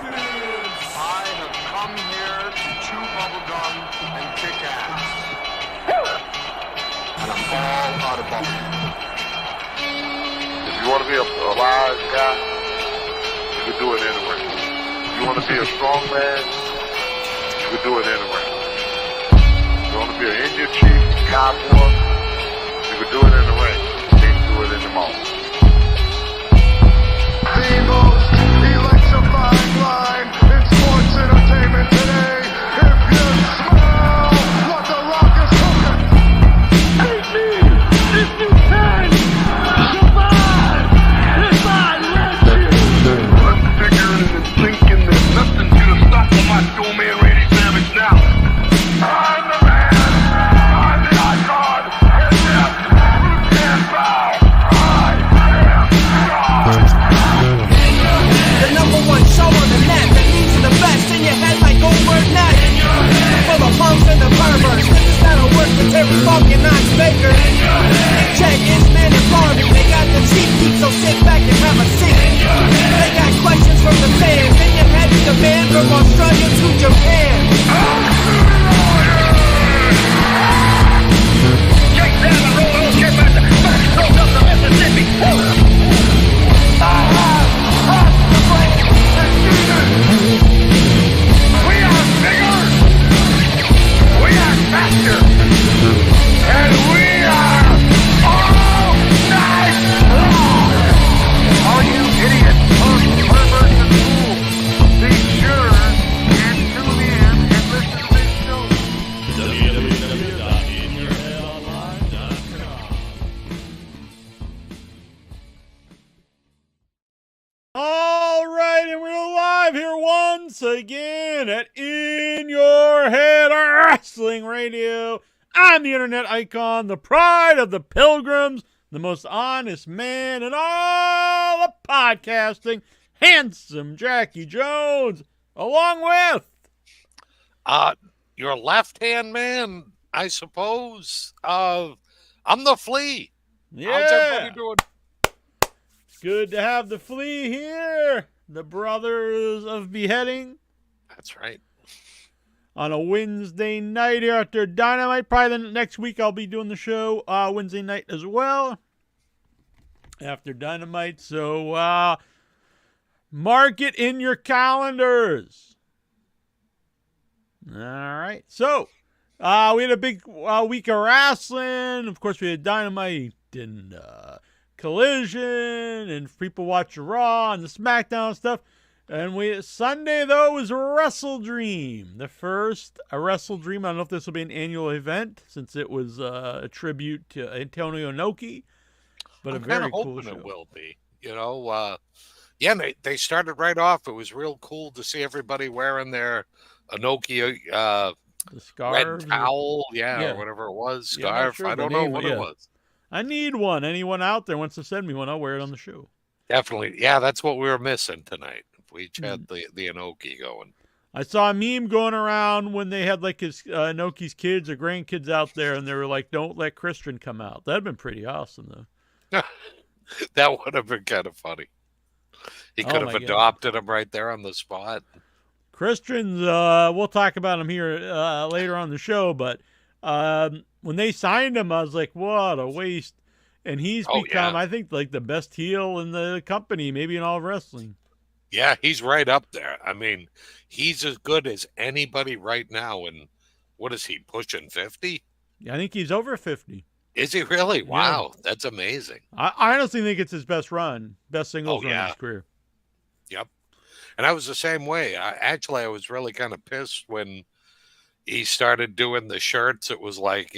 I have come here to chew bubblegum and kick ass. And I'm all out of bubblegum. If you want to be a wise guy, you can do it anyway. If you want to be a strong man, you can do it anyway. If you want to be an Indian chief, cowboy, you can do it in the ring. You can do it in the mall. The most electrifying line in sports entertainment today. If you smell what the Rock is cooking. Take me if you can. Survive if I let you. I'm figuring and thinking there's nothing gonna stop the Macho Man Randy Savage now. I'm the man. I'm the icon. And yes, Bruce can't bow. I am God. The number one show on the net that leads to the best in your head like overnight. For the punks and the perverts, that'll work with Terry Funk and Knox Baker. Check Isman and Barbie, they got the cheap heat, so sit back and have a seat. They got questions from the fans, in your head is the band from Australia to Japan. Take down the road, get back to back stroke up the Mississippi. We are bigger. We are faster. And we are all night long. All you idiots, punks, perverts, and fools, be sure and tune in and listen to this show. All right, and we're live here once again at In Your Head Wrestling Radio. I'm the internet icon, the pride of the pilgrims, the most honest man in all of podcasting, handsome Jackie Jones, along with... Your left-hand man, I suppose. I'm the Flea. How's everybody doing? Good to have the Flea here, the brothers of beheading. That's right. On a Wednesday night here after Dynamite. Probably the next week I'll be doing the show Wednesday night as well after Dynamite. So mark it in your calendars. All right. So we had a big week of wrestling. Of course, we had Dynamite and Collision, and people watch Raw and the SmackDown stuff. And Sunday, though, was Wrestledream. The first Wrestledream. I don't know if this will be an annual event since it was a tribute to Antonio Inoki. But I'm a very kind of cool hoping show. it will be. You know, yeah, they started right off. It was real cool to see everybody wearing their Inoki The scarf. red towel, Yeah. or whatever it was, Yeah, I'm not scarf. sure I the don't know name, what yeah. it was. I need one. Anyone out there wants to send me one, I'll wear it on the show. Definitely, yeah, that's what we were missing tonight. We each had the Inoki going. I saw a meme going around when they had like his Inoki's kids or grandkids out there, and they were like, "Don't let Christian come out." That'd been pretty awesome, though. That would have been kind of funny. He could my have God. adopted him right there on the spot. Christian's, we'll talk about him here later on the show, but when they signed him, I was like, what a waste. And he's become, I think, like the best heel in the company, maybe in all of wrestling. Yeah, he's right up there. I mean, he's as good as anybody right now. And what is he, pushing 50? I think he's over 50. Is he really? Wow, that's amazing. I honestly think it's his best run, best singles run of his career. Yep. And I was the same way. I was really kind of pissed when he started doing the shirts. It was like,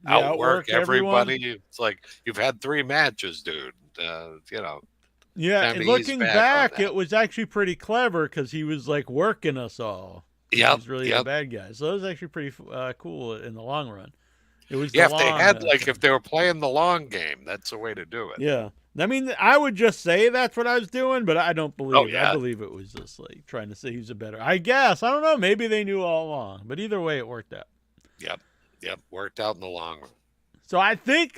outwork everybody. Everyone. It's like, you've had 3 matches, dude. Yeah, and looking back, it was actually pretty clever because he was like working us all. Yeah, he's really a bad guy. So it was actually pretty cool in the long run. It was if they were playing the long game, that's the way to do it. Yeah, I mean, I would just say that's what I was doing, but I don't believe it. I believe it was just like trying to say he's a better. I guess I don't know. Maybe they knew all along, but either way, it worked out. Yep, worked out in the long run. So I think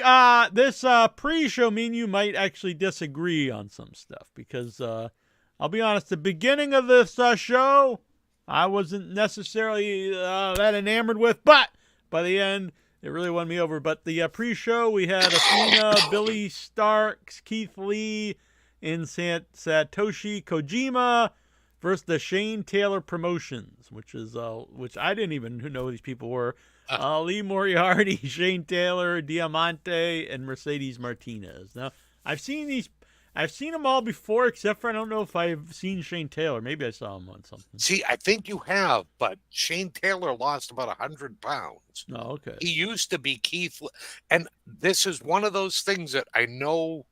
this pre-show, me and you might actually disagree on some stuff because I'll be honest, the beginning of this show, I wasn't necessarily that enamored with, but by the end, it really won me over. But the pre-show, we had Athena, Billy Starks, Keith Lee, and Satoshi Kojima versus the Shane Taylor Promotions, which I didn't even know who these people were. Lee Moriarty, Shane Taylor, Diamante, and Mercedes Martinez. Now, I've seen them all before, except for I don't know if I've seen Shane Taylor. Maybe I saw him on something. See, I think you have, but Shane Taylor lost about 100 pounds. Oh, okay. He used to be Keith, and this is one of those things that I know,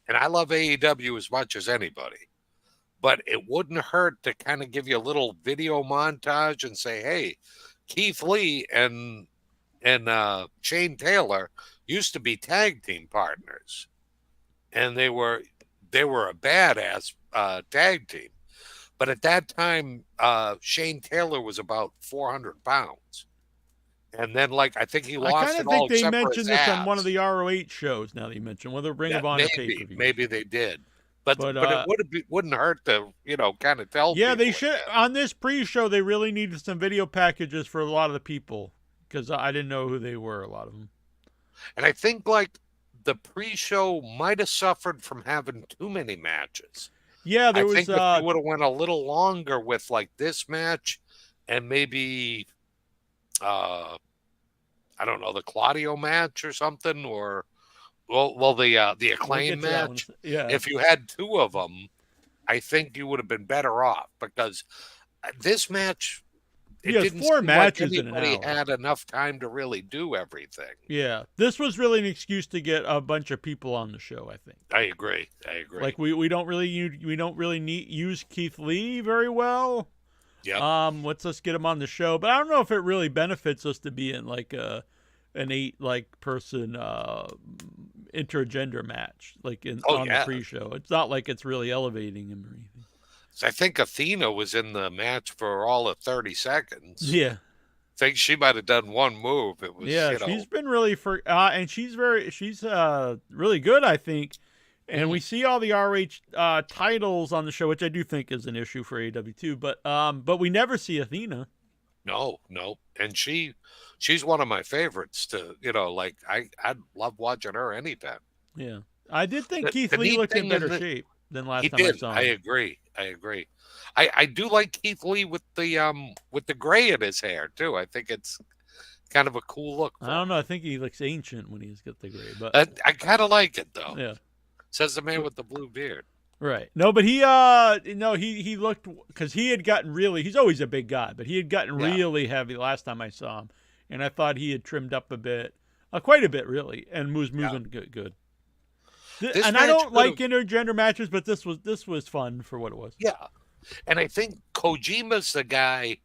and I love AEW as much as anybody, but it wouldn't hurt to kind of give you a little video montage and say, hey, Keith Lee and Shane Taylor used to be tag team partners, and they were a badass tag team. But at that time, Shane Taylor was about 400 pounds, and then I think he lost. I kind it of all think they except for mentioned his this on abs. one of the ROH shows. Now that you mentioned one of the Ring of Honor pay-per-views. Maybe they did. But But, it wouldn't hurt to, kind of tell Yeah, people they should. On this pre-show, they really needed some video packages for a lot of the people because I didn't know who they were, a lot of them. And I think the pre-show might have suffered from having too many matches. Yeah, there I was. think if you would have went a little longer with this match and maybe, I don't know, the Claudio match or something, or the Acclaim match. Yeah. If you had two of them, I think you would have been better off, because this match, it didn't 4 seem matches like in an anybody hour. had enough time to really do everything. Yeah, this was really an excuse to get a bunch of people on the show. I think. I agree. Like we don't really use Keith Lee very well. Yeah. Let's just get him on the show, but I don't know if it really benefits us to be in an 8 person intergender match on the pre-show. It's not like it's really elevating him or anything. So I think Athena was in the match for all of 30 seconds. Yeah. I think she might have done one move. It was, she's been really and she's really good, I think. And we see all the RH titles on the show, which I do think is an issue for AEW too. But we never see Athena. No, and she's one of my favorites. I'd love watching her anytime. Yeah, I did think Keith Lee looked in better shape than last time I saw him. I agree. I do like Keith Lee with the gray in his hair too. I think it's kind of a cool look. I don't know. I think he looks ancient when he's got the gray, but I kind of like it though. Yeah, says the man with the blue beard. Right. No, but he looked, because he had gotten he's always a big guy, but he had gotten really heavy last time I saw him, and I thought he had trimmed up a bit, quite a bit really, and was moving good. And I don't like intergender matches, but this was fun for what it was. Yeah, and I think Kojima's the guy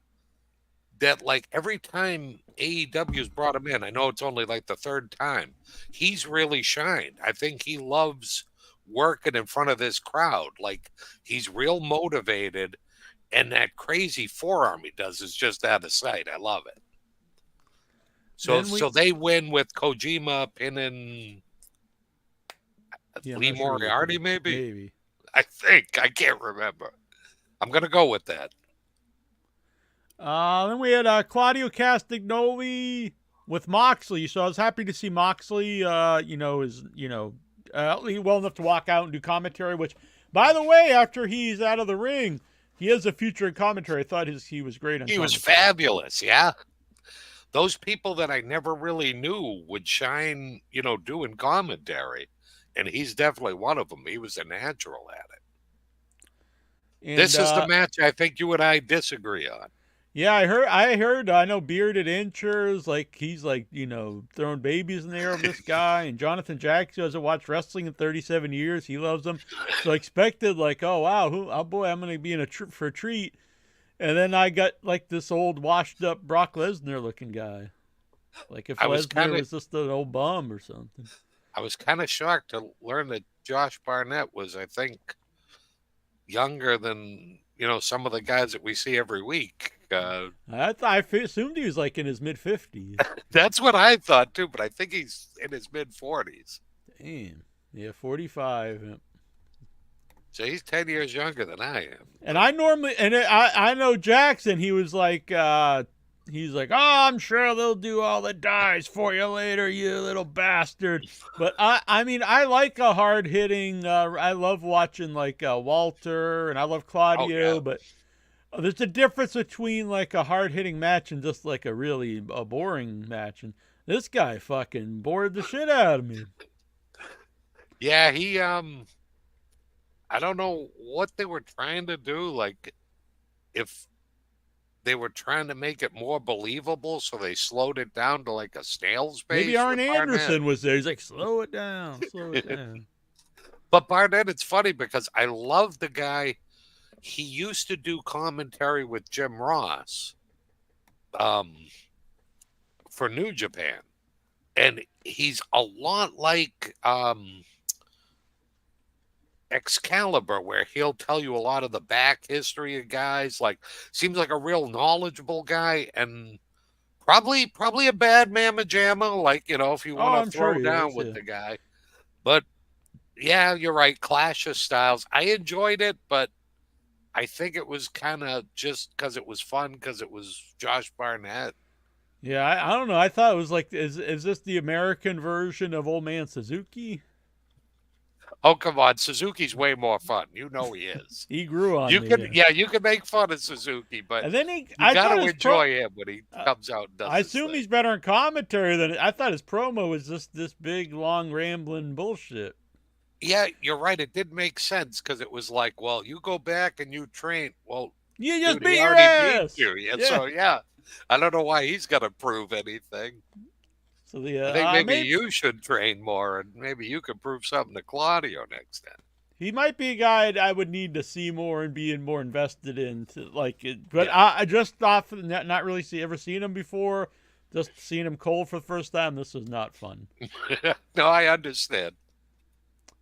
that every time AEW's brought him in, I know it's only the 3rd time, he's really shined. I think he loves working in front of this crowd. He's real motivated, and that crazy forearm he does is just out of sight. I love it. So they win with Kojima pinning Lee Moriarty, maybe. I think, I can't remember. I'm gonna go with that. Then we had Claudio Castagnoli with Moxley. So I was happy to see Moxley. Is well enough to walk out and do commentary. Which, by the way, after he's out of the ring, he has a future in commentary. I thought he was great on. He was fabulous. Yeah, those people that I never really knew would shine. Doing commentary, and he's definitely one of them. He was a natural at it. And, this is the match I think you and I disagree on. Yeah, I heard. I know Bearded Inchers, he's throwing babies in the air of this guy, and Jonathan Jackson hasn't watched wrestling in 37 years. He loves them, so I expected oh wow, oh boy, I'm gonna be in for a treat, and then I got this old washed up Brock Lesnar looking guy, if Lesnar was just an old bum or something. I was kind of shocked to learn that Josh Barnett was, I think, younger than some of the guys that we see every week. I assumed he was in his mid-50s. That's what I thought too, but I think he's in his mid-40s. Damn. Yeah, 45. So he's 10 years younger than I am. And I know Jackson. He was like, he's like, oh, I'm sure they'll do all the dives for you later, you little bastard. But I mean, I like a hard hitting. I love watching like Walter, and I love Claudio. Oh, yeah. But there's a difference between like a hard hitting match and just like a boring match. And this guy fucking bored the shit out of me. Yeah, he I don't know what they were trying to do, like if they were trying to make it more believable, so they slowed it down to like a snail's pace. Maybe Arn with Barnett. Anderson was there. He's like, slow it down, slow it down. But Barnett, it's funny because I love the guy. He used to do commentary with Jim Ross for New Japan. And he's a lot like Excalibur, where he'll tell you a lot of the back history of guys. Like, seems like a real knowledgeable guy, and probably a bad mamma jamma. Like, you know, if you want I'm to throw sure he down is, with yeah. the guy. But yeah, you're right. Clash of Styles. I enjoyed it, but I think it was kind of just because it was fun, because it was Josh Barnett. Yeah, I don't know. I thought it was like, is this the American version of Old Man Suzuki? Oh, come on. Suzuki's way more fun. You know he is. He grew on You me. can, yeah, you can make fun of Suzuki, but And then you I got thought to his enjoy him when he comes out and does I his assume thing. he's better in commentary than I thought. His promo was just this big, long, rambling bullshit. Yeah, you're right. It did make sense, because it was like, well, you go back and you train. Well, You just dude, he beat your already ass. beat you. Yeah, Yeah. So, yeah, I don't know why he's going to prove anything. So the I think maybe maybe you should train more, and maybe you could prove something to Claudio next time. he might be a guy I would need to see more and be more invested in. To, like, but Yeah. I just thought not really ever seen him before. Just seeing him cold for the first time. This was not fun. No, I understand.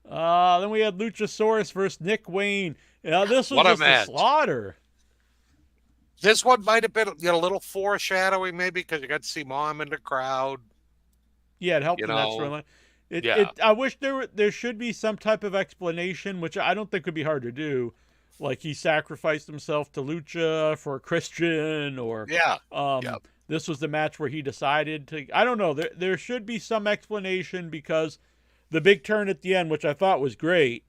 Then we had Luchasaurus versus Nick Wayne. This was What a just a match. slaughter. This one might have been a little foreshadowing, maybe, because you got to see Mom in the crowd. Yeah, it helped You in that know, storyline. yeah. I wish there should be some type of explanation, which I don't think would be hard to do. Like he sacrificed himself to Lucha for Christian, or Yeah. Yep. this was the match where he decided to. I don't know. There should be some explanation, because the big turn at the end, which I thought was great,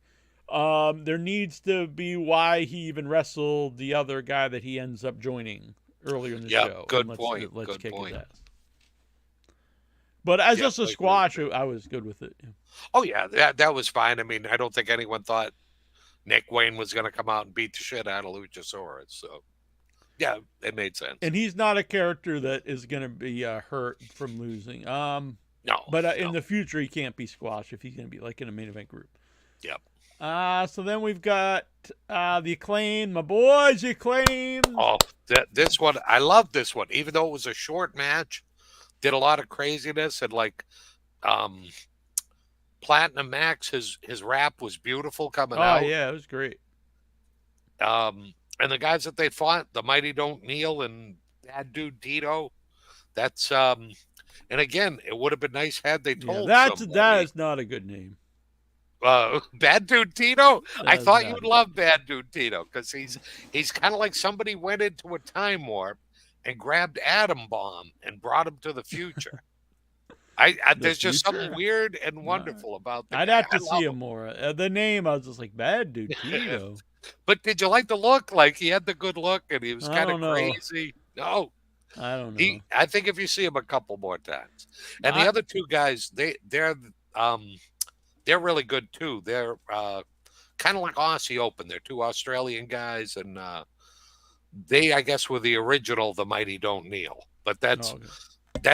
there needs to be why he even wrestled the other guy that he ends up joining earlier in the Yep, show. good And point, Let's good kick point. his ass. But as Yep, just I a agree squash, with I was good with it. Yeah. Oh, yeah, that was fine. I mean, I don't think anyone thought Nick Wayne was going to come out and beat the shit out of Luchasaurus. So, yeah, it made sense. And he's not a character that is going to be hurt from losing. No. But in no. the future, he can't be squashed if he's going to be like in a main event group. Yep. So then we've got the Acclaim, my boys, the Acclaim. Oh, this one, I love this one. Even though it was a short match, did a lot of craziness, and like Platinum Max, his rap was beautiful coming out. Oh, yeah, it was great. And the guys that they fought, the Mighty Don't Kneel and Bad Dude Tito, that's and again, it would have been nice had they told that somebody. is not a good name. Bad Dude Tito? I That's thought not you'd good. love Bad Dude Tito, because he's kind of like somebody went into a time warp and grabbed Atom Bomb and brought him to the future. There's just future? something weird and wonderful about the I'd guy. have to I love see him more. The name, I was just like, Bad Dude Tito. But did you like the look? Like, he had the good look, and he was I kind of don't know. crazy. No. I don't know. I think if you see him a couple more times. And the other two guys, they're really good too. They're kind of like Aussie Open. They're two Australian guys, and they, I guess, were the original The Mighty Don't Kneel. But that's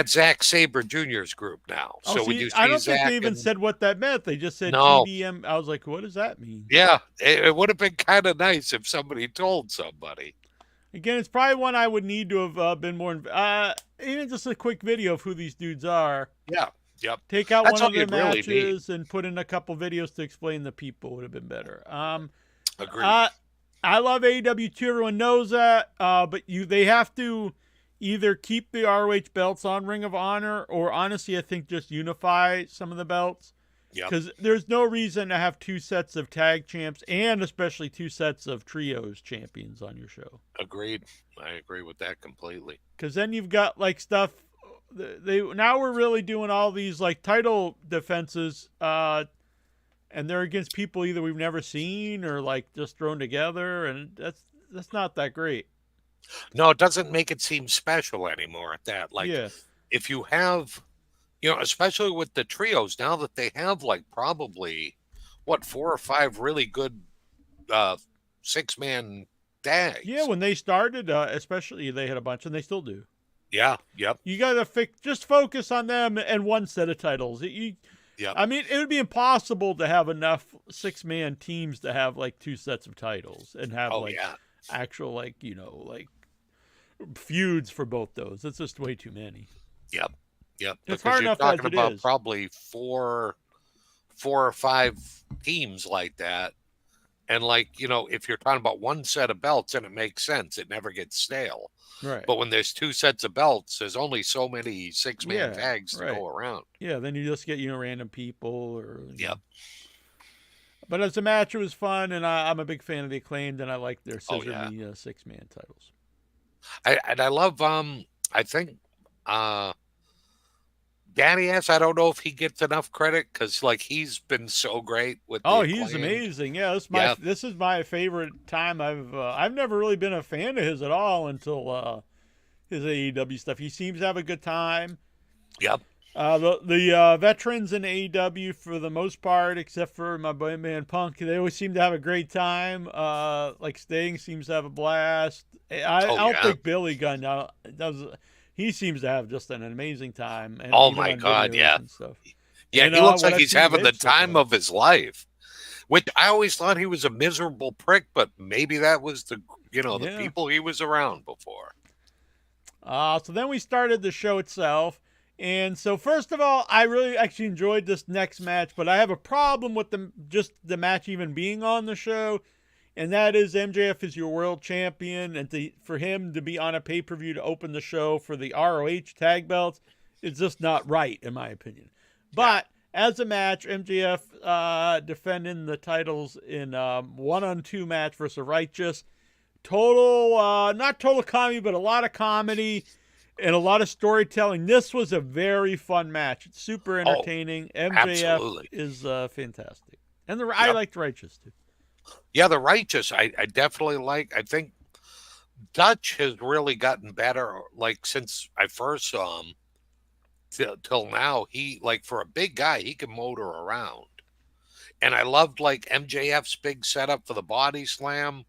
Zack Sabre Jr.'s group now. So when you see I don't Zack, think they even said what that meant. They just said No. TDM. I was like, what does that mean? yeah, it would have been kind of nice if somebody told somebody. Again, it's probably one I would need to have been more. Even just a quick video of who these dudes are. Yeah, yep. Take out That's one all of the you'd really matches and put in a couple videos to explain the people would have been better. Agreed. I love AEW too. Everyone knows that. But they have to either keep the ROH belts on Ring of Honor, or honestly, I think just unify some of the belts. Yep. Because there's no reason to have two sets of tag champs and especially two sets of trios champions on your show. Agreed. I agree with that completely. Because then you've got like stuff. Now we're really doing all these like title defenses, and they're against people either we've never seen or like just thrown together, and that's not that great. No, it doesn't make it seem special anymore at that. Like, Yeah. if you have, you know, especially with the trios, now that they have like probably, what, 4 or 5 really good 6-man tags. Yeah, when they started, especially they had a bunch, and they still do. Yeah, yep, You gotta just focus on them and one set of titles. yep. I mean, it would be impossible to have enough 6-man teams to have like two sets of titles and have Oh, like yeah. actual like like feuds for both those. It's just way too many. Yep, yep. It's Because hard you're enough as talking it about is. probably four or 5 teams like that. And like, you know, if you're talking about one set of belts, and it makes sense, it never gets stale. Right. But when there's 2 sets of belts, there's only so many 6-man Yeah, tags to right. go around. Yeah, then you just get random people or Yep. But as a match, it was fun, and I'm a big fan of the Acclaimed, and I like their Oh, Scissor yeah. Me 6-man titles. I love I think Danny S, I don't know if he gets enough credit because like he's been so great with the He's Acclaimed. amazing. Yeah, Yeah. this is my favorite time. I've never really been a fan of his at all until his AEW stuff. He seems to have a good time. Yep. The veterans in AEW, for the most part, except for my boy Man Punk, they always seem to have a great time. Like Sting seems to have a blast. I don't yeah. think Billy Gunn does. He seems to have just an amazing time. And Oh, even my on God, videos yeah. and stuff. Yeah, And, he looks what like I've he's seen having the live so far. time of his life. Which I always thought he was a miserable prick, but maybe that was the Yeah. people he was around before. So then we started the show itself. And so first of all, I really actually enjoyed this next match, but I have a problem with just the match even being on the show. And that is MJF is your world champion, and for him to be on a pay-per-view to open the show for the ROH tag belts is just not right, in my opinion. But as a match, MJF defending the titles in a 1-on-2 match versus Righteous. Not total comedy, but a lot of comedy and a lot of storytelling. This was a very fun match. It's super entertaining. MJF absolutely. is fantastic. And I liked Righteous, too. Yeah, the Righteous, I definitely like. I think Dutch has really gotten better, like, since I first saw him till now. He, like, for a big guy, he can motor around. And I loved, like, MJF's big setup for the body slam.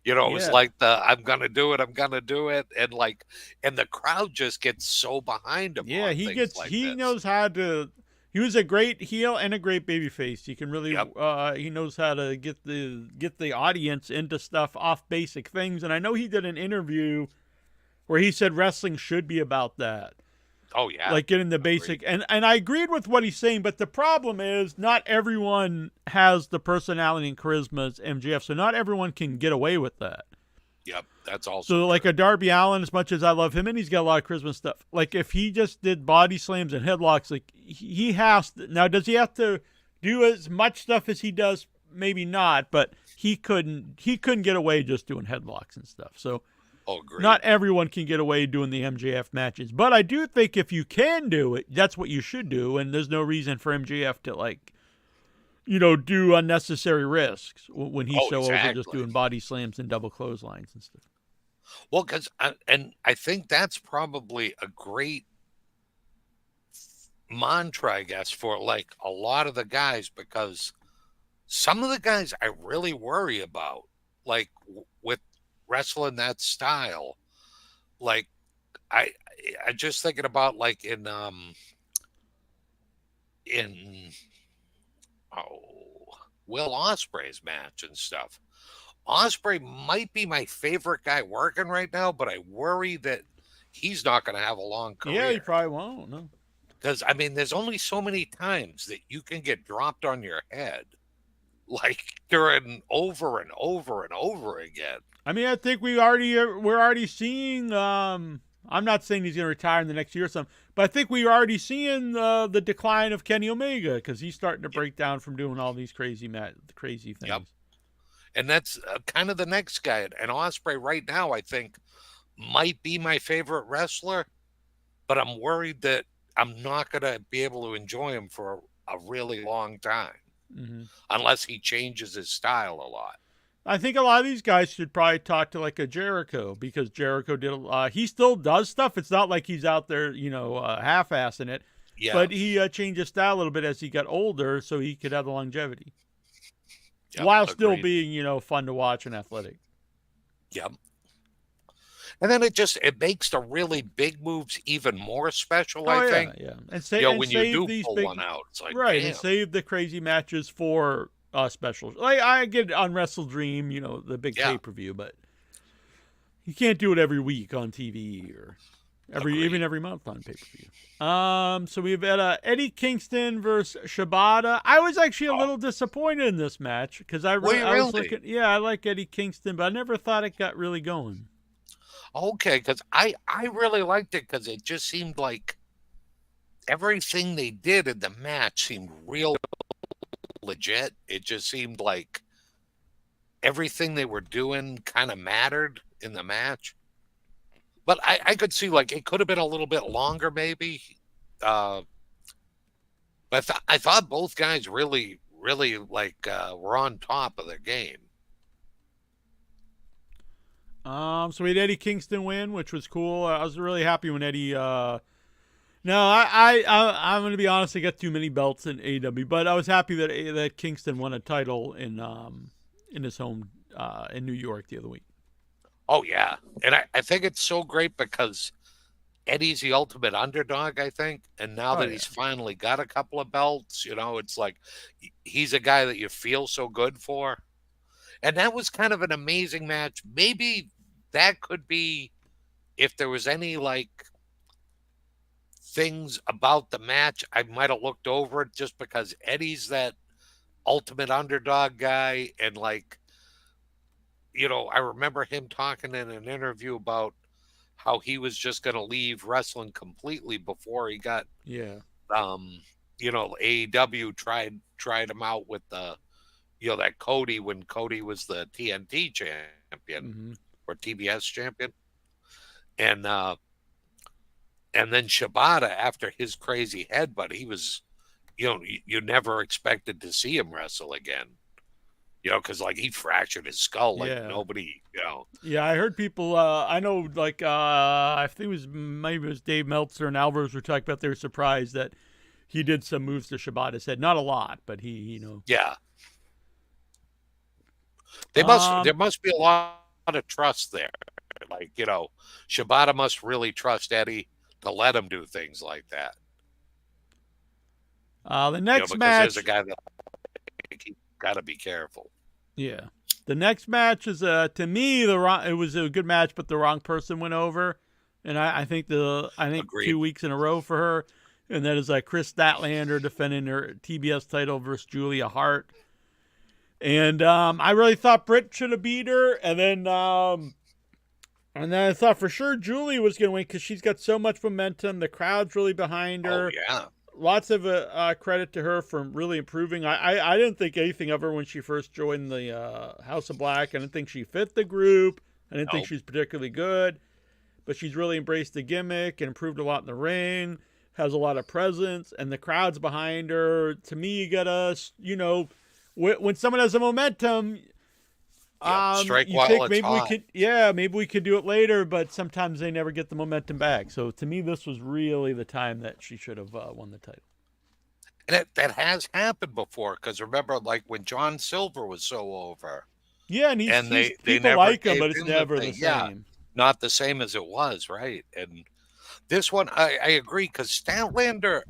You know, it was Yeah. like I'm going to do it. And the crowd just gets so behind him. Yeah, on he things gets like he this. knows how to. He was a great heel and a great babyface. He can really Yep. he knows how to get the audience into stuff off basic things. And I know he did an interview where he said wrestling should be about that. Oh, yeah. Like getting the basic and I agreed with what he's saying, but the problem is not everyone has the personality and charisma as MJF, so not everyone can get away with that. Yep, that's also So like a Darby Allin, as much as I love him and he's got a lot of charisma and stuff, like if he just did body slams and headlocks, like he has to. Now does he have to do as much stuff as he does? Maybe not, but he couldn't get away just doing headlocks and stuff. So agreed. not everyone can get away doing the MJF matches, but I do think if you can do it, that's what you should do, and there's no reason for MJF to do unnecessary risks when he's so over just exactly. doing body slams and double clotheslines and stuff. Well, and I think that's probably a great mantra, I guess, for like a lot of the guys, because some of the guys I really worry about, like with wrestling that style, like I just thinking about like in Will Ospreay's match and stuff. Ospreay might be my favorite guy working right now, but I worry that he's not going to have a long career. Yeah, he probably won't. No. Because, I mean, there's only so many times that you can get dropped on your head, like during over and over and over again. I mean, I think we're already seeing I'm not saying he's going to retire in the next year or something, but I think we're already seeing the decline of Kenny Omega because he's starting to break down from doing all these crazy things. Yep. And that's kind of the next guy. And Osprey right now, I think, might be my favorite wrestler, but I'm worried that I'm not going to be able to enjoy him for a really long time unless he changes his style a lot. I think a lot of these guys should probably talk to like a Jericho because Jericho did. He still does stuff. It's not like he's out there, half-assing it. Yeah. But he changed his style a little bit as he got older, so he could have the longevity Yep, while still agreed. being, fun to watch and athletic. Yep. And then it makes the really big moves even more special, I think. Yeah. And When you do these pull big, one out, it's like, right, damn. and save the crazy matches for specials. Like I get it on Wrestledream, the big pay-per-view, but you can't do it every week on TV or even every month on pay-per-view. So we've had Eddie Kingston versus Shibata. I was actually a little disappointed in this match because I was looking. I like Eddie Kingston, but I never thought it got really going. Okay, because I really liked it because it just seemed like everything they did in the match seemed real legit. It just seemed like everything they were doing kind of mattered in the match. But I could see like it could have been a little bit longer maybe. But I thought both guys really, really were on top of their game. So we had Eddie Kingston win, which was cool. I was really happy when Eddie. No, I'm going to be honest. I got too many belts in AEW, but I was happy that Kingston won a title in his home in New York the other week. Oh yeah, and I think it's so great because Eddie's the ultimate underdog, I think, and now that he's finally got a couple of belts, it's like he's a guy that you feel so good for. And that was kind of an amazing match. Maybe that could be, if there was any things about the match, I might have looked over it just because Eddie's that ultimate underdog guy. And I remember him talking in an interview about how he was just going to leave wrestling completely before he got, AEW tried him out with the, that Cody, when Cody was the TNT champion or TBS champion. And then Shibata, after his crazy headbutt, he was, you never expected to see him wrestle again. Because he fractured his skull nobody, Yeah, I heard people, I know, I think maybe it was Dave Meltzer and Alvarez were talking about they were surprised that he did some moves to Shibata's head. Not a lot, but he. Yeah. There must be a lot of trust there. Shibata must really trust Eddie to let him do things like that. The next Because match, there's a guy that you got to be careful. Yeah, the next match is to me it was a good match, but the wrong person went over, and I think Agreed. 2 weeks in a row for her, and that is Chris Statlander defending her TBS title versus Julia Hart. And I really thought Britt should have beat her, and then I thought for sure Julie was going to win because she's got so much momentum. The crowd's really behind her. Oh, yeah. Lots of credit to her for really improving. I didn't think anything of her when she first joined the House of Black. I didn't think she fit the group. I didn't think she was particularly good. But she's really embraced the gimmick and improved a lot in the ring. Has a lot of presence, and the crowd's behind her. To me, you gotta, when someone has a momentum, strike you while think it's maybe hot. maybe we could do it later, but sometimes they never get the momentum back. So to me, this was really the time that she should have won the title. And that has happened before, because remember, when John Silver was so over. Yeah, and they people never like him, gave but it's him never thing. the Yeah, same. not the same as it was, right? And this one, I agree, because Statlander,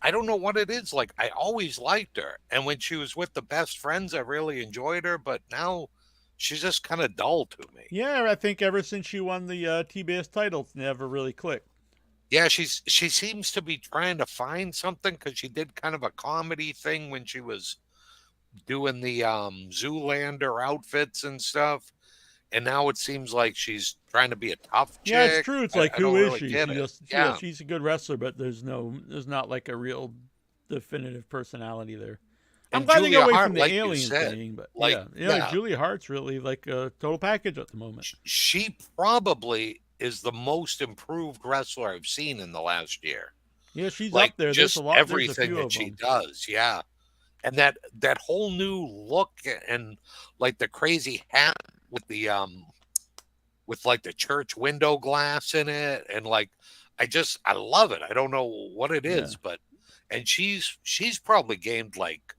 I don't know what it is. I always liked her. And when she was with the Best Friends, I really enjoyed her. But now she's just kind of dull to me. Yeah, I think ever since she won the TBS title, it's never really clicked. Yeah, she seems to be trying to find something, because she did kind of a comedy thing when she was doing the Zoolander outfits and stuff. and now it seems like she's trying to be a tough chick. Yeah, it's true. It's like, I who don't is really she? get She it. just, Yeah. she's a good wrestler, but there's not like a real definitive personality there. I'm And glad they Julia got away Hart, from the like you alien said, thing, but like, yeah, Julia Hart's really like a total package at the moment. she probably is the most improved wrestler I've seen in the last year. Yeah, she's Like up there. There's a just lot. There's a everything few that of she them. does, yeah. And that whole new look and like the crazy hat with the with like the church window glass in it, and like I love it. I don't know what it is, but and she's probably gained like,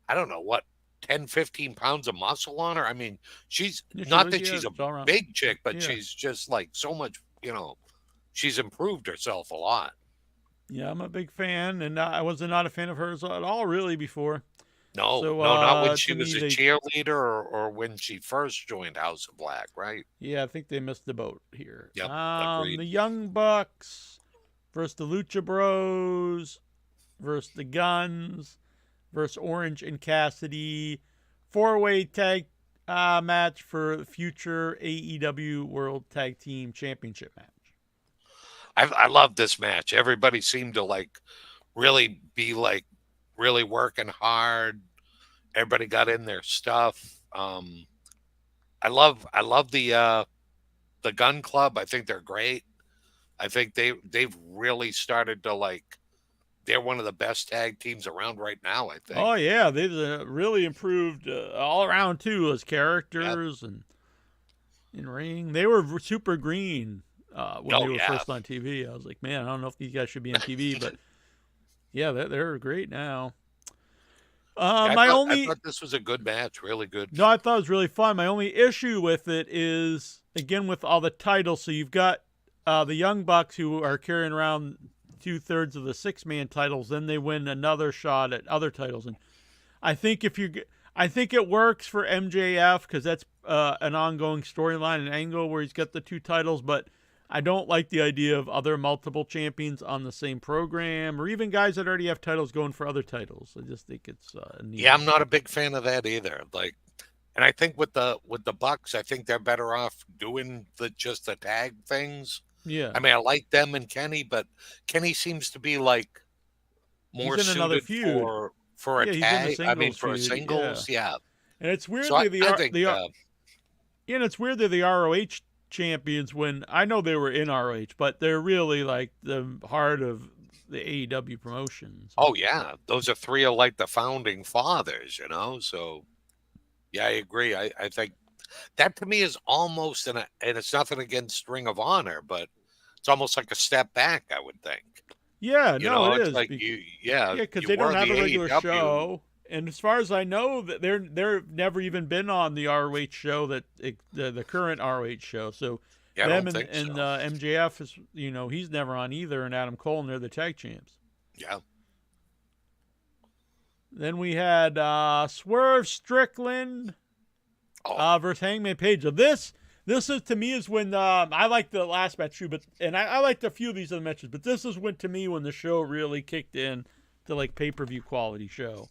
I don't know what, 10, 15 pounds of muscle on her. I mean, she's not that she's a it's all around. big chick, but Yeah. she's just like so much, she's improved herself a lot. Yeah, I'm a big fan, and I was not a fan of hers at all, really, before. No, So, not when to she was me, a they- cheerleader or when she first joined House of Black, right? Yeah, I think they missed the boat here. Yep, agreed. The Young Bucks versus the Lucha Bros versus the Guns versus Orange and Cassidy. 4-way tag match for the future AEW World Tag Team Championship match. I love this match. Everybody seemed to like really be like really working hard. Everybody got in their stuff. I love the Gun Club. I think they're great. I think they've really started to like, they're one of the best tag teams around right now, I think. Oh yeah, they've really improved all around too as characters and in ring. They were super green when they were first on TV. I was like, man, I don't know if these guys should be on TV, but yeah, they're great now. I thought this was a good match, really good. No, I thought it was really fun. My only issue with it is, again, with all the titles. So you've got the Young Bucks who are carrying around 2/3 of the 6-man titles. Then they win another shot at other titles, and I think it works for MJF because that's an ongoing storyline and angle where he's got the 2 titles, but I don't like the idea of other multiple champions on the same program, or even guys that already have titles going for other titles. I just think it's neat. Yeah, I'm not a big fan of that either. Like, and I think with the Bucks, I think they're better off doing just the tag things. Yeah, I mean, I like them and Kenny, but Kenny seems to be like more he's in another suited feud. for a He's in tag. the I mean, for a singles feud, singles, yeah. And it's weird So that I think and it's weird they're the ROH champions when I know they were in ROH, but they're really like the heart of the AEW promotions. oh yeah, those are 3 of like the founding fathers, So yeah, I agree. I think that to me is almost and it's nothing against Ring of Honor, but it's almost like a step back, I would think. Yeah, it it's is. like because they don't have a regular show. And as far as I know, that they're never even been on the ROH show the current ROH show. So Yeah, them I don't think so. MJF is he's never on either, and Adam Cole, and they're the tag champs. Yeah. Then we had Swerve Strickland versus Hangman Page. So this is to me is when I like the last match too, and I liked a few of these other matches, but this is when to me when the show really kicked in to like pay-per-view quality show.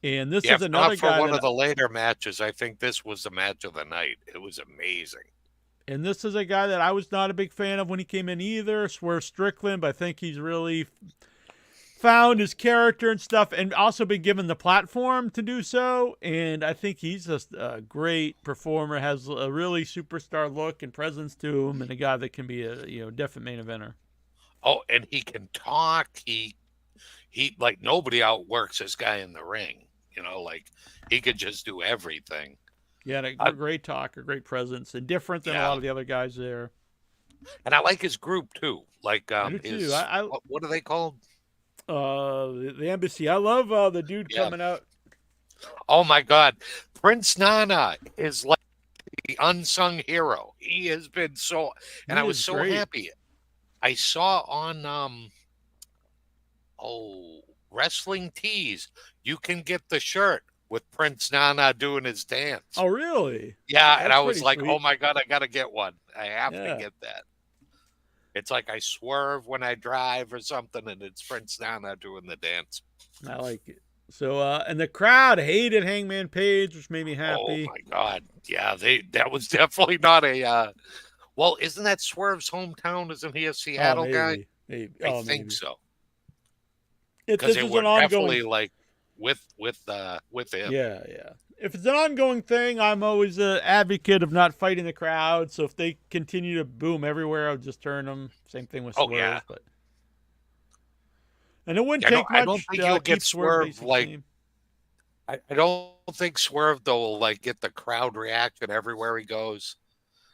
And this is another guy for one of the later matches. I think this was the match of the night. It was amazing. And this is a guy that I was not a big fan of when he came in either, Swerve Strickland, but I think he's really found his character and stuff, and also been given the platform to do so. And I think he's just a great performer, has a really superstar look and presence to him, and a guy that can be a definite main eventer. Oh, and he can talk. He like nobody outworks this guy in the ring. Like he could just do everything. Yeah, a great talker, great presence, and different than a lot of the other guys there. And I like his group too. Like I do too. what are they called? The Embassy. I love the dude coming out. Oh my God, Prince Nana is like the unsung hero. He has been so, and I was so happy. I saw on Wrestling Tees, you can get the shirt with Prince Nana doing his dance. Oh, really? Yeah, That's and I was like, sweet. oh my God, I got to get one. I have to get that. It's like I swerve when I drive or something, and it's Prince Nana doing the dance. I like it. So, and the crowd hated Hangman Page, which made me Oh happy. my God. Yeah, that was definitely not a well, isn't that Swerve's hometown? Isn't he a Seattle guy? Maybe. I Oh, think maybe. so. If Because this they is were an ongoing, definitely like with him. yeah. If it's an ongoing thing, I'm always an advocate of not fighting the crowd. So if they continue to boom everywhere, I'll just turn them. Same thing with Oh Swerve, yeah. but and it wouldn't I don't take I don't much think to you'll get keep Swerve Swerve basic like theme. I don't think Swerve though will like get the crowd reaction everywhere he goes.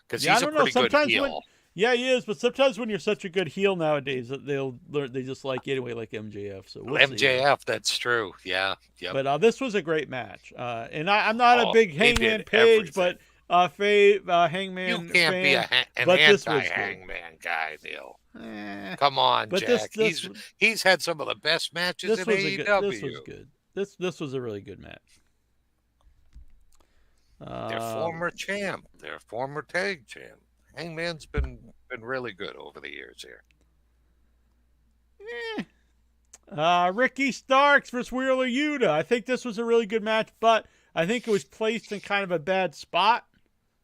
Because Yeah, I he's a don't know. pretty good Sometimes heel. yeah, he is. But sometimes when you're such a good heel nowadays, they just like you anyway, like MJF. So we'll see. MJF, that's true. Yeah. Yep. But this was a great match. And I'm not a Oh, big they Hangman did Page, everything. but You Hangman can't be fan. an But this was good. anti-Hangman guy, Neil. Eh, Come on, but Jack. He's had some of the best matches in this was AEW. good. This was a really good match. Their former champ, their former tag champ. Hangman's been really good over the years here. Ricky Starks versus Wheeler Yuta. I think this was a really good match, but I think it was placed in kind of a bad spot.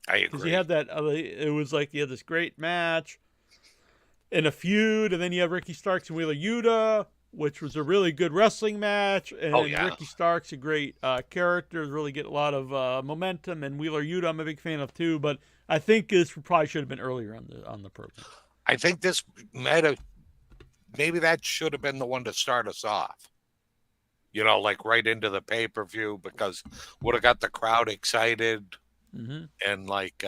I Because agree. you had that, it was like you had this great match in a feud, and then you have Ricky Starks and Wheeler Yuta, which was a really good wrestling match. And Oh, yeah. Ricky Starks, a great character, really get a lot of momentum. And Wheeler Yuta, I'm a big fan of too. But I think this probably should have been earlier on the program. I think this maybe that should have been the one to start us off. You know, like right into the pay-per-view, because would have got the crowd excited. Mm-hmm. And like,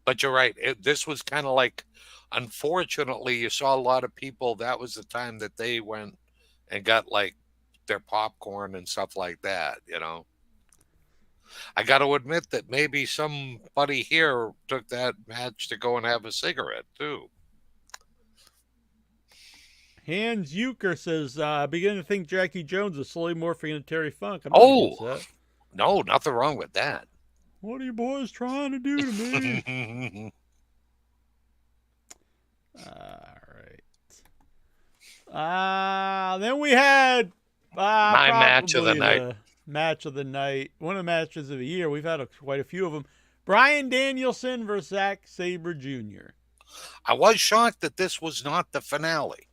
but you're right. This was kind of like, unfortunately, you saw a lot of people. That was the time that they went and got like their popcorn and stuff like that. You know, I got to admit that maybe somebody here took that match to go and have a cigarette too. Hans Euchre says, beginning to think Jackie Jones is slowly morphing into Terry Funk. I'm not against that. No, nothing wrong with that. What are you boys trying to do to me? All right. Then we had my match of the night. Match of the night. One of the matches of the year. We've had quite a few of them. Bryan Danielson versus Zack Sabre Jr. I was shocked that this was not the finale.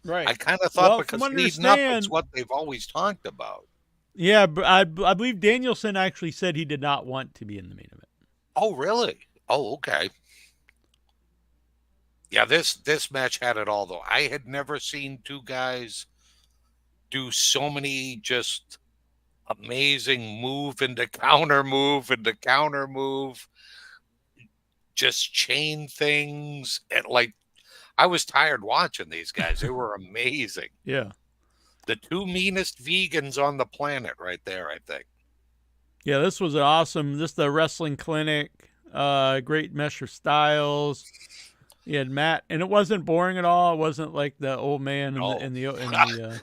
Right. I kind of thought because leading up, it's what they've always talked about. Yeah, I believe Danielson actually said he did not want to be in the main event. Oh, really? Oh, okay. Yeah, this match had it all, though. I had never seen two guys do so many just amazing move into counter move, just chain things. And like, I was tired watching these guys. They were amazing. Yeah. The two meanest vegans on the planet right there, I think. Yeah, this was awesome. Just the wrestling clinic. Great mesh of styles. You had Matt, and it wasn't boring at all. It wasn't like the old man in the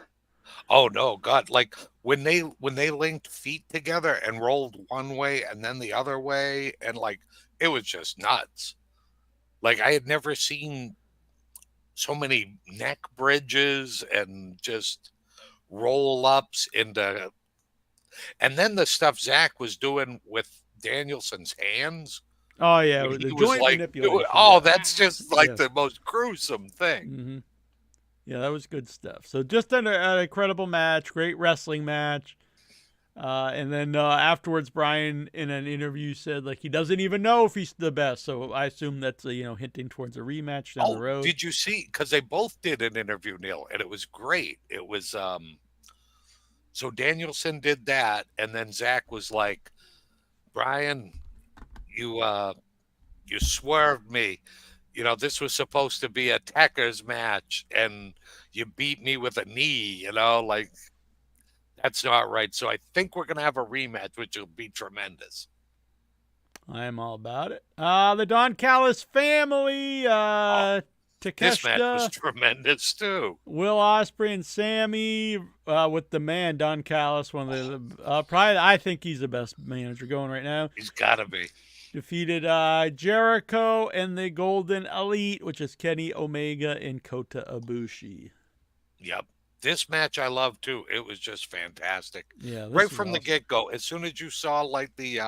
Oh no, God! Like when they linked feet together and rolled one way and then the other way, and like it was just nuts. Like I had never seen so many neck bridges and just roll ups into, and then the stuff Zach was doing with Danielson's hands. Oh yeah, the joint manipulation. That's just like the most gruesome thing. Mm-hmm. Yeah, that was good stuff. So just an incredible match, great wrestling match. And then afterwards, Bryan in an interview said like he doesn't even know if he's the best. So I assume that's hinting towards a rematch down the road. Did you see? Because they both did an interview, Neil, and it was great. It was so Danielson did that, and then Zach was like, Bryan, you swerved me. You know, this was supposed to be a Techers match, and you beat me with a knee, like that's not right. So I think we're going to have a rematch, which will be tremendous. I am all about it. The Don Callis family, Takeshita. This match was tremendous, too. Will Ospreay and Sammy with the man, Don Callis, one of the probably, I think he's the best manager going right now. He's got to be. Defeated Jericho and the Golden Elite, which is Kenny Omega and Kota Ibushi. Yep. This match I love too. It was just fantastic. Yeah, this Right is from the awesome. get-go. As soon as you saw like the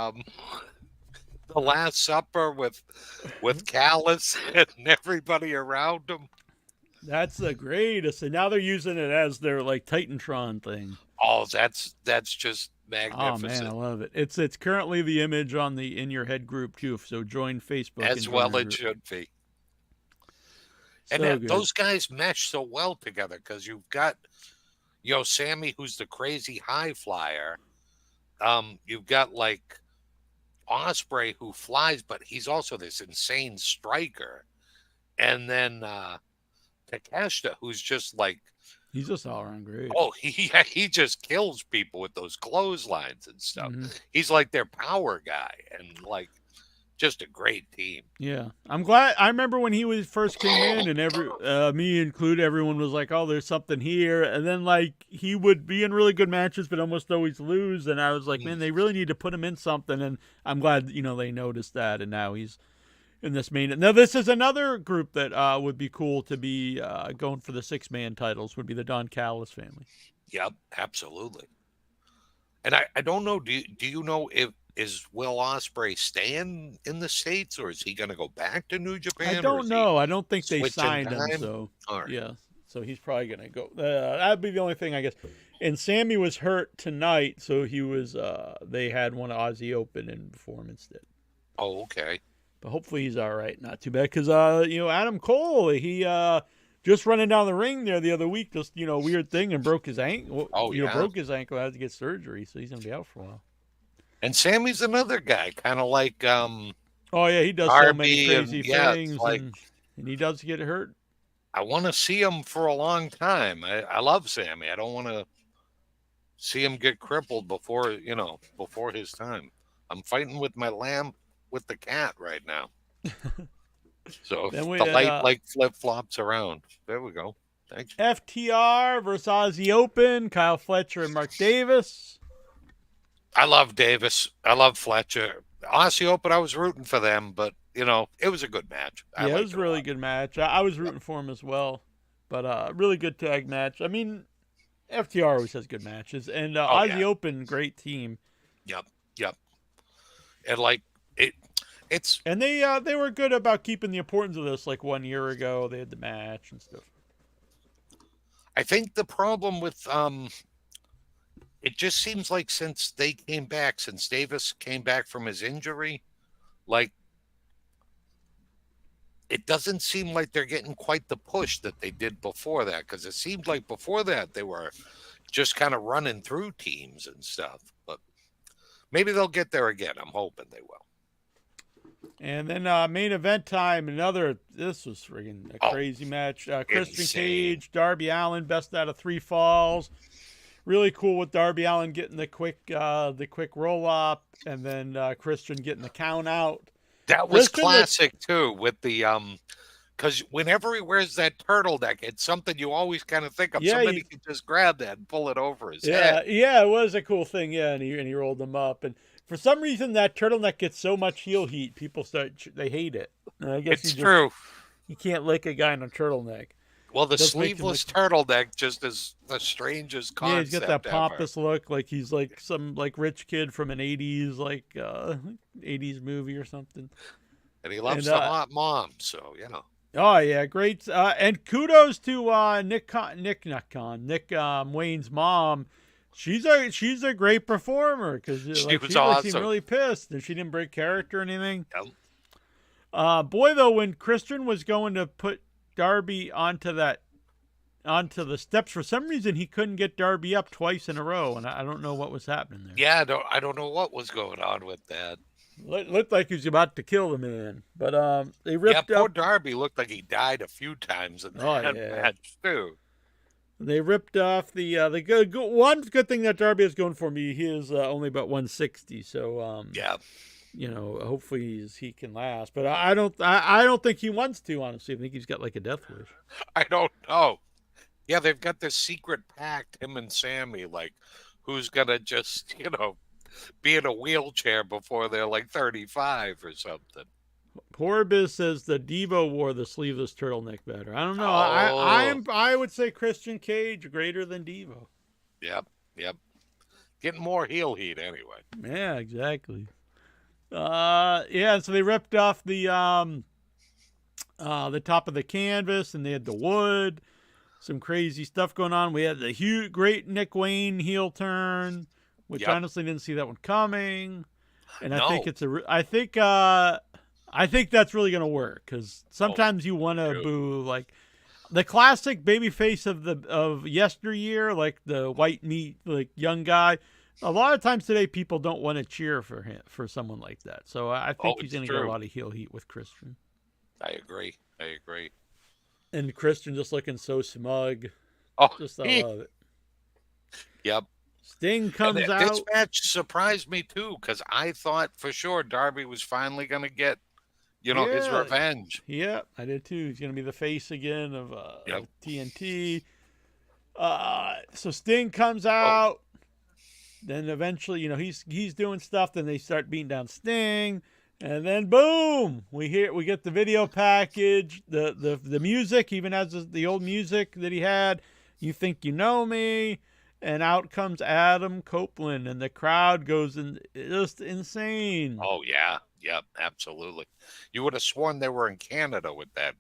Last Supper with Callus and everybody around him. That's the greatest. And now they're using it as their like Titantron thing. Oh, that's just Oh man, I magnificent. love it. It's currently the image on the In Your Head group too. So join Facebook and As join well our it group. should be. And So good. those guys mesh so well together because you've got, Sammy, who's the crazy high flyer. You've got like Osprey, who flies, but he's also this insane striker. And then Takeshita, who's just like, He's just all around great. oh, he just kills people with those clotheslines and stuff. Mhm. He's like their power guy, and like just a great team. Yeah, I'm glad. I remember when he was first came in, and me included, everyone was like, "Oh, there's something here." And then like he would be in really good matches, but almost always lose. And I was like, "Man, they really need to put him in something." And I'm glad they noticed that, and now he's in this main. Now this is another group that would be cool to be going for the 6-man titles. Would be the Don Callis family. Yep, absolutely. And I don't know. Do you know if is Will Ospreay staying in the States, or is he going to go back to New Japan? I or don't is know. I don't think they switching signed him, time? so All right. yeah. So he's probably gonna go. That'd be the only thing, I guess. And Sammy was hurt tonight, so he was. They had one Aussie Open and before him instead. Oh, okay. But hopefully he's all right, not too bad. Because Adam Cole, he just running down the ring there the other week, just weird thing and broke his ankle. Oh, yeah. Broke his ankle, had to get surgery, so he's gonna be out for a while. And Sammy's another guy, kind of like Oh yeah, he does so many Darby, and crazy yeah, it's things, like- and he does get hurt. I want to see him for a long time. I love Sammy. I don't want to see him get crippled before his time. I'm fighting with my lamb with the cat right now. So Then we the had, light like flip flops around. There we go. Thanks. FTR versus Aussie Open, Kyle Fletcher and Mark Davis. I love Davis. I love Fletcher. Aussie Open, I was rooting for them, but it was a good match. Yeah, it was a really good match. I was rooting for him as well, but really good tag match. I mean, FTR always has good matches, and Aussie Open, great team. Yep. And like it's And they were good about keeping the importance of this. Like 1 year ago, they had the match and stuff. I think the problem with it just seems like since Davis came back from his injury, like it doesn't seem like they're getting quite the push that they did before that, because it seemed like before that they were just kind of running through teams and stuff. But maybe they'll get there again. I'm hoping they will. And then main event time, this was friggin' a crazy match. Christian insane. Cage, Darby Allin, best out of 3 falls. Really cool with Darby Allin getting the quick roll up, and then Christian getting the count out. That was Christian classic too, with the because whenever he wears that turtleneck, it's something you always kind of think of. Yeah, Somebody could just grab that and pull it over his Yeah, head. yeah, it was a cool thing. Yeah, and he rolled them up, and for some reason that turtleneck gets so much heel heat, people they hate it. And I guess It's true. You can't lick a guy in a turtleneck. Well, the Does make him sleeveless turtleneck just is the strangest concept. Yeah, he's got that ever. pompous look, like he's like some like rich kid from an '80s '80s movie or something. And he loves And, the hot mom, so Oh yeah, great. And kudos to Nick Wayne's mom. She's a great performer because She was seemed awesome. really pissed and she didn't break character or anything. Yep. Boy, though, when Christian was going to put Darby onto the steps, for some reason he couldn't get Darby up twice in a row, and I don't know what was happening there. Yeah, I don't know what was going on with that. Looked like he was about to kill the man, but they ripped poor up. Darby looked like he died a few times in that match too. They ripped off the one good thing that Darby is going for me. He is only about 160, so Yeah. Hopefully he can last. But I don't think he wants to. Honestly, I think he's got like a death wish. I don't know. Yeah, they've got this secret pact, him and Sammy, like who's gonna just be in a wheelchair before they're like 35 or something. Porbiz says that Devo wore the sleeveless turtleneck better. I don't know. Oh. I would say Christian Cage greater than Devo. Yep. Getting more heel heat anyway. Yeah, exactly. Yeah, so they ripped off the top of the canvas, and they had the wood. Some crazy stuff going on. We had the great Nick Wayne heel turn, which honestly didn't see that one coming. And I think I think that's really gonna work, because sometimes you want to boo like the classic babyface of yesteryear, like the white meat, like young guy. A lot of times today, people don't want to cheer for someone like that. So I think he's gonna get a lot of heel heat with Christian. I agree. And Christian just looking so smug. Oh, I love it. Yep. Sting comes out. This match surprised me too, because I thought for sure Darby was finally going to get, his revenge. Yeah, I did too. He's going to be the face again of TNT. So Sting comes out. Then eventually, he's doing stuff. Then they start beating down Sting. And then boom, we get the video package, the music, even has the old music that he had. You Think You Know Me, and out comes Adam Copeland, and the crowd goes just insane. Oh yeah, yep, absolutely. You would have sworn they were in Canada with that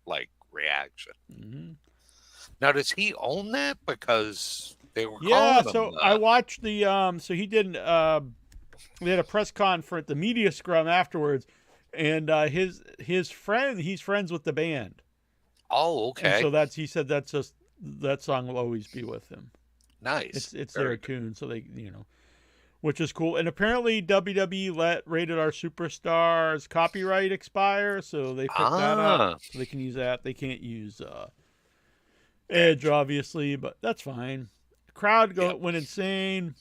reaction. Mm-hmm. Now, does he own that? Because they were calling him, so I watched the so he did we had a press conference, the media scrum afterwards, and he's friends with the band. Oh, okay. And so he said that song will always be with him. Nice. It's their tune, so they which is cool. And apparently WWE Rated R Superstars copyright expire, so they picked that up, so they can use that. They can't use Edge, obviously, but that's fine. The crowd went insane.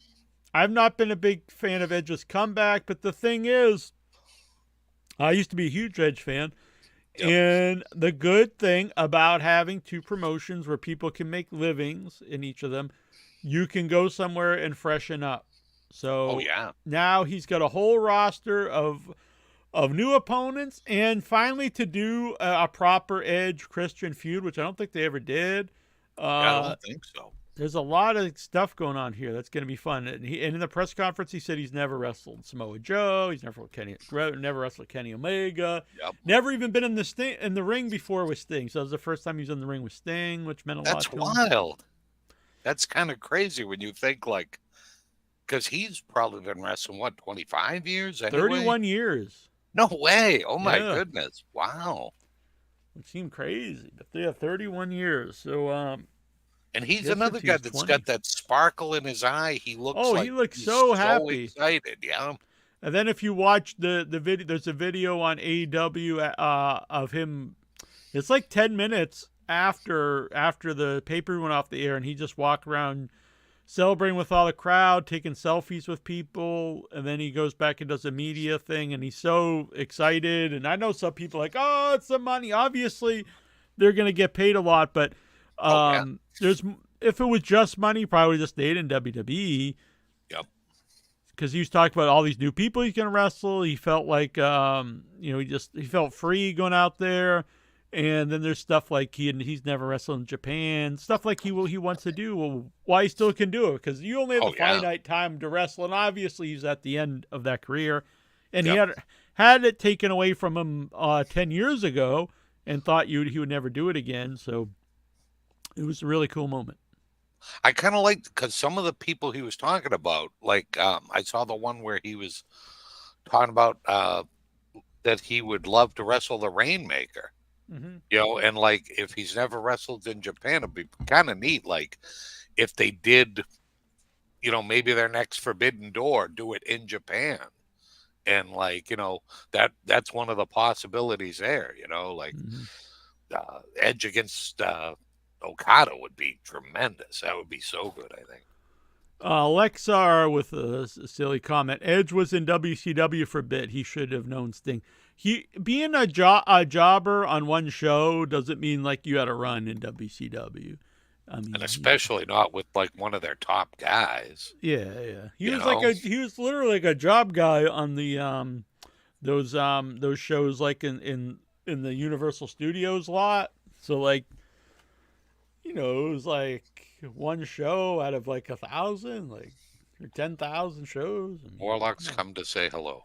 I've not been a big fan of Edge's comeback, but the thing is, I used to be a huge Edge fan. Yep. And the good thing about having two promotions where people can make livings in each of them, you can go somewhere and freshen up. So now he's got a whole roster of new opponents, and finally to do a proper Edge Christian feud, which I don't think they ever did. I don't think so. There's a lot of stuff going on here that's going to be fun. And in the press conference, he said he's never wrestled Samoa Joe. He's never wrestled Kenny Omega. Yep. Never even been in the ring before with Sting. So that was the first time he was in the ring with Sting, which meant a lot to him. That's wild. That's kind of crazy when you think because he's probably been wrestling, 25 years? Anyway? 31 years. No way. Oh, my goodness. Wow. It seemed crazy. But they have 31 years. So, and he's another guy that's 20. got that sparkle in his eye. He looks he looks so happy. Excited, yeah. And then if you watch the video, there's a video on AEW of him. It's like 10 minutes after the paper went off the air, and he just walked around celebrating with all the crowd, taking selfies with people, and then he goes back and does a media thing, and he's so excited. And I know some people are like, oh, it's the money. Obviously, they're going to get paid a lot, but if it was just money, probably just stayed in WWE. Yep. Because he was talking about all these new people he's going to wrestle. He felt like, he felt free going out there. And then there's stuff like he's never wrestled in Japan, stuff like he wants to do. Well, why he still can do it? Because you only have a finite time to wrestle, and obviously he's at the end of that career. And he had it taken away from him 10 years ago, and thought he would never do it again. So it was a really cool moment. I kind of liked, because some of the people he was talking about, I saw the one where he was talking about that he would love to wrestle the Rainmaker. Mm-hmm. And if he's never wrestled in Japan, it'd be kind of neat. If they did, maybe their next Forbidden Door, do it in Japan. And that's one of the possibilities there, Edge against Okada would be tremendous. That would be so good, I think. Lexar with a silly comment. Edge was in WCW for a bit. He should have known Sting. Being a jobber on one show doesn't mean you had a run in WCW. I mean, and especially not with one of their top guys. Yeah. He was literally a job guy on the those shows like in the Universal Studios lot. So like, it was like one show out of like 1,000, like, or 10,000 shows. And, Warlocks come to say hello.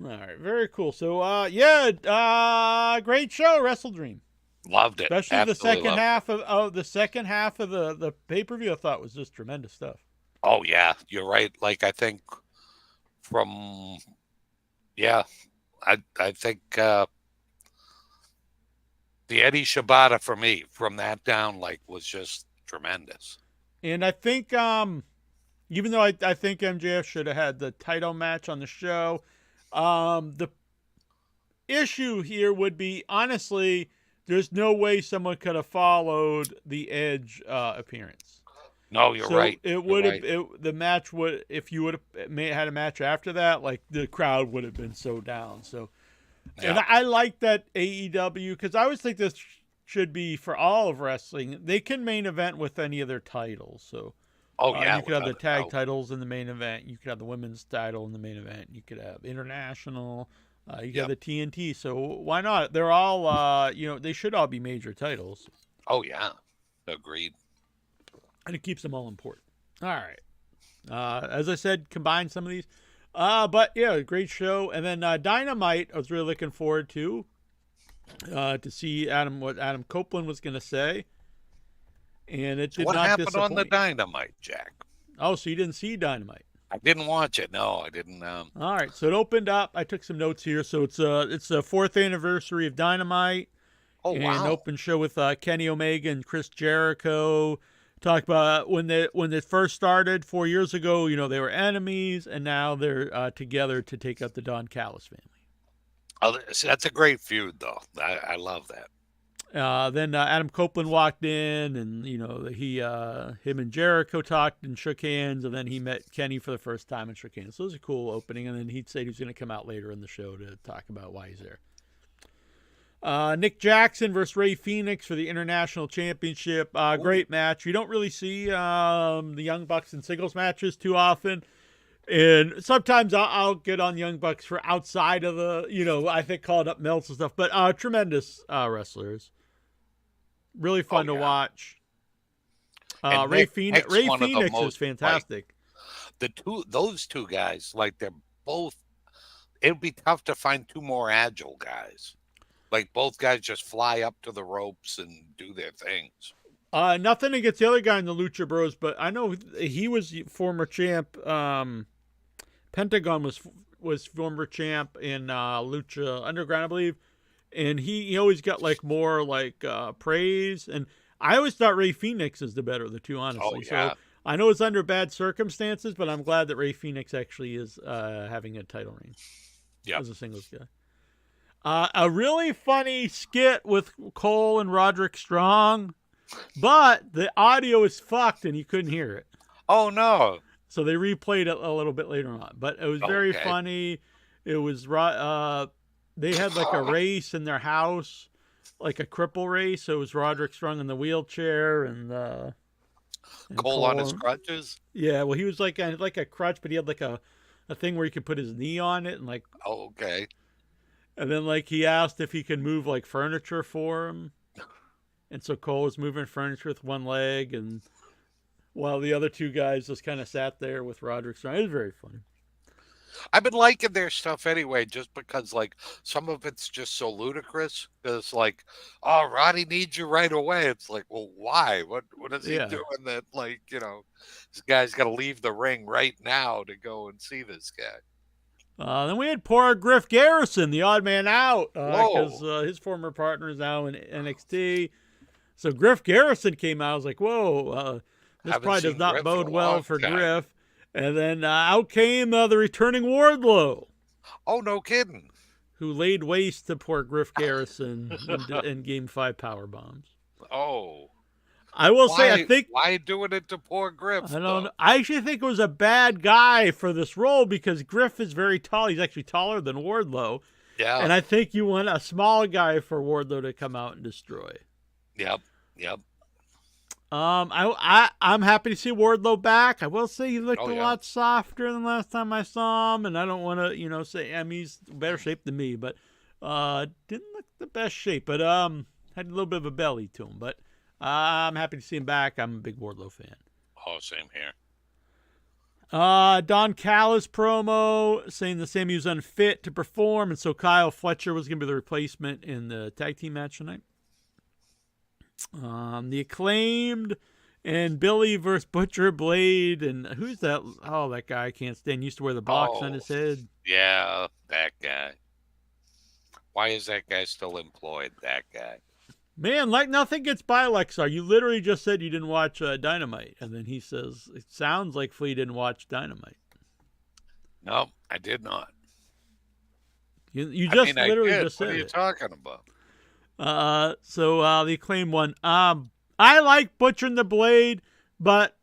All right, very cool. So, great show, Wrestledream. Loved it. Especially Absolutely the second loved half of the second half of the pay-per-view, I thought was just tremendous stuff. Oh yeah, you're right. Like I think from I think the Eddie Shibata for me from that down like was just tremendous. And I think even though I think MJF should have had the title match on the show, the issue here would be, honestly, there's no way someone could have followed the Edge appearance. No, you're right. It would have the match would, if you would have had a match after that, like the crowd would have been so down. So, and I like that AEW, because I always think this should be for all of wrestling. They can main event with any of their titles. So, you could have the tag titles in the main event. You could have the women's title in the main event. You could have international. You got the TNT, so why not? They're all, they should all be major titles. Oh, yeah. Agreed. And it keeps them all important. All right. As I said, combine some of these. But, yeah, great show. And then Dynamite, I was really looking forward to see what Adam Copeland was going to say. And it did what not happened disappoint. on the Dynamite, Jack? Oh, so you didn't see Dynamite? I didn't watch it. No, I didn't. All right, so it opened up. I took some notes here. So it's the 4th anniversary of Dynamite. Oh, wow. An open show with Kenny Omega and Chris Jericho. Talk about when they first started 4 years ago. They were enemies, and now they're together to take out the Don Callis family. Oh, that's a great feud, though. I love that. Then Adam Copeland walked in, and him and Jericho talked and shook hands, and then he met Kenny for the first time and shook hands. So it was a cool opening, and then he said he was going to come out later in the show to talk about why he's there. Nick Jackson versus Ray Phoenix for the International Championship. Great match. You don't really see the Young Bucks in singles matches too often. And sometimes I'll get on Young Bucks for outside of the, I think called up melts and stuff. But tremendous wrestlers. Really fun to watch. Ray Phoenix is fantastic. Those two guys, like they're both. It would be tough to find two more agile guys. Like both guys just fly up to the ropes and do their things. Nothing against the other guy in the Lucha Bros, but I know he was former champ. Pentagon was former champ in Lucha Underground, I believe. And he always got like more like praise, and I always thought Ray Phoenix is the better of the two, honestly. Oh, yeah. So I know it's under bad circumstances, but I'm glad that Ray Phoenix actually is having a title reign as a singles guy. A really funny skit with Cole and Roderick Strong, but the audio is fucked and you couldn't hear it. Oh no! So they replayed it a little bit later on, but it was very funny. It was they had like a race in their house, like a cripple race. So it was Roderick Strong in the wheelchair and Cole on his crutches. Yeah, well, he was like a crutch, but he had like a thing where he could put his knee on it and like. Oh, okay. And then like he asked if he could move like furniture for him, and so Cole was moving furniture with one leg, and while the other two guys just kind of sat there with Roderick Strong. It was very funny. I've been liking their stuff anyway, just because like some of it's just so ludicrous. It's like, oh, Roddy needs you right away. It's like, well, why? What is he doing that? Like, this guy's got to leave the ring right now to go and see this guy. Then we had poor Griff Garrison, the odd man out, because his former partner is now in NXT. So Griff Garrison came out. I was like, whoa, this probably does not bode well for Griff. And then out came the returning Wardlow. Oh, no kidding. Who laid waste to poor Griff Garrison in Game 5 power bombs. Oh. I will say, I think... Why doing it to poor Griff? I don't know. I actually think it was a bad guy for this role because Griff is very tall. He's actually taller than Wardlow. Yeah. And I think you want a small guy for Wardlow to come out and destroy. Yep. I'm happy to see Wardlow back. I will say he looked Oh, a yeah. lot softer than last time I saw him, and I don't want to, say he's in better shape than me, but didn't look the best shape, but had a little bit of a belly to him. But I'm happy to see him back. I'm a big Wardlow fan. Oh, same here. Don Callis promo saying that Sammy was unfit to perform, and so Kyle Fletcher was going to be the replacement in the tag team match tonight. The Acclaimed and Billy versus Butcher Blade, and who's that? Oh, that guy I can't stand. Used to wear the box on his head. Yeah, that guy. Why is that guy still employed? That guy. Man, like nothing gets by Lexar. You literally just said you didn't watch Dynamite, and then he says it sounds like Flea didn't watch Dynamite. No, I did not. You just literally just said it. What are you talking about? So the Acclaimed one. I like Butcher and the Blade, but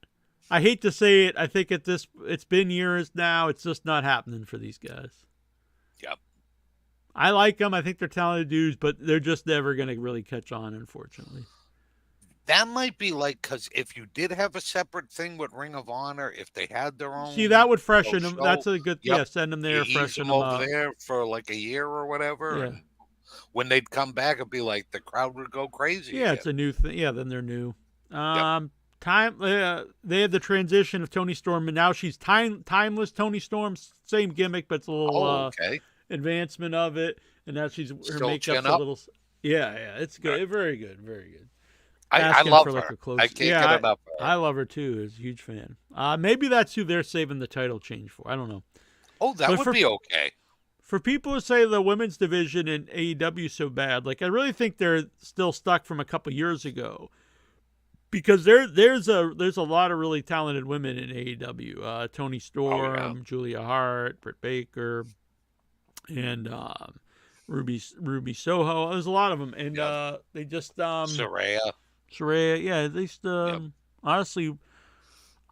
I hate to say it. I think it's been years now. It's just not happening for these guys. Yep. I like them. I think they're talented dudes, but they're just never going to really catch on, unfortunately. That might be because if you did have a separate thing with Ring of Honor, if they had their own. See, that would freshen them. show, That's a good, yep. yeah, send them there, You freshen ease them over up. there for like a year or whatever. Yeah. And when they'd come back, it'd be like the crowd would go crazy. Yeah, again. it's a new thing. Yeah, then they're new. They had the transition of Tony Storm, and now she's timeless Tony Storm. Same gimmick, but it's a little okay. advancement of it. And now her Still makeup's chin a up? little. Yeah, it's good. Right. Very good, very good. I Asking love for, her. like, a close- I can't Yeah, get enough of her. I love her too. Is a huge fan. Maybe that's who they're saving the title change for. I don't know. Oh, that But would be okay. For people who say the women's division in AEW is so bad, like I really think they're still stuck from a couple years ago, because there's a lot of really talented women in AEW. Toni Storm, Julia Hart, Britt Baker, and Ruby Soho. There's a lot of them, and they just Saraya. Yeah, at least honestly.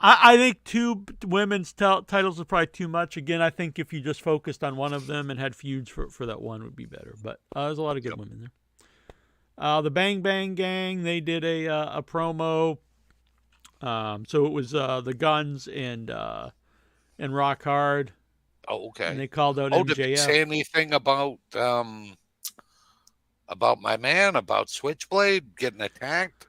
I think two women's titles is probably too much. Again, I think if you just focused on one of them and had feuds for that one would be better. But there's a lot of good women there. The Bang Bang Gang, they did a promo. So it was the Guns and Rock Hard. Oh, okay. And they called out MJF. MJF. Did they say anything about my man, about Switchblade getting attacked?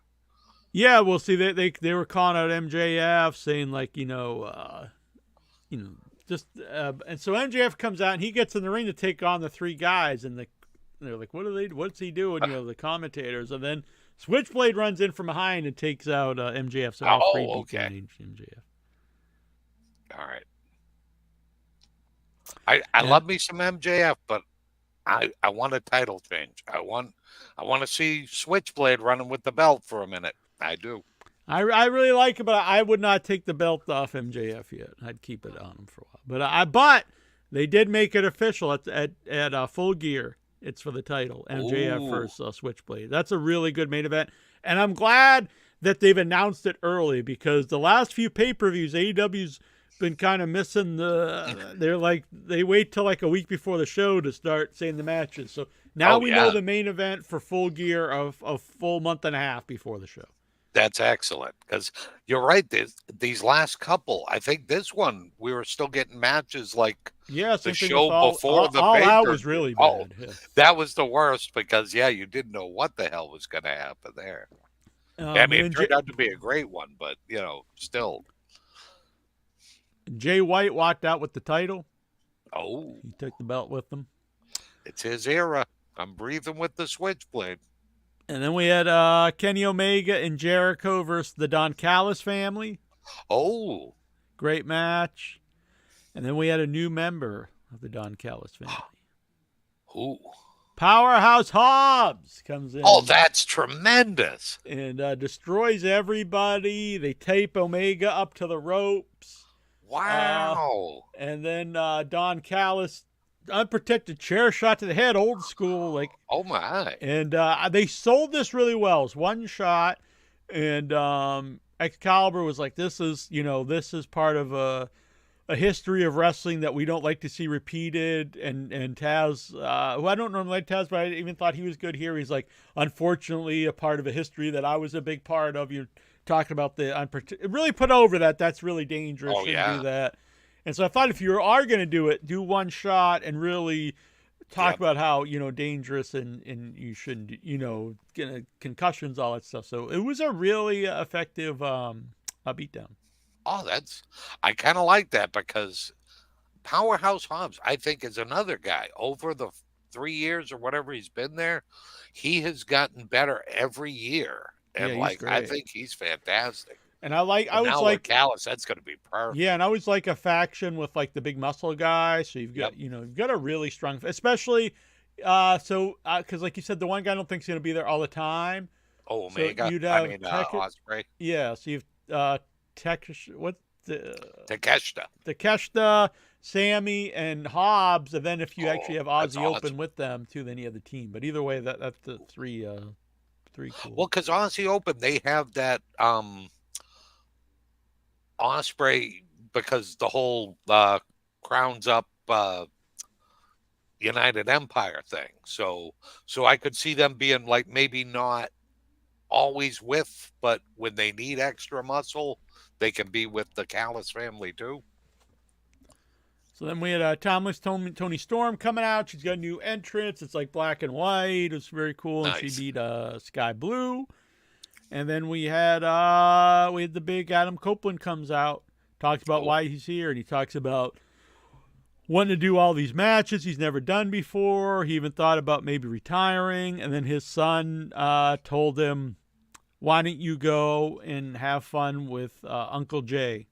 Yeah, well, see, they were calling out MJF, saying like, just and so MJF comes out and he gets in the ring to take on the three guys, and they're like, what's he doing? The commentators, and then Switchblade runs in from behind and takes out MJF. So okay. MJF. All right. I love me some MJF, but I want a title change. I want to see Switchblade running with the belt for a minute. I do. I really like it, but I would not take the belt off MJF yet. I'd keep it on him for a while. But they did make it official at Full Gear. It's for the title. MJF versus Switchblade. That's a really good main event, and I'm glad that they've announced it early, because the last few pay-per-views, AEW's been kind of missing they wait till like a week before the show to start saying the matches. So now we know the main event for Full Gear of a full month and a half before the show. That's excellent, because you're right. These last couple, I think this one, we were still getting matches like the show before the All Baker. Out was really bad. That was the worst, because you didn't know what the hell was going to happen there. I mean, it turned out to be a great one, but still. Jay White walked out with the title. Oh, he took the belt with him. It's his era. I'm breathing with the Switchblade. And then we had Kenny Omega and Jericho versus the Don Callis family. Oh. Great match. And then we had a new member of the Don Callis family. Ooh. Powerhouse Hobbs comes in. Oh, that's tremendous. And destroys everybody. They tape Omega up to the ropes. Wow. And then Don Callis, unprotected chair shot to the head, old school, like. Oh my! And they sold this really well. It's one shot, and Excalibur was like, "This is part of a history of wrestling that we don't like to see repeated." And Taz, who I don't normally like Taz, but I even thought he was good here. He's like, "Unfortunately, a part of a history that I was a big part of." You're talking about it really put over that's really dangerous. Oh, Shouldn't yeah. do that. And so I thought if you are going to do it, do one shot and really talk about how, dangerous and you shouldn't, concussions, all that stuff. So it was a really effective beatdown. Oh, I kind of like that because Powerhouse Hobbs, I think, is another guy. Over the 3 years or whatever he's been there, he has gotten better every year. And Yeah, he's I great. think he's fantastic. And I was now like, with Callis, that's going to be perfect. yeah, and I always like a faction with like the big muscle guy. So you've got, Yep. you've got a really strong, especially, because like you said, the one guy I don't think is going to be there all the time. Oh, So Omega. you'd have Osprey. Yeah, so you've Takeshita. Sammy, and Hobbs, and then if you actually have that's Aussie Open awesome. with them too, then you have the team. But either way, that's the three cool. Well, because Aussie Open, they have that Osprey, because the whole crowns up United Empire thing. So I could see them being like maybe not always with, but when they need extra muscle, they can be with the Callis family too. So then we had Tony Storm coming out. She's got a new entrance. It's like black and white. It's very cool. Nice. And she beat Sky Blue. And then we had the big Adam Copeland comes out, talks about why he's here, and he talks about wanting to do all these matches he's never done before. He even thought about maybe retiring. And then his son told him, "Why don't you go and have fun with Uncle Jay?"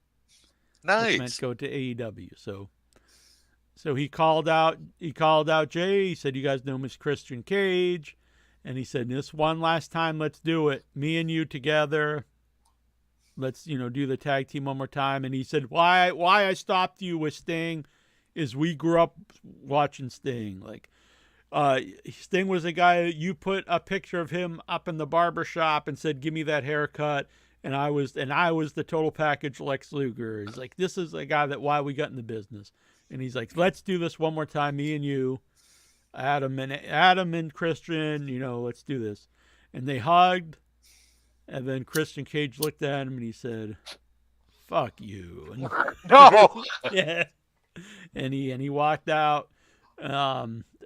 Nice. Which meant go to AEW. So he called out Jay. He said, "You guys know Miss Christian Cage." And he said, "This one last time, let's do it. Me and you together. Let's, do the tag team one more time." And he said, why I stopped you with Sting is we grew up watching Sting. Like, Sting was a guy that you put a picture of him up in the barber shop and said, "Give me that haircut." And I was the total package Lex Luger. He's like, this is a guy that why we got in the business. And he's like, let's do this one more time, me and you, Adam and Christian, let's do this. And they hugged, and then Christian Cage looked at him and he said, "Fuck you." And, No. yeah. And he walked out.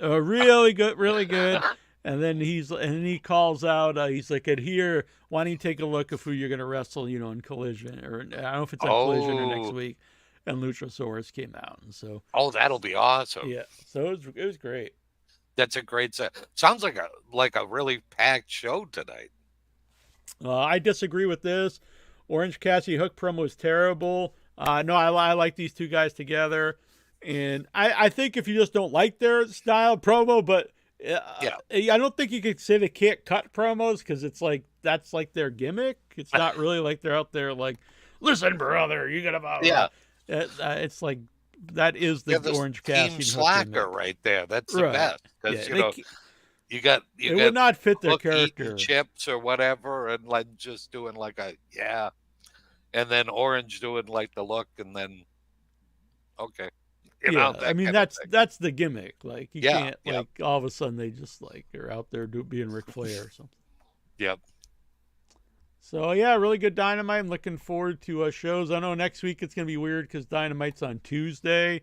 Really good. And then he calls out, he's like, "Here, why don't you take a look of who you're going to wrestle, in Collision, or I don't know if it's on Collision or next week." And Luchasaurus came out, and so. Oh, that'll be awesome. Yeah, so it was great. That's a great set. Sounds like a really packed show tonight. I disagree with this. Orange Cassidy Hook promo is terrible. No, I like these two guys together, and I think if you just don't like their style promo, but. Yeah. I don't think you could say they can't cut promos because it's like that's like their gimmick. It's not really like they're out there like, "Listen, brother, you gotta." Yeah. It's like that is the Orange Cassidy Team Slacker right there. That's the best because you got it would not fit their Hook character. eating chips or whatever, and like just doing like and then Orange doing like the look, and then okay. I mean that's the gimmick. Like you can't yeah. like all of a sudden they just like are out there being Ric Flair or something. Yep. So yeah, really good Dynamite. I'm looking forward to shows. I know next week it's gonna be weird because Dynamite's on Tuesday,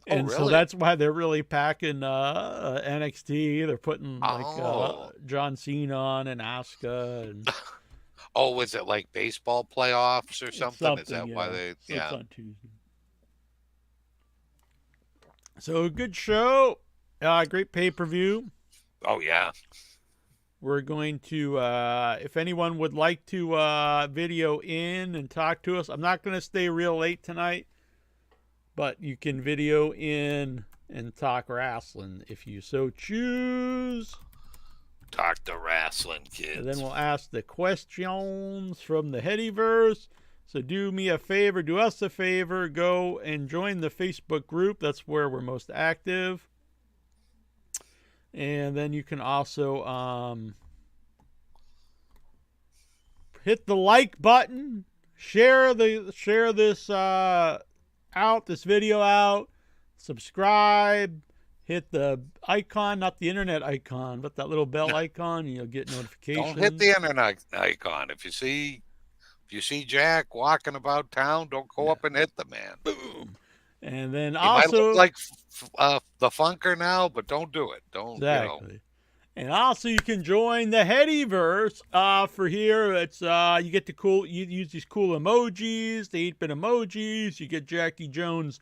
and so that's why they're really packing NXT. They're putting like John Cena on and Asuka. And oh, was it like baseball playoffs or something? Is that why they? So it's on Tuesday. So good show, great pay-per-view. Oh yeah. We're going to, if anyone would like to video in and talk to us, I'm not going to stay real late tonight, but you can video in and talk wrestling if you so choose. Talk the wrestling, kids. And then we'll ask the questions from the Headyverse. So do us a favor, go and join the Facebook group. That's where we're most active. And then you can also hit the like button, share this this video out, subscribe, hit the icon, not the internet icon, but that little bell icon, and you'll get notifications. Don't hit the internet icon. If you see If you see Jack walking about town, don't go up and hit the man. Boom. And then He might also look like the Funker now, but don't do it. Don't, exactly. And also, you can join the Headyverse. For here, it's you get you use these cool emojis, the 8-bit emojis. You get Jackie Jones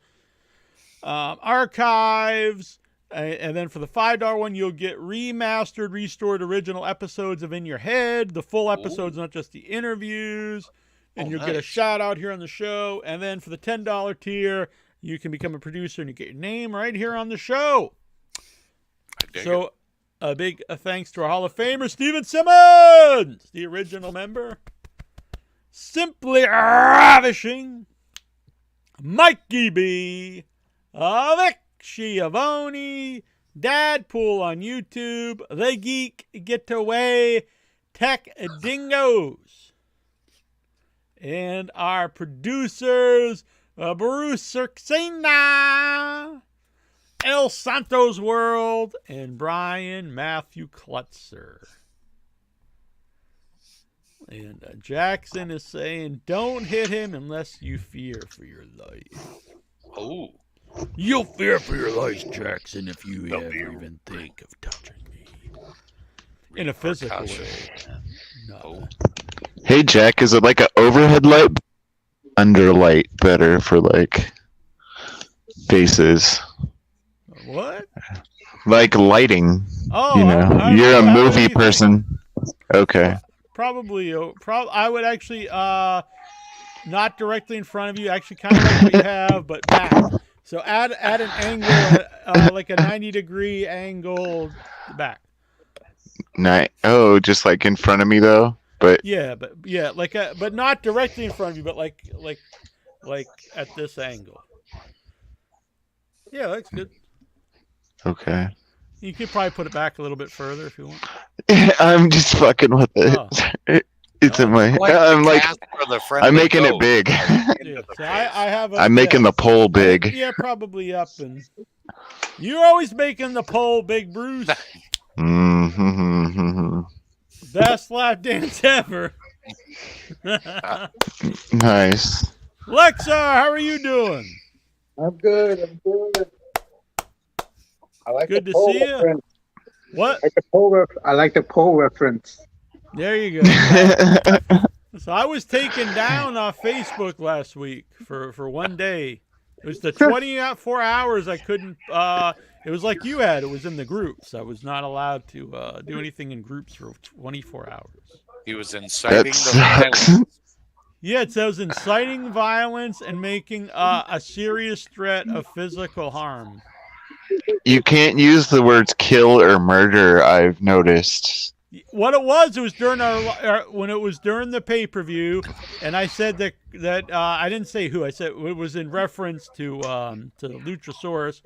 archives, and then for the $5 one, you'll get remastered, restored, original episodes of In Your Head, the full episodes, not just the interviews. And you'll get a shout out here on the show. And then for the $10 tier, you can become a producer and you get your name right here on the show. So a big thanks to our Hall of Famer, Steven Simmons, the original member. Simply Ravishing, Mikey B, Vic Schiavone, Dadpool on YouTube, The Geek Getaway, Tech Dingoes, and our producers, Bruce Cirxena, El Santos World, and Brian Matthew Klutzer. And Jackson is saying, don't hit him unless you fear for your life. Oh. You'll fear for your life, Jackson, if you ever even think of touching me. In a physical way. No. Hey, Jack, is it like an overhead light? Under light better for like faces. What? Like lighting. Oh, you know, you're a movie person. Okay. Probably. I would actually not directly in front of you. Actually, kind of like what you have, but back. So add an angle, like a 90-degree angle back. Oh, just like in front of me though. But but not directly in front of you, but like at this angle. Yeah, that's good. Okay. You could probably put it back a little bit further if you want. I'm just fucking with it. Oh. It's in my. I'm making it big. Yeah, so I have. I'm making the pole big. Yeah, probably up, and you're always making the pole big, Bruce. Mm-hmm. Best lap dance ever. Nice. Lexa, how are you doing? I'm good. I like Good the to pole see you. reference. What? I like the pole reference. There you go. So I was taken down off Facebook last week for one day. It was the 24 hours I couldn't. It was like you had. It was in the groups. I was not allowed to do anything in groups for 24 hours. He was inciting the sucks. violence. Yeah, it says inciting violence and making a serious threat of physical harm. You can't use the words kill or murder, I've noticed. What it was during when it was during the pay-per-view, and I said that I didn't say who. I said it was in reference to the Luchasaurus.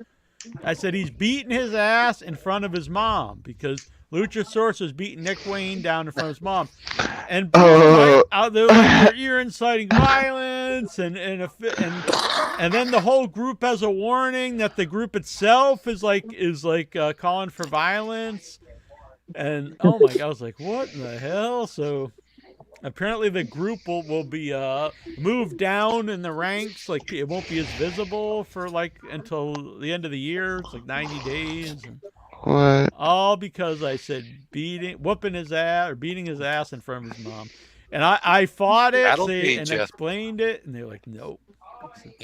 I said he's beating his ass in front of his mom because Luchasaurus was beating Nick Wayne down in front of his mom, and you're inciting violence, and then the whole group has a warning that the group itself is calling for violence, and oh my God, I was like, what in the hell? So apparently the group will be moved down in the ranks, like it won't be as visible for until the end of the year. It's like 90 days. What? All because I said whooping his ass or beating his ass in front of his mom. And I fought it and explained it, and they're like, nope.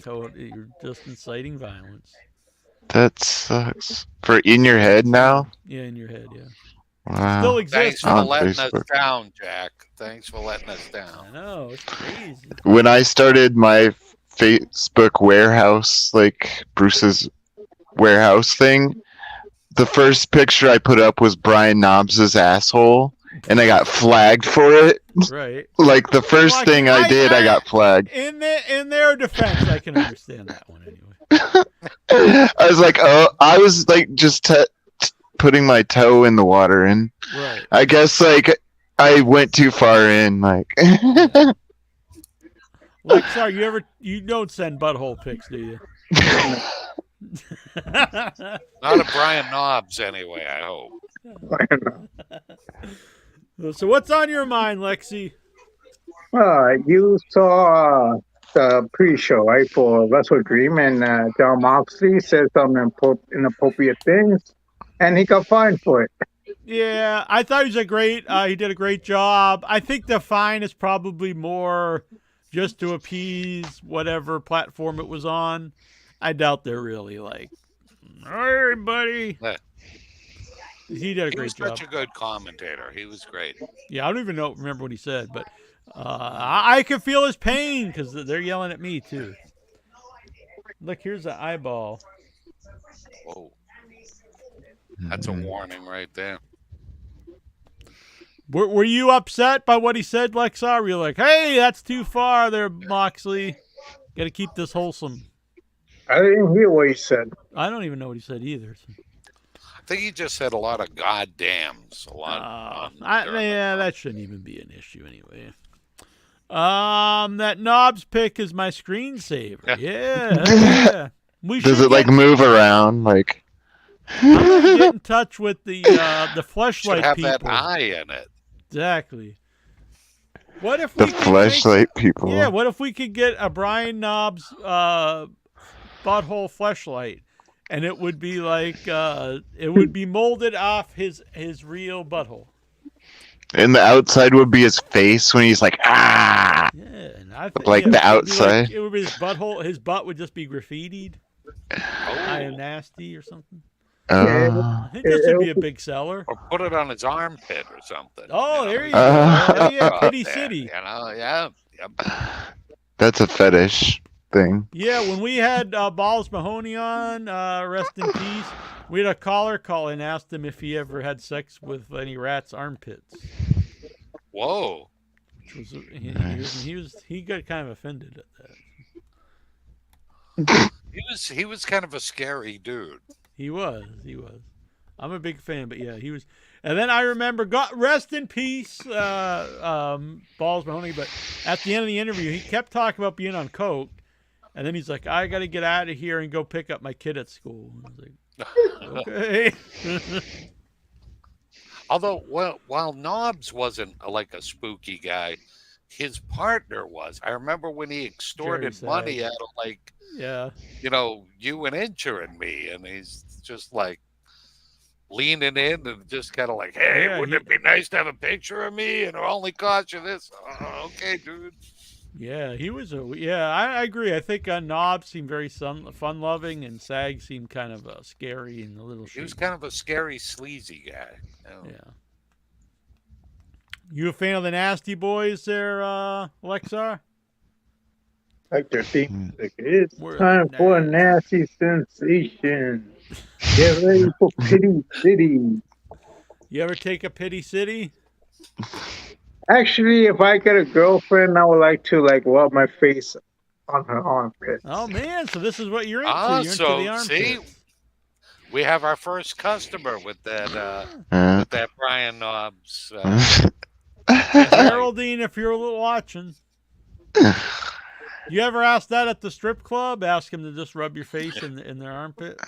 So you're just inciting violence. That sucks. For in your head now? Yeah, in your head, yeah. Wow. Still exists. Thanks for letting us down, Jack. Thanks for letting us down. I know, it's crazy. When I started my Facebook warehouse, like Bruce's warehouse thing, the first picture I put up was Brian Knobs' asshole, and I got flagged for it. Right. Like the first thing I did, I got flagged. In their defense, I can understand that one anyway. I was like, I was like just putting my toe in the water, and right. I guess like I went too far in. Like, Lexar, you don't send butthole pics, do you? Not a Brian Knobs, anyway, I hope. So what's on your mind, Lexi? You saw the pre-show, right, for Wrestledream, and John Moxley said some inappropriate things, and he got fined for it. Yeah, I thought he did a great job. I think the fine is probably more just to appease whatever platform it was on. I doubt they're really like, hey, buddy. Yeah. He did a He great was job. such a good commentator. He was great. Yeah, I don't even remember what he said, but I could feel his pain because they're yelling at me too. Look, here's the eyeball. Whoa. That's a warning right there. Were you upset by what he said, Lexar? Were you like, hey, that's too far there, Moxley? Got to keep this wholesome. I didn't hear what he said. I don't even know what he said either. I think he just said a lot of goddams. A lot. That shouldn't even be an issue anyway. That Knobs pick is my screensaver. Yeah. Does it like move around? Like, I'm gonna get in touch with the fleshlight Should have people. that eye in it. Exactly. What if the we could fleshlight people. Yeah, what if we could get a Brian Knobs butthole fleshlight, and it would be like it would be molded off his real butthole. And the outside would be his face when he's like, ah. Yeah, and the outside. It would be his butthole. His butt would just be graffitied. I am nasty or something. I think this would be a big seller. Or put it on his armpit or something. Oh, there you go. Yeah, Pity There, City. You know, yeah. That's a fetish thing. Yeah, when we had Balls Mahoney on, rest in peace, we had a caller call and asked him if he ever had sex with any rats' armpits. Whoa. Which was, he got kind of offended at that. He was kind of a scary dude. He was. I'm a big fan, but yeah, he was. And then I remember, rest in peace, Balls Mahoney. But at the end of the interview, he kept talking about being on coke, and then he's like, "I got to get out of here and go pick up my kid at school." I was like, "Okay." Although, while Knobs wasn't like a spooky guy, his partner was. I remember when he extorted money out of like, you an incher and me, and he's just like leaning in and just kind of like, hey, wouldn't it be nice to have a picture of me? And it'll only cost you this. Oh, okay, dude. Yeah, he was I agree. I think Knobs seemed very fun-loving, and Sag seemed kind of scary and a little shady. He was kind of a scary, sleazy guy. Yeah. You a fan of the Nasty Boys there, Lexar? Like their theme music. It's time for a nasty sensation. Get ready for Pity City. You ever take a Pity City? Actually, if I get a girlfriend, I would like to rub my face on her armpit. Oh man, so this is what you're into. You're So into the armpits. see, we have our first customer with that Brian Knobs. Geraldine, if you're watching. You ever ask that at the strip club? Ask him to just rub your face in their armpit?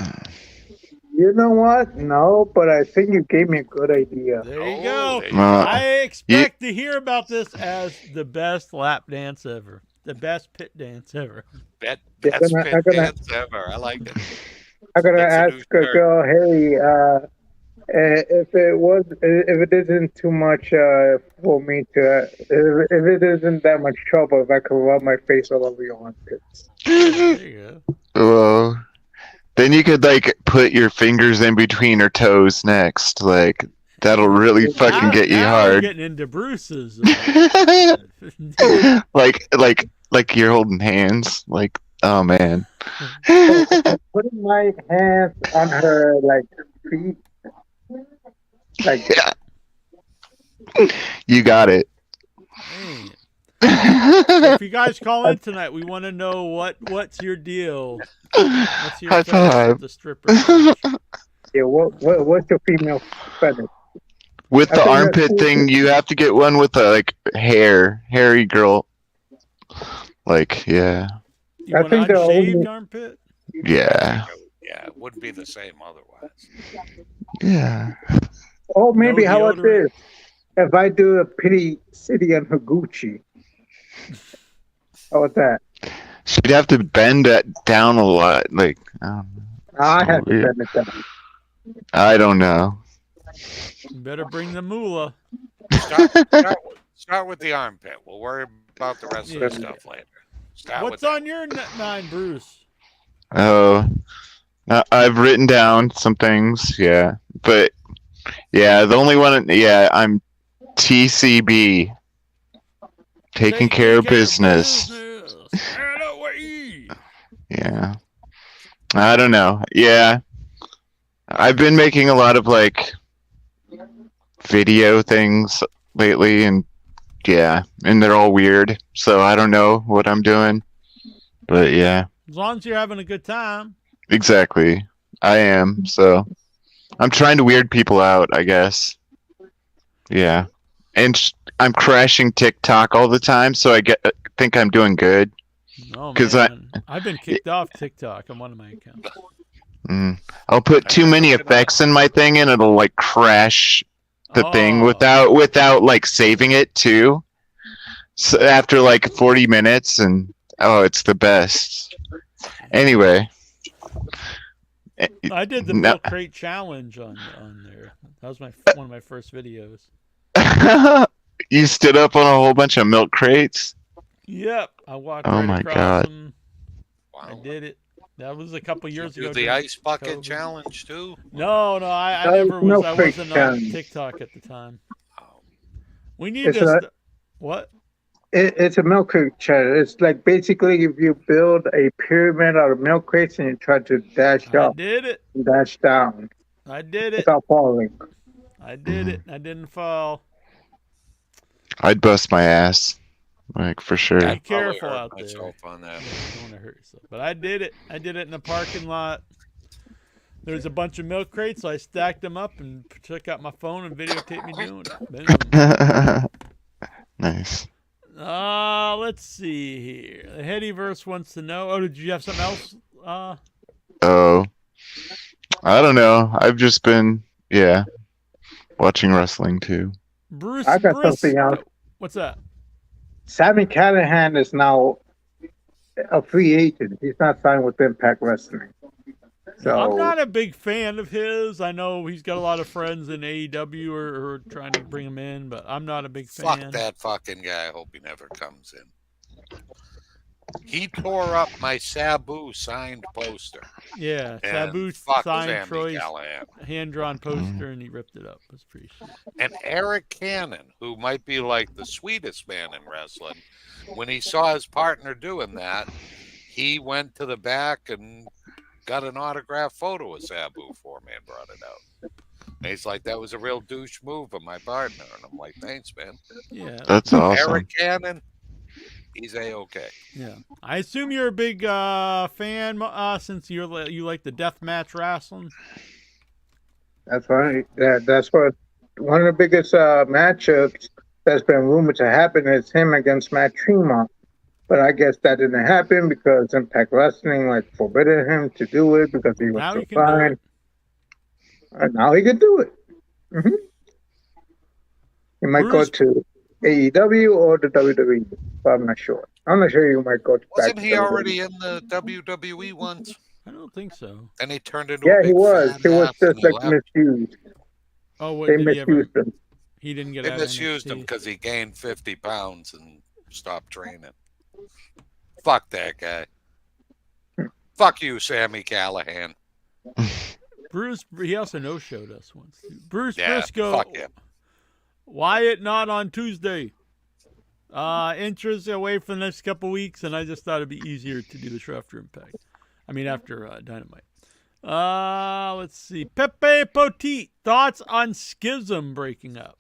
You know what? No, but I think you gave me a good idea. There you go. There you I expect to hear about this as the best lap dance ever. The best pit dance ever. Best pit dance ever. I like it. I gotta ask a girl, hey, if it isn't too much for me to, if it isn't that much trouble, if I could rub my face all over your armpits. There you go. Well, then you could put your fingers in between her toes next. That'll really fucking get you now hard. We're getting into Bruce's. like you're holding hands. Oh man. Putting my hands on her feet. Yeah. You got it. Man. If you guys call in tonight, we want to know what's your deal. What's your High five. with the stripper? Yeah, what's your female fetish? With the armpit thing, you have to get one with a hairy girl. Yeah. You want an unshaved armpit? Yeah. Yeah, it wouldn't be the same otherwise. Yeah. Oh, maybe No how about deodorant? this? If I do a Pity City on Higuchi. How was that? She'd have to bend that down a lot. Like, I don't know. I So have to weird. bend it down. I don't know. You better bring the moolah. Start with the armpit. We'll worry about the rest of the stuff later. Start What's with on your nine, Bruce? Oh, I've written down some things. Yeah, but yeah, the only one. Yeah, I'm TCB, taking care of business. Out of way. Yeah, I don't know. Yeah, I've been making a lot of like video things lately, and yeah, and they're all weird. So I don't know what I'm doing, but yeah, As long as you're having a good time. exactly. I am. So I'm trying to weird people out, I guess. Yeah, and I'm crashing TikTok all the time, so I think I'm doing good. Oh 'Cause man, I've been kicked off TikTok on one of my accounts. I'll put too many effects in my thing, and it'll like crash the thing without like saving it too. So after like 40 minutes, and oh, it's the best. Anyway, I did the milk crate challenge on there. That was one of my first videos. you stood up on a whole bunch of milk crates. Yep, I walked Oh right my across God. them. I did it. That was a couple years Do ago. the during ice bucket COVID. challenge too. No, I That never was milk was. I crate wasn't on challenge. TikTok at the time. Oh, We need It's to. What? It's a milk crate challenge. It's like basically if you build a pyramid out of milk crates and you try to dash I up did it. and dash down I did it. without falling. I did it. I didn't fall. I'd bust my ass, like for sure. Be I'd probably careful hurt out there. myself on that. You don't want to hurt yourself. But I did it. I did it in the parking lot. There was a bunch of milk crates, so I stacked them up and took out my phone and videotaped me doing it. Boom. Nice. Let's see here. The Headyverse wants to know. Oh, did you have something else? Oh, I don't know. I've just been watching wrestling too. Bruce. I got something else. What's that? Sammy Callahan is now a free agent. He's not signed with Impact Wrestling. So I'm not a big fan of his. I know he's got a lot of friends in AEW who are trying to bring him in, but I'm not a big fan. Fuck that fucking guy. I hope he never comes in. He tore up my Sabu signed poster. Yeah, And Sabu fuck signed Sammy Troy's Callahan. hand-drawn poster, and he ripped it up. It was pretty shit. And Eric Cannon, who might be like the sweetest man in wrestling, when he saw his partner doing that, he went to the back and got an autographed photo of Sabu for me and brought it out. And he's like, that was a real douche move of my partner. And I'm like, thanks, man. Yeah, That's awesome. Eric Cannon, he's A-okay. yeah. I assume you're a big fan since you like the death match wrestling. that's right. That's what one of the biggest matchups that's been rumored to happen is him against Matt Tremont. But I guess that didn't happen because Impact Wrestling forbidden him to do it because he was Now so he can do fine. it. And now he can do it. He might Bruce- go to AEW or the WWE, but I'm not sure. I'm not sure he might go back Wasn't to he WWE. already in the WWE once? I don't think so. And he turned into a Yeah, big he was. fat He was ass and just he like left. misused. Oh, what They did he ever? misused him. He didn't get They out of misused him NXT. because he gained 50 pounds and stopped training. Fuck that guy. Fuck you, Sammy Callahan. Bruce, he also no-showed us once. Bruce Yeah, Briscoe. fuck him. Wyatt not on Tuesday. Interest away for the next couple weeks, and I just thought it'd be easier to do the show after Impact. I mean, after Dynamite. Let's see. Pepe Potit, thoughts on Schism breaking up?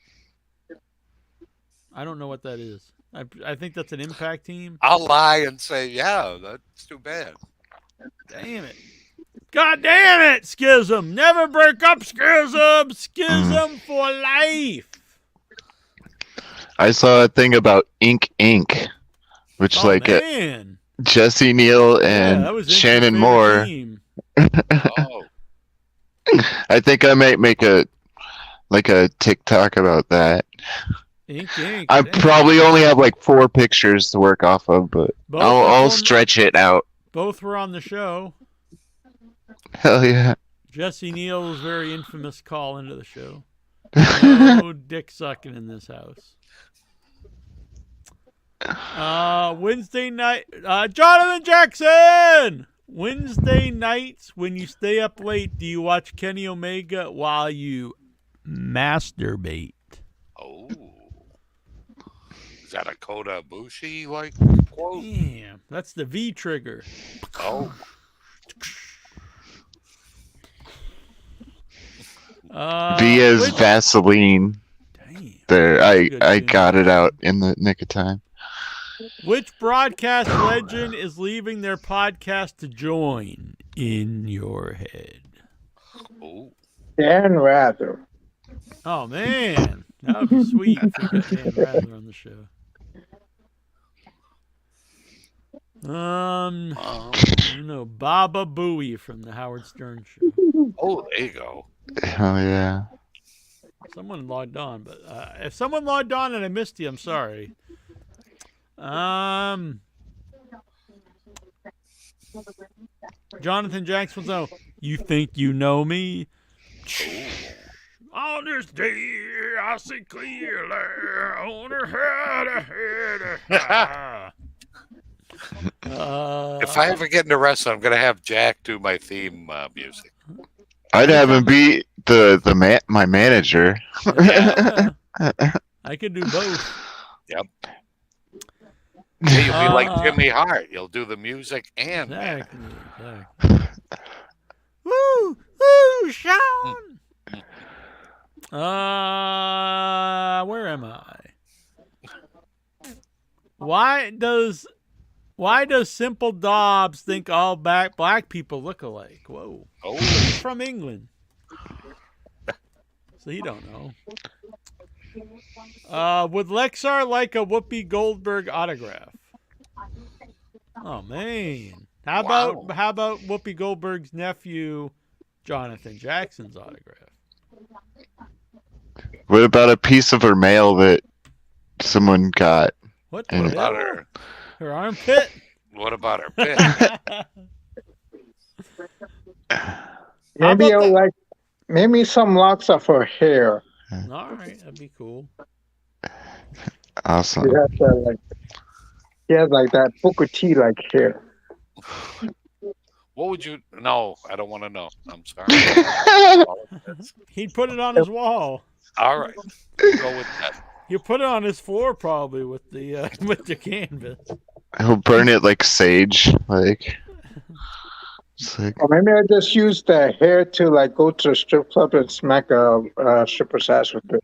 I don't know what that is. I think that's an Impact team. I'll lie and say, yeah, that's too bad. Damn it. God damn it, Schism. Never break up, Schism. Schism for life. I saw a thing about Ink Inc., which Oh, like man. Jesse Neal Yeah, and that was Shannon Inky's favorite Moore. team. Oh, I think I might make a TikTok about that. Ink, ink. I damn. probably only have like 4 pictures to work off of, but Both I'll of them- stretch it out. Both were on the show. Hell yeah. Jesse Neal's very infamous call into the show. No dick sucking in this house. Wednesday night, Jonathan Jackson. Wednesday nights when you stay up late, do you watch Kenny Omega while you masturbate? Oh. Is that a Kota Ibushi like quote? Damn, that's the V trigger. Oh. Via's Vaseline. Damn. There, Good I tune. got it out in the nick of time. Which broadcast legend is leaving their podcast to join in your head? Oh. Dan Rather. Oh, man. That would be sweet if we got Dan Rather on the show. You know, Baba Booey from the Howard Stern Show. Oh, there you go. Hell yeah. Someone logged on, but if someone logged on and I missed you, I'm sorry. Jonathan Jackson wants to know, you think you know me? On this day, I see clearly on her head. If I ever get into wrestling, I'm gonna have Jack do my theme music. I'd have him be my manager. Yeah, I could do both. Yep. Yeah, you'll be like Jimmy Hart. You'll do the music and Exactly. Woo, woo, Sean. Where am I? Why does Simple Dobbs think all black people look alike? Whoa. Oh. He's from England. So you don't know. Would Lexar like a Whoopi Goldberg autograph? Oh man. How about Whoopi Goldberg's nephew, Jonathan Jackson's autograph? What about a piece of her mail that someone got? What about her? Her armpit? What about her pit? Maybe maybe some locks of her hair. All right, that'd be cool. Awesome. He has like that Booker T like hair. What would you? No, I don't want to know. I'm sorry. He'd put it on his wall. All right, we'll go with that. You put it on his floor probably with the canvas. He'll burn it like sage, like. Or maybe I just use the hair to like go to a strip club and smack a stripper's ass with it.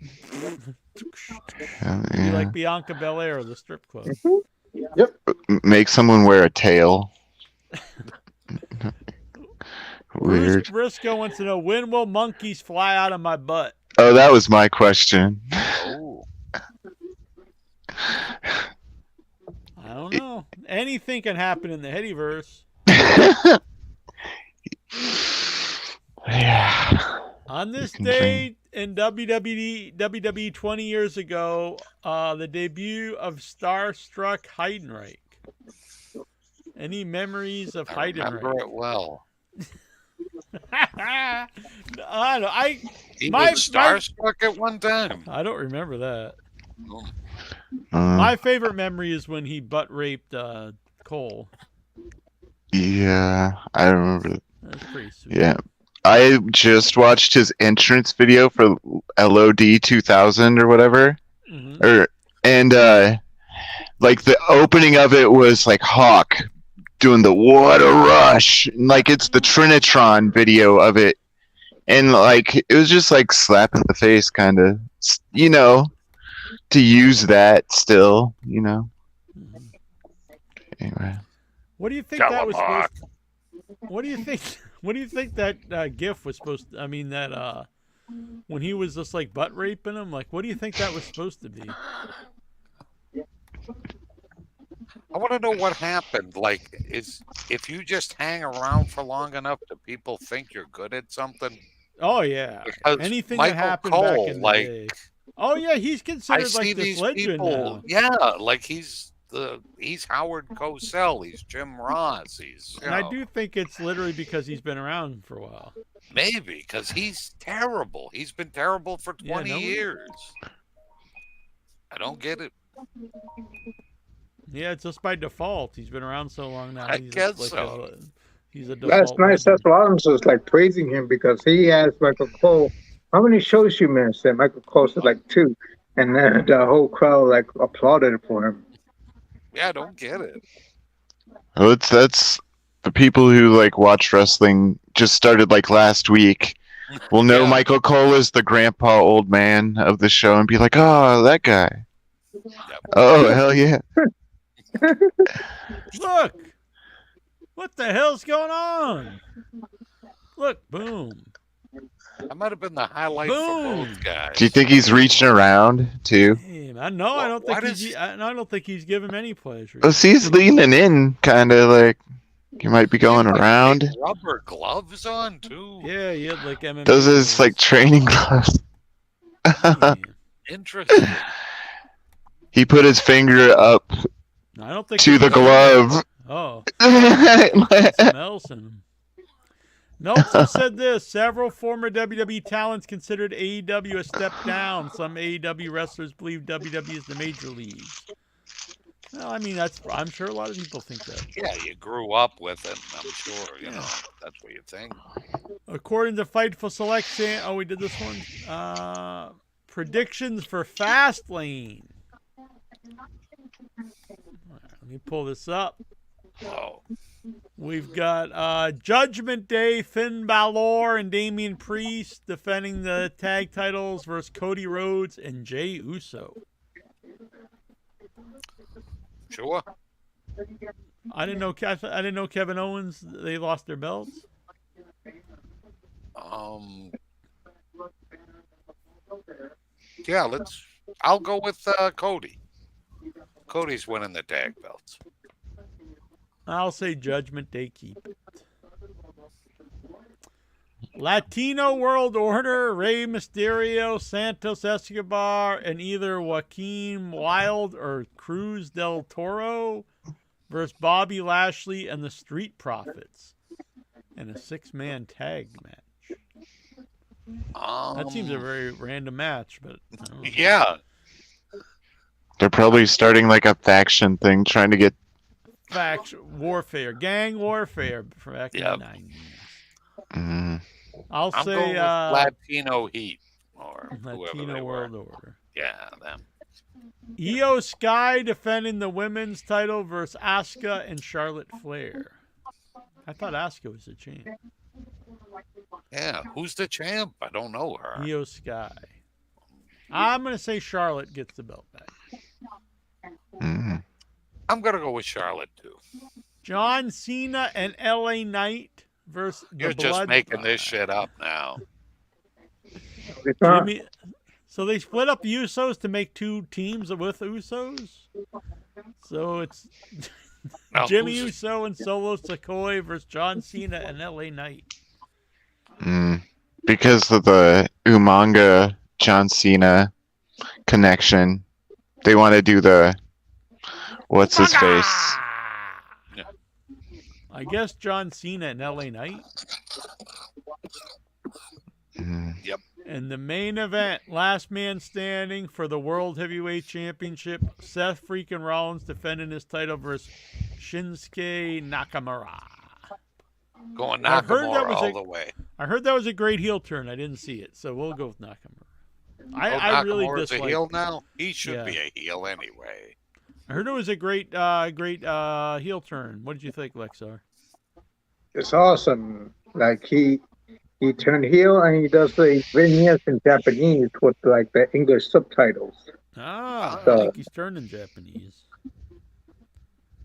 Be like Bianca Belair of the strip club. Yep. Make someone wear a tail. Weird. Bruce Briscoe wants to know, when will monkeys fly out of my butt? Oh, that was my question. Oh. I don't know. Anything can happen in the Headyverse. Yeah. On this date in WWE 20 years ago, the debut of Starstruck Heidenreich. Any memories of I remember Heidenreich? it well. I don't know. He was starstruck at one time. I don't remember that. Oh. My favorite memory is when he butt raped Cole. Yeah, I remember. That's pretty sweet. Yeah. I just watched his entrance video for LOD 2000 or whatever. Mm-hmm. Like the opening of it was like Hawk doing the "What a Rush," and, like it's the Trinitron video of it, and like it was just like slap in the face, kind of, to use that still, Mm-hmm. Anyway, What do you think that was supposed to? What do you think? What do you think that GIF was supposed to? I mean, that when he was just like butt raping him, like, what do you think that was supposed to be? I want to know what happened. Like, if you just hang around for long enough, do people think you're good at something? Oh yeah, Because anything Michael that happened Cole, back in the like, day. Oh yeah, he's I considered see like this these legend people. now. Yeah, like he's Howard Cosell, he's Jim Ross, he's And I do think it's literally because he's been around for a while. maybe because he's terrible. He's been terrible for 20 years. I don't get it. Yeah, it's just by default. He's been around so long now. I He's guess like so. he's a Last default night, Seth legend. Rollins was like praising him because he asked Michael Cole, "How many shows you missed?" And Michael Cole said like 2, and then the whole crowd like applauded for him. Yeah, I don't get it. Well, that's the people who like watch wrestling just started like last week. Will know Yeah. Michael Cole is the grandpa old man of the show and be like, oh, that guy. Yep. Oh, hell yeah. Look! What the hell's going on? Look, boom. That might have been the highlight Boom. for both guys. Do you think he's reaching around too? Damn, I know. I don't think he's giving him any pleasure. Well, he's leaning in, kind of like he might be going around. Big rubber gloves on too. Yeah, he had like MMA. Those is like training gloves. Damn. Interesting. He put his finger up I don't think to the glove. Oh, it smells him. Meltzer said this: several former WWE talents considered AEW a step down. Some AEW wrestlers believe WWE is the major leagues. Well, I mean, I'm sure a lot of people think that. Yeah, you grew up with it. I'm sure, you know, that's what you think. According to Fightful Selection, we did this one. Predictions for Fastlane. Let me pull this up. Oh. We've got Judgment Day, Finn Balor and Damian Priest defending the tag titles versus Cody Rhodes and Jey Uso. Sure. I didn't know Kevin Owens, they lost their belts. Yeah, I'll go with Cody. Cody's winning the tag belts. I'll say Judgment Day keep it. Latino World Order, Rey Mysterio, Santos Escobar, and either Joaquin Wilde or Cruz del Toro versus Bobby Lashley and the Street Profits in a 6-man tag match. That seems a very random match, but I don't know. Yeah. They're probably starting like a faction thing, trying to get warfare, gang warfare for back in the 90s. Mm. I'm say going with Latino Heat or Latino World Order. Yeah, them. Io Sky defending the women's title versus Asuka and Charlotte Flair. I thought Asuka was the champ. Yeah, who's the champ? I don't know her. Io Sky. I'm going to say Charlotte gets the belt back. Mm. I'm going to go with Charlotte, too. John Cena and LA Knight versus the You're just making this shit up now. Jimmy, so they split up the Usos to make 2 teams with Usos? So it's Jimmy Uso and Solo Sikoa versus John Cena and LA Knight. Because of the Umaga John Cena connection, they want to do the what's his face? Yeah. I guess John Cena and LA Knight. Yep. And the main event, last man standing for the World Heavyweight Championship, Seth freaking Rollins defending his title versus Shinsuke Nakamura. Going Nakamura all the way. I heard that was a great heel turn. I didn't see it, so we'll go with Nakamura. I really dislike a heel now? He should be a heel anyway. I heard it was a great heel turn. What did you think, Lexar? It's awesome. Like he turned heel and he does the vignettes in Japanese with like the English subtitles. I think he's turned in Japanese.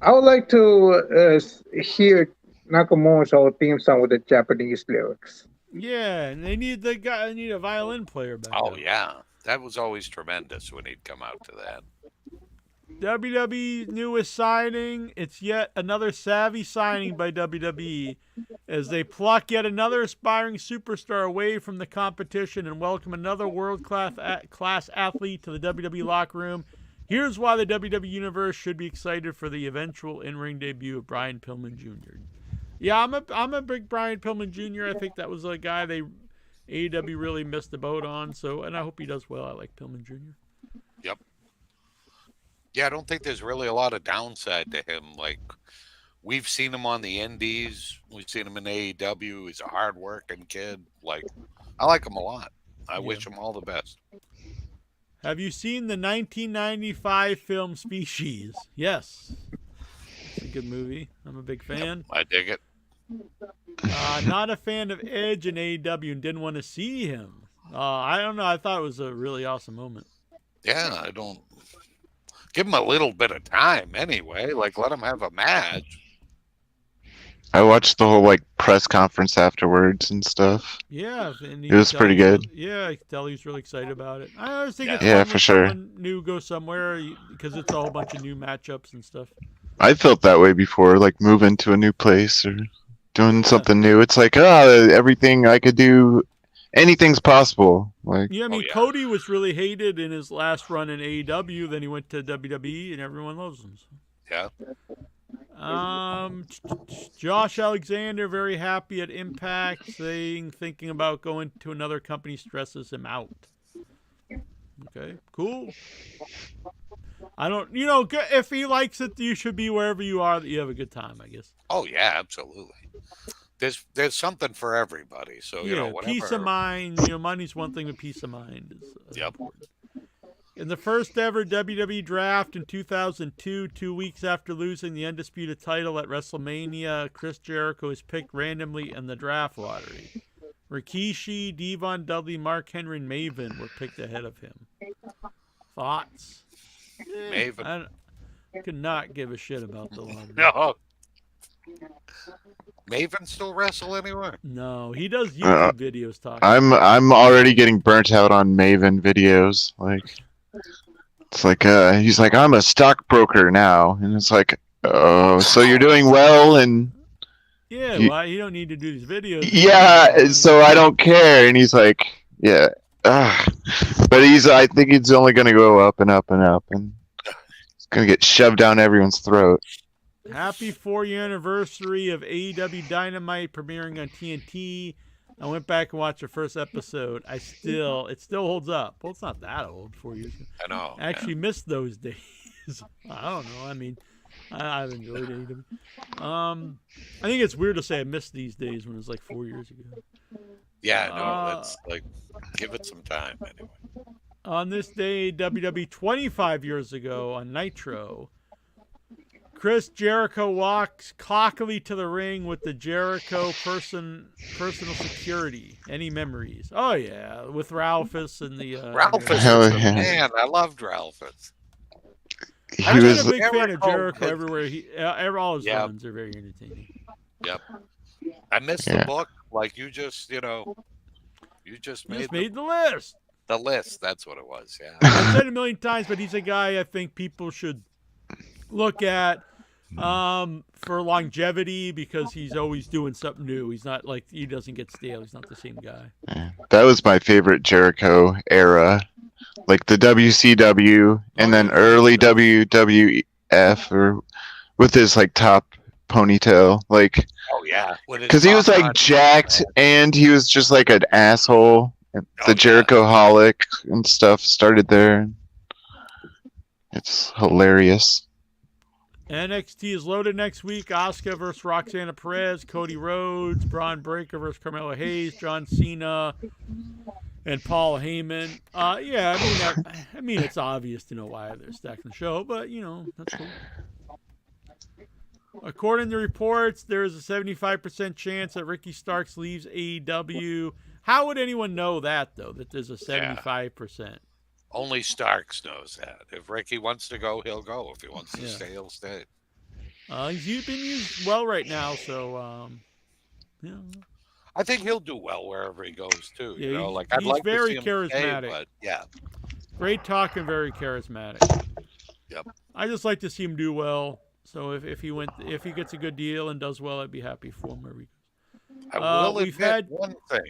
I would like to hear Nakamura's whole theme song with the Japanese lyrics. Yeah, and they need a violin player back Oh there. yeah, that was always tremendous when he'd come out to that. WWE's newest signing. It's yet another savvy signing by WWE as they pluck yet another aspiring superstar away from the competition and welcome another world-class athlete to the WWE locker room. Here's why the WWE Universe should be excited for the eventual in-ring debut of Brian Pillman Jr. Yeah, I'm a big Brian Pillman Jr. I think that was a guy AEW really missed the boat on. So, and I hope he does well. I like Pillman Jr. Yep. Yeah, I don't think there's really a lot of downside to him. Like, we've seen him on the Indies. We've seen him in AEW. He's a hard-working kid. Like, I like him a lot. I wish him all the best. Have you seen the 1995 film Species? Yes. It's a good movie. I'm a big fan. Yep, I dig it. Not a fan of Edge in AEW and didn't want to see him. I don't know. I thought it was a really awesome moment. Yeah, I don't... Give him a little bit of time anyway. Like, let him have a match. I watched the whole press conference afterwards and stuff. Yeah, and it was pretty good. Yeah, I could tell he was really excited about it. I always think it's fun when for sure. Someone new go somewhere because it's a whole bunch of new matchups and stuff. I felt that way before, moving to a new place or doing something new. It's everything I could do, anything's possible. Cody was really hated in his last run in AEW. Then he went to WWE, and everyone loves him. So. Yeah. Josh Alexander very happy at Impact, thinking about going to another company stresses him out. Okay, cool. I don't, if he likes it, you should be wherever you are that you have a good time, I guess. Oh yeah, absolutely. There's something for everybody. So whatever. Peace of mind. Money's one thing, but peace of mind is important. In the first ever WWE draft in 2002, 2 weeks after losing the Undisputed title at WrestleMania, Chris Jericho was picked randomly in the draft lottery. Rikishi, Devon Dudley, Mark Henry, and Maven were picked ahead of him. Thoughts? Maven. I could not give a shit about the lottery. No. Maven still wrestle anywhere? No, he does YouTube videos talking. I'm already getting burnt out on Maven videos. It's he's like, I'm a stockbroker now, and it's oh, so you're doing well, and yeah, you don't need to do these videos. Yeah, so I don't care, and he's like, yeah, but I think he's only gonna go up and up and up, and it's gonna get shoved down everyone's throat. Happy 4-year anniversary of AEW Dynamite premiering on TNT. I went back and watched the first episode. It still holds up. Well, it's not that old, 4 years ago. I know. I actually missed those days. I don't know. I mean, I've enjoyed AEW. I think it's weird to say I missed these days when it was 4 years ago. Yeah, no, it's give it some time anyway. On this day, WWE 25 years ago on Nitro, Chris Jericho walks cockily to the ring with the Jericho personal security. Any memories? Oh, yeah, with Ralphus and the... Ralphus, man, I loved Ralphus. I was a big fan of Jericho everywhere. All his runs are very entertaining. Yep. I missed the book. You just made the list. The list, that's what it was, yeah. I've said it a million times, but he's a guy I think people should look at for longevity because he's always doing something new. He's not he doesn't get stale. He's not the same guy. That was my favorite Jericho era. The WCW and then early WWF or with his top ponytail. Oh yeah. Because he was jacked and he was just an asshole. The Jericho-holic and stuff started there. It's hilarious. NXT is loaded next week. Asuka versus Roxana Perez, Cody Rhodes, Braun Breaker versus Carmelo Hayes, John Cena, and Paul Heyman. I mean, it's obvious to know why they're stacking the show, but that's cool. According to reports, there is a 75% chance that Ricky Starks leaves AEW. How would anyone know that, though, that there's a 75%? Only Starks knows that. If Ricky wants to go, he'll go. If he wants to stay, he'll stay. He's been used well right now, so I think he'll do well wherever he goes too. Yeah, I'd like very to see him charismatic. stay, but yeah, great talk and very charismatic. Yep. I just like to see him do well. So if he gets a good deal and does well, I'd be happy for him. I will We've admit had one thing,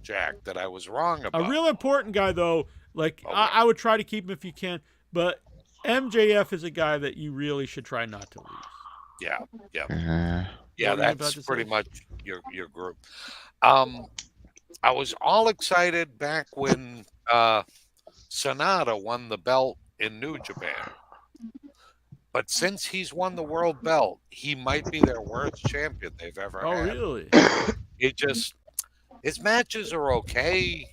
Jack, that I was wrong a about. real important guy though. Like Okay. I would try to keep him if you can, but MJF is a guy that you really should try not to lose. Yeah. Uh, Yeah, What were you about that's to say? pretty much your group. I was all excited back when Sonata won the belt in New Japan. But since he's won the world belt, he might be their worst champion they've ever Oh, had. really? His matches are okay.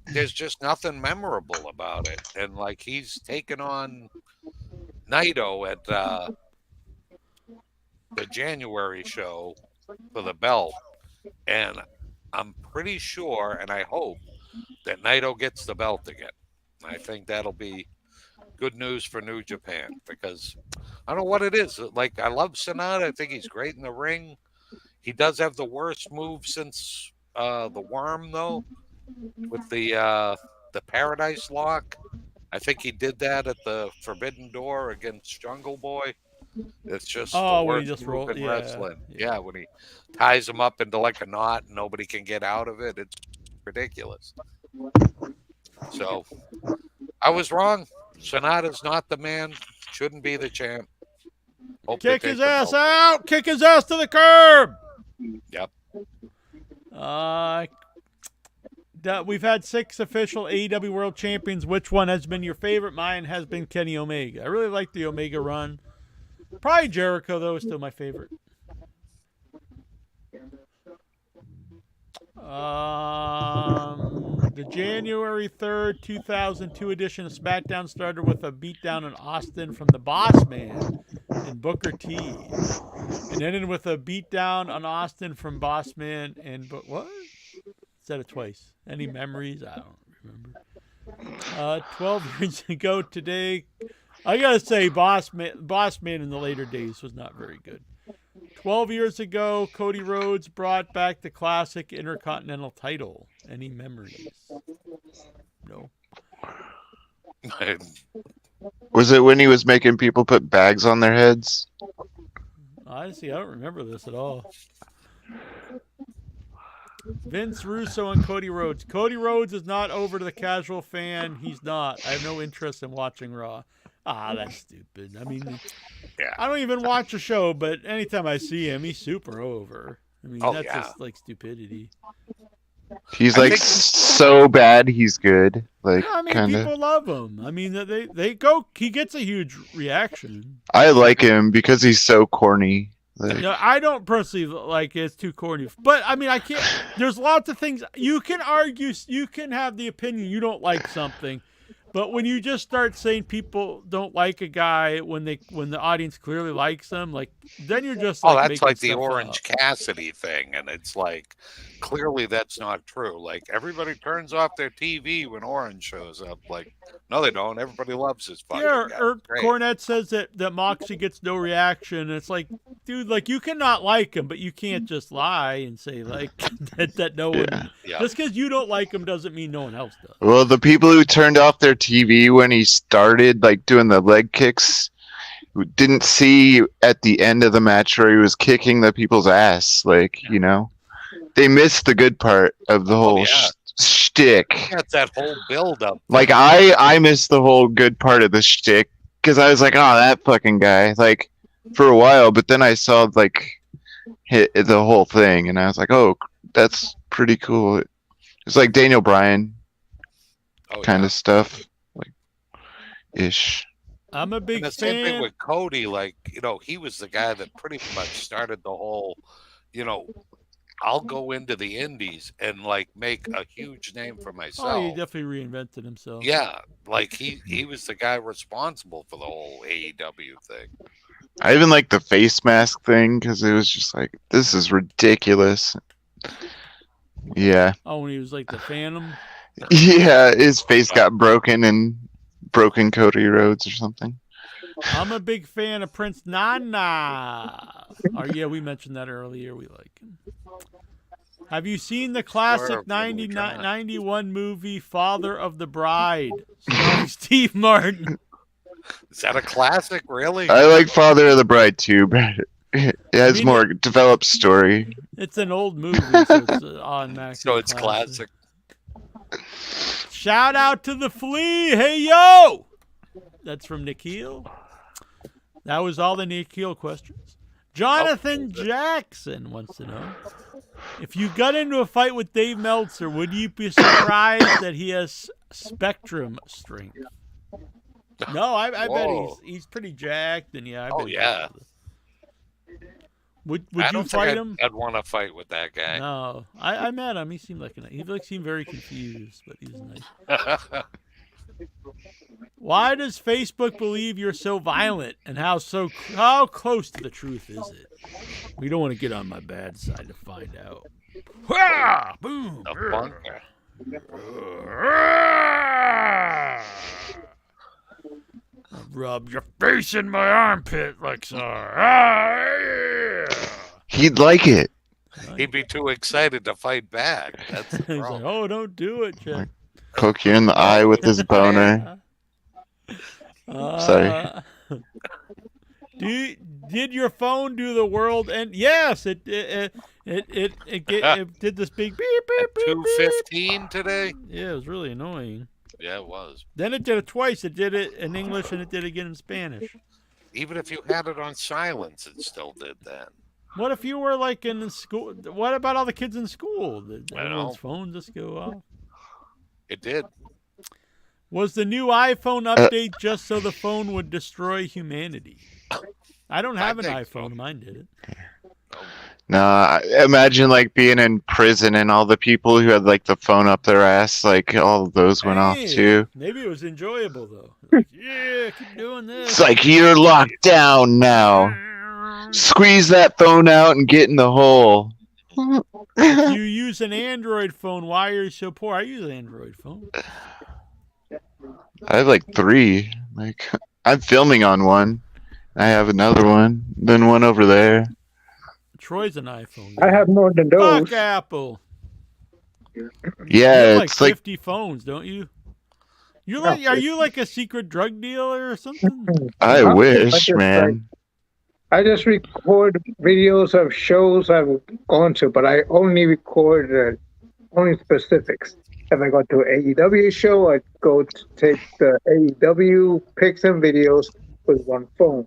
There's just nothing memorable about it. And like he's taken on Naito at the January show for the belt. And I'm pretty sure, and I hope, that Naito gets the belt again. I think that'll be good news for New Japan because I don't know what it is. Like, I love Sonata. I think he's great in the ring. He does have the worst move since the Worm, though, with the Paradise Lock. I think he did that at the Forbidden Door against Jungle Boy. It's just the when he worst just move rolled. in Yeah, wrestling. Yeah, when he ties him up into like a knot and nobody can get out of it. It's ridiculous. So I was wrong. Sonata's not the man. Shouldn't be the champ. Hope they Kick take his the ass belt. out! Kick his ass to the curb! Yep. We've had 6 official AEW World Champions. Which one has been your favorite? Mine has been Kenny Omega. I really like the Omega run. Probably Jericho, though, is still my favorite. The January 3rd, 2002 edition of SmackDown started with a beatdown in Austin from the Boss Man and Booker T. And ended with a beatdown on Austin from Boss Man and... what? Said it twice. Any memories? I don't remember. 12 years ago today, I gotta say, Boss Man in the later days was not very good. 12 years ago, Cody Rhodes brought back the classic Intercontinental title. Any memories? No. Was it when he was making people put bags on their heads? Honestly, I don't remember this at all. Vince Russo and Cody Rhodes. Cody Rhodes is not over to the casual fan. He's not. I have no interest in watching Raw. That's stupid. I mean, Yeah. I don't even watch the show, but anytime I see him, he's super over. I mean, that's just like stupidity. He's like so bad, he's good. Like, I mean, kind people of. love him. I mean, they go. He gets a huge reaction. I like him because he's so corny. Like, No, I don't personally like it's too corny. But I mean, I can't. There's lots of things you can argue. You can have the opinion you don't like something, but when you just start saying people don't like a guy when the audience clearly likes them, like then you're just like that's making like the stuff Orange up. Cassidy thing, and it's like clearly that's not true. Like everybody turns off their TV when Orange shows up. Like, no, they don't. Everybody loves his fucking Yeah, guy. or Great. Cornette says that Moxley gets no reaction. It's like, dude, like you cannot like him, but you can't just lie and say like that no one. Yeah. Just because you don't like him doesn't mean no one else does. well, the people who turned off their TV when he started like doing the leg kicks didn't see at the end of the match where he was kicking the people's ass. Like, you know, they missed the good part of the whole shtick. That's that whole build up. Like I missed the whole good part of the shtick because I was like, oh, that fucking guy. Like for a while, but then I saw like hit the whole thing, and I was like, oh, that's pretty cool. It's like Daniel Bryan kind of stuff, like ish. I'm a big And the same thing fan. with Cody, like, you know, he was the guy that pretty much started the whole, you know, I'll go into the indies and like make a huge name for myself. Oh, he definitely reinvented himself. Yeah, like he was the guy responsible for the whole AEW thing. I even like the face mask thing because it was just like, this is ridiculous. Yeah. Oh, when he was like the Phantom. Yeah, his face got broken and broken Cody Rhodes or something. I'm a big fan of Prince Nana. Oh, yeah, we mentioned that earlier. We like him. Have you seen the classic Swerve, Billy John. 91 movie Father of the Bride, starring Steve Martin? Is that a classic, really? I like Father of the Bride too, but it has more developed story. It's an old movie, so it's automatically So it's classic. Shout out to the Flea. Hey, yo! That's from Nikhil. That was all the Nikhil questions. Jonathan Jackson wants to know, if you got into a fight with Dave Meltzer, would you be surprised that he has spectrum strength? No, I bet he's pretty jacked, and yeah. Would you fight him? I'd want to fight with that guy. No, I met him. He seemed seemed very confused, but he's nice. Why does Facebook believe you're so violent, and how close to the truth is it? We don't want to get on my bad side to find out. Ah, boom! A bunker. Rub your face in my armpit like so. Yeah. He'd like it. He'd be too excited to fight back. That's the He's problem. like, oh, don't do it, Jack. Poke you in the eye with his boner. Sorry. Did your phone do the world? And yes, it did this big beep beep beep. 2:15 today. Yeah, it was really annoying. Yeah, it was. Then it did it twice. It did it in English and it did it again in Spanish. Even if you had it on silence, it still did that. What if you were like in school? What about all the kids in school? Did I know. everyone's phone just go off? It did. Was the new iPhone update just so the phone would destroy humanity? I don't have an iPhone. Mine did it. No, imagine like being in prison and all the people who had like the phone up their ass, like all of those went off too. Maybe it was enjoyable though. Like, yeah, keep doing this. It's like you're locked down now. Squeeze that phone out and get in the hole. If you use an Android phone, why are you so poor? I use an Android phone. I have like 3. Like I'm filming on one. I have another one. Then one over there. Troy's an iPhone I have more than those. Fuck Apple. Yeah, You have like it's like 50 phones, don't you? Are you like a secret drug dealer or something? I wish, man. I just record videos of shows I've gone to, but I only record only specifics. If I go to an AEW show, I go to take the AEW pics and videos with one phone.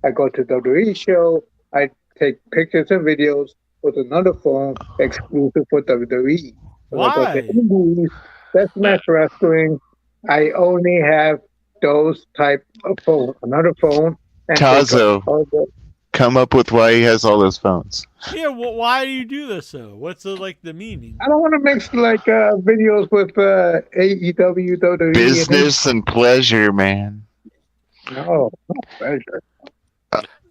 I go to WWE show, I take pictures and videos with another phone exclusive for WWE. Why? I go to Indies, Deathmatch Wrestling. I only have those type of phone, another phone. And Tazo, come up with why he has all those phones. Yeah, well, why do you do this though? What's the meaning? I don't want to mix like videos with AEW, WWE. Business and pleasure, man. No, not pleasure.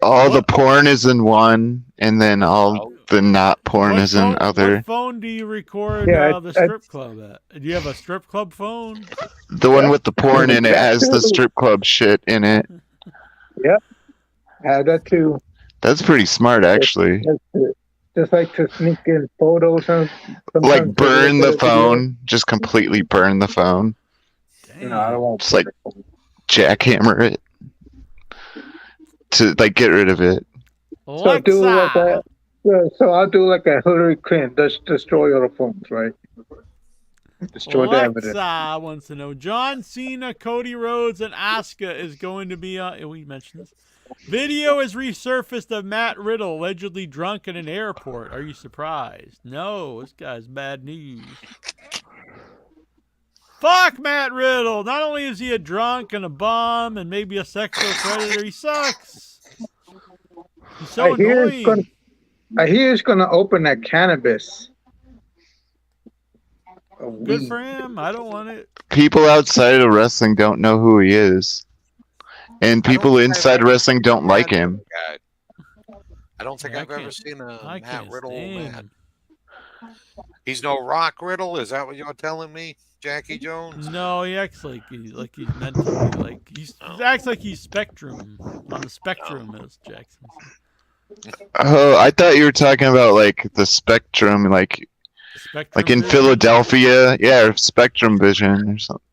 All the porn is in one, and then all the not porn is in other. What phone do you record the strip club at? Do you have a strip club phone? The one with the porn in it has the strip club shit in it. Yep. That too. That's pretty smart, actually. Just like to sneak in photos and like burn the phone, just completely burn the phone. No, I don't want just like jackhammer it to like get rid of it. So I do like that. So I'll do like a Hillary Clinton, just destroy all the phones, right? Destroy the evidence. Alexa wants to know: John Cena, Cody Rhodes, and Asuka is going to be on. We mentioned this. Video is resurfaced of Matt Riddle allegedly drunk in an airport. Are you surprised? No, this guy's bad news. Fuck Matt Riddle. Not only is he a drunk and a bum and maybe a sexual predator, he sucks. He's so annoying. I hear he's going to open that cannabis. Good for him. I don't want it. People outside of wrestling don't know who he is. And people inside wrestling don't like him. I don't think I've ever seen a Matt Riddle man. He's no Rock Riddle? Is that what you're telling me, Jackie Jones? No, he acts like he's meant to be. Like he acts like he's Spectrum. On the spectrum, as Jackson said. Oh, I thought you were talking about like the spectrum, like Spectrum like in Vision? Philadelphia. Yeah, or Spectrum Vision or something.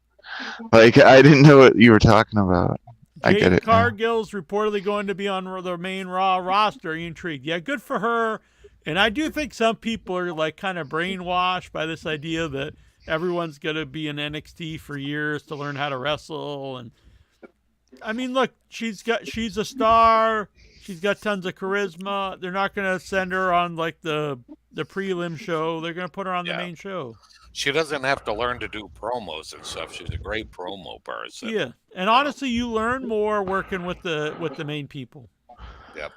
Like, I didn't know what you were talking about. I get Jade it now. Cargill's reportedly going to be on the main Raw roster. Are you intrigued? Yeah, good for her. And I do think some people are like kind of brainwashed by this idea that everyone's going to be in NXT for years to learn how to wrestle. And I mean, look, she's a star. She's got tons of charisma. They're not going to send her on like the prelim show. They're going to put her on the main show. She doesn't have to learn to do promos and stuff. She's a great promo person. Yeah, and honestly, you learn more working with the main people. Yep.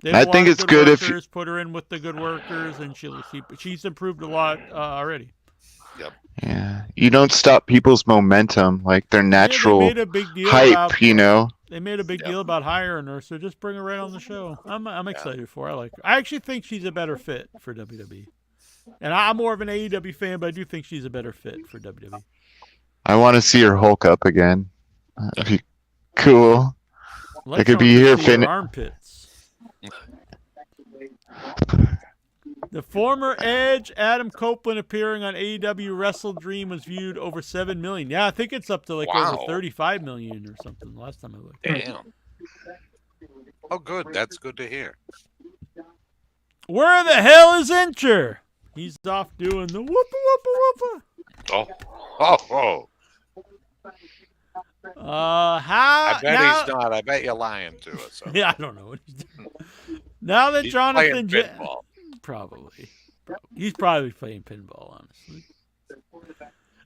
I think it's good if you put her in with the good workers, and she's improved a lot already. Yep. Yeah, you don't stop people's momentum, like their natural they made a big deal hype. About, they made a big deal about hiring her, so just bring her right on the show. I'm excited for her. I like her. I actually think she's a better fit for WWE. And I'm more of an AEW fan, but I do think she's a better fit for WWE. I want to see her Hulk up again. That'd be cool. Like it could be here. Armpits. The former Edge, Adam Copeland, appearing on AEW Wrestledream was viewed over 7 million. Yeah, I think it's up to like over 35 million or something. Last time I looked. Damn. Oh, good. That's good to hear. Where the hell is Incher? He's off doing the whoopa whoopa whoopa. Oh. I bet he's not. I bet you're lying to us. So. Yeah, I don't know what he's doing. Now that he's Jonathan pinball. Probably. He's probably playing pinball, honestly.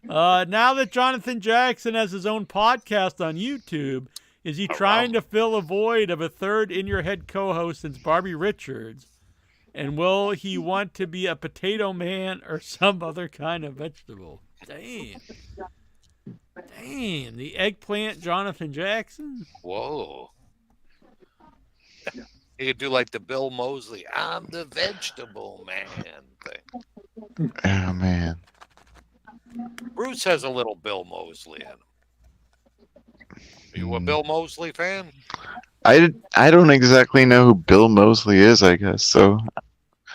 Now that Jonathan Jackson has his own podcast on YouTube, is he trying to fill a void of a third in your head co-host since Barbie Richards? And will he want to be a potato man or some other kind of vegetable? Damn, the eggplant Jonathan Jackson? Whoa. He could do like the Bill Mosley, I'm the vegetable man thing. Oh, man. Bruce has a little Bill Mosley in him. Are you a Bill Mosley fan? I don't exactly know who Bill Mosley is, I guess, so...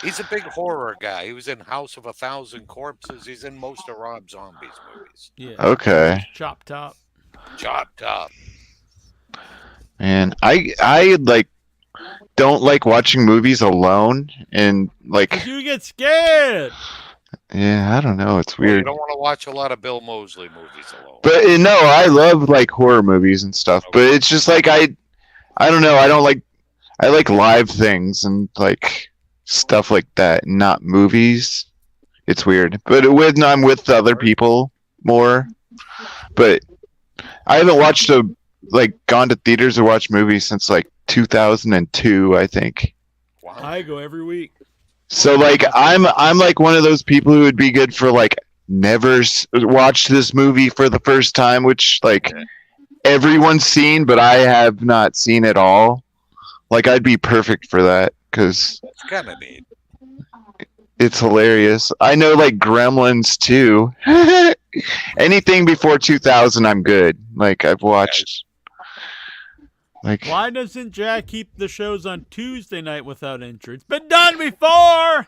He's a big horror guy. He was in House of 1,000 Corpses. He's in most of Rob Zombie's movies. Yeah. Okay. Chop Top. Man, I like don't like watching movies alone, and like you get scared. Yeah, I don't know. It's weird. You don't want to watch a lot of Bill Mosley movies alone. But no, I love like horror movies and stuff. But it's just like I don't know. I like live things and like stuff like that, not movies. It's weird. But I'm with other people more. But I haven't gone to theaters or watched movies since like 2002, I think. Wow. I go every week. So like I'm like one of those people who would be good for like never watched this movie for the first time, which like everyone's seen, but I have not seen it all. Like I'd be perfect for that because it's kind of neat. It's hilarious. I know like Gremlins too. Anything before 2000, I'm good. Like I've watched. Like, why doesn't Jack keep the shows on Tuesday night without entry? It's been done before.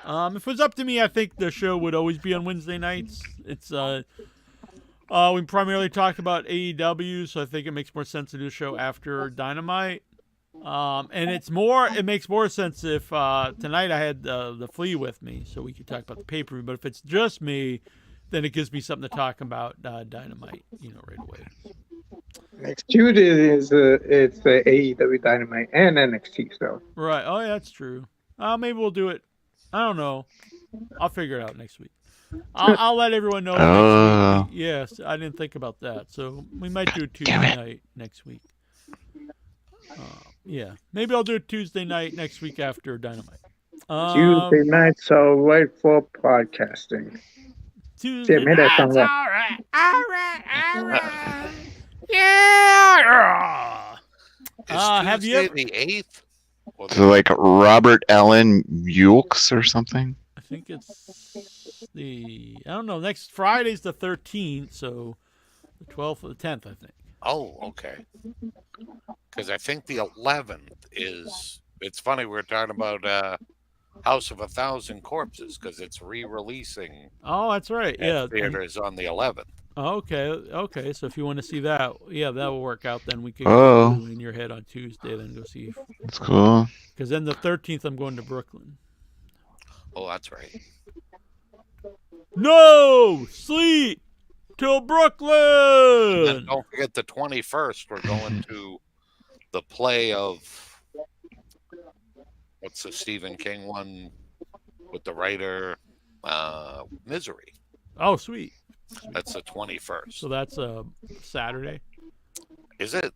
If it was up to me, I think the show would always be on Wednesday nights. It's we primarily talk about AEW, so I think it makes more sense to do a show after Dynamite. And it makes more sense if tonight I had the Flea with me, so we could talk about the pay-per-view. But if it's just me, then it gives me something to talk about Dynamite, right away. Next Tuesday it's the AEW Dynamite and NXT stuff. Right. Oh, yeah, that's true. Maybe we'll do it. I don't know. I'll figure it out next week. I'll let everyone know next week. Yes, I didn't think about that. So we might do a Tuesday night next week. Yeah. Maybe I'll do a Tuesday night next week after Dynamite. Tuesday nights are right for podcasting. Tuesday nights, all right. Yeah. Have you ever... the 8th? So like Robert Allen Mulks or something? I think it's I don't know. Next Friday's the 13th, so the 12th or the 10th, I think. Oh, okay. Because I think the 11th is... It's funny, we were talking about House of 1,000 Corpses because it's re-releasing Oh, that's right. Yeah. at theaters on the 11th. Okay. So if you want to see that, yeah, that will work out. Then we could Oh. go in your head on Tuesday. Then go see. That's cool. Because then the 13th, I'm going to Brooklyn. Oh, that's right. No sleep till And Brooklyn. don't forget the 21st, we're going to the play of what's the Stephen King one with the writer Misery. Oh, sweet. That's the 21st. So that's Saturday. Is it?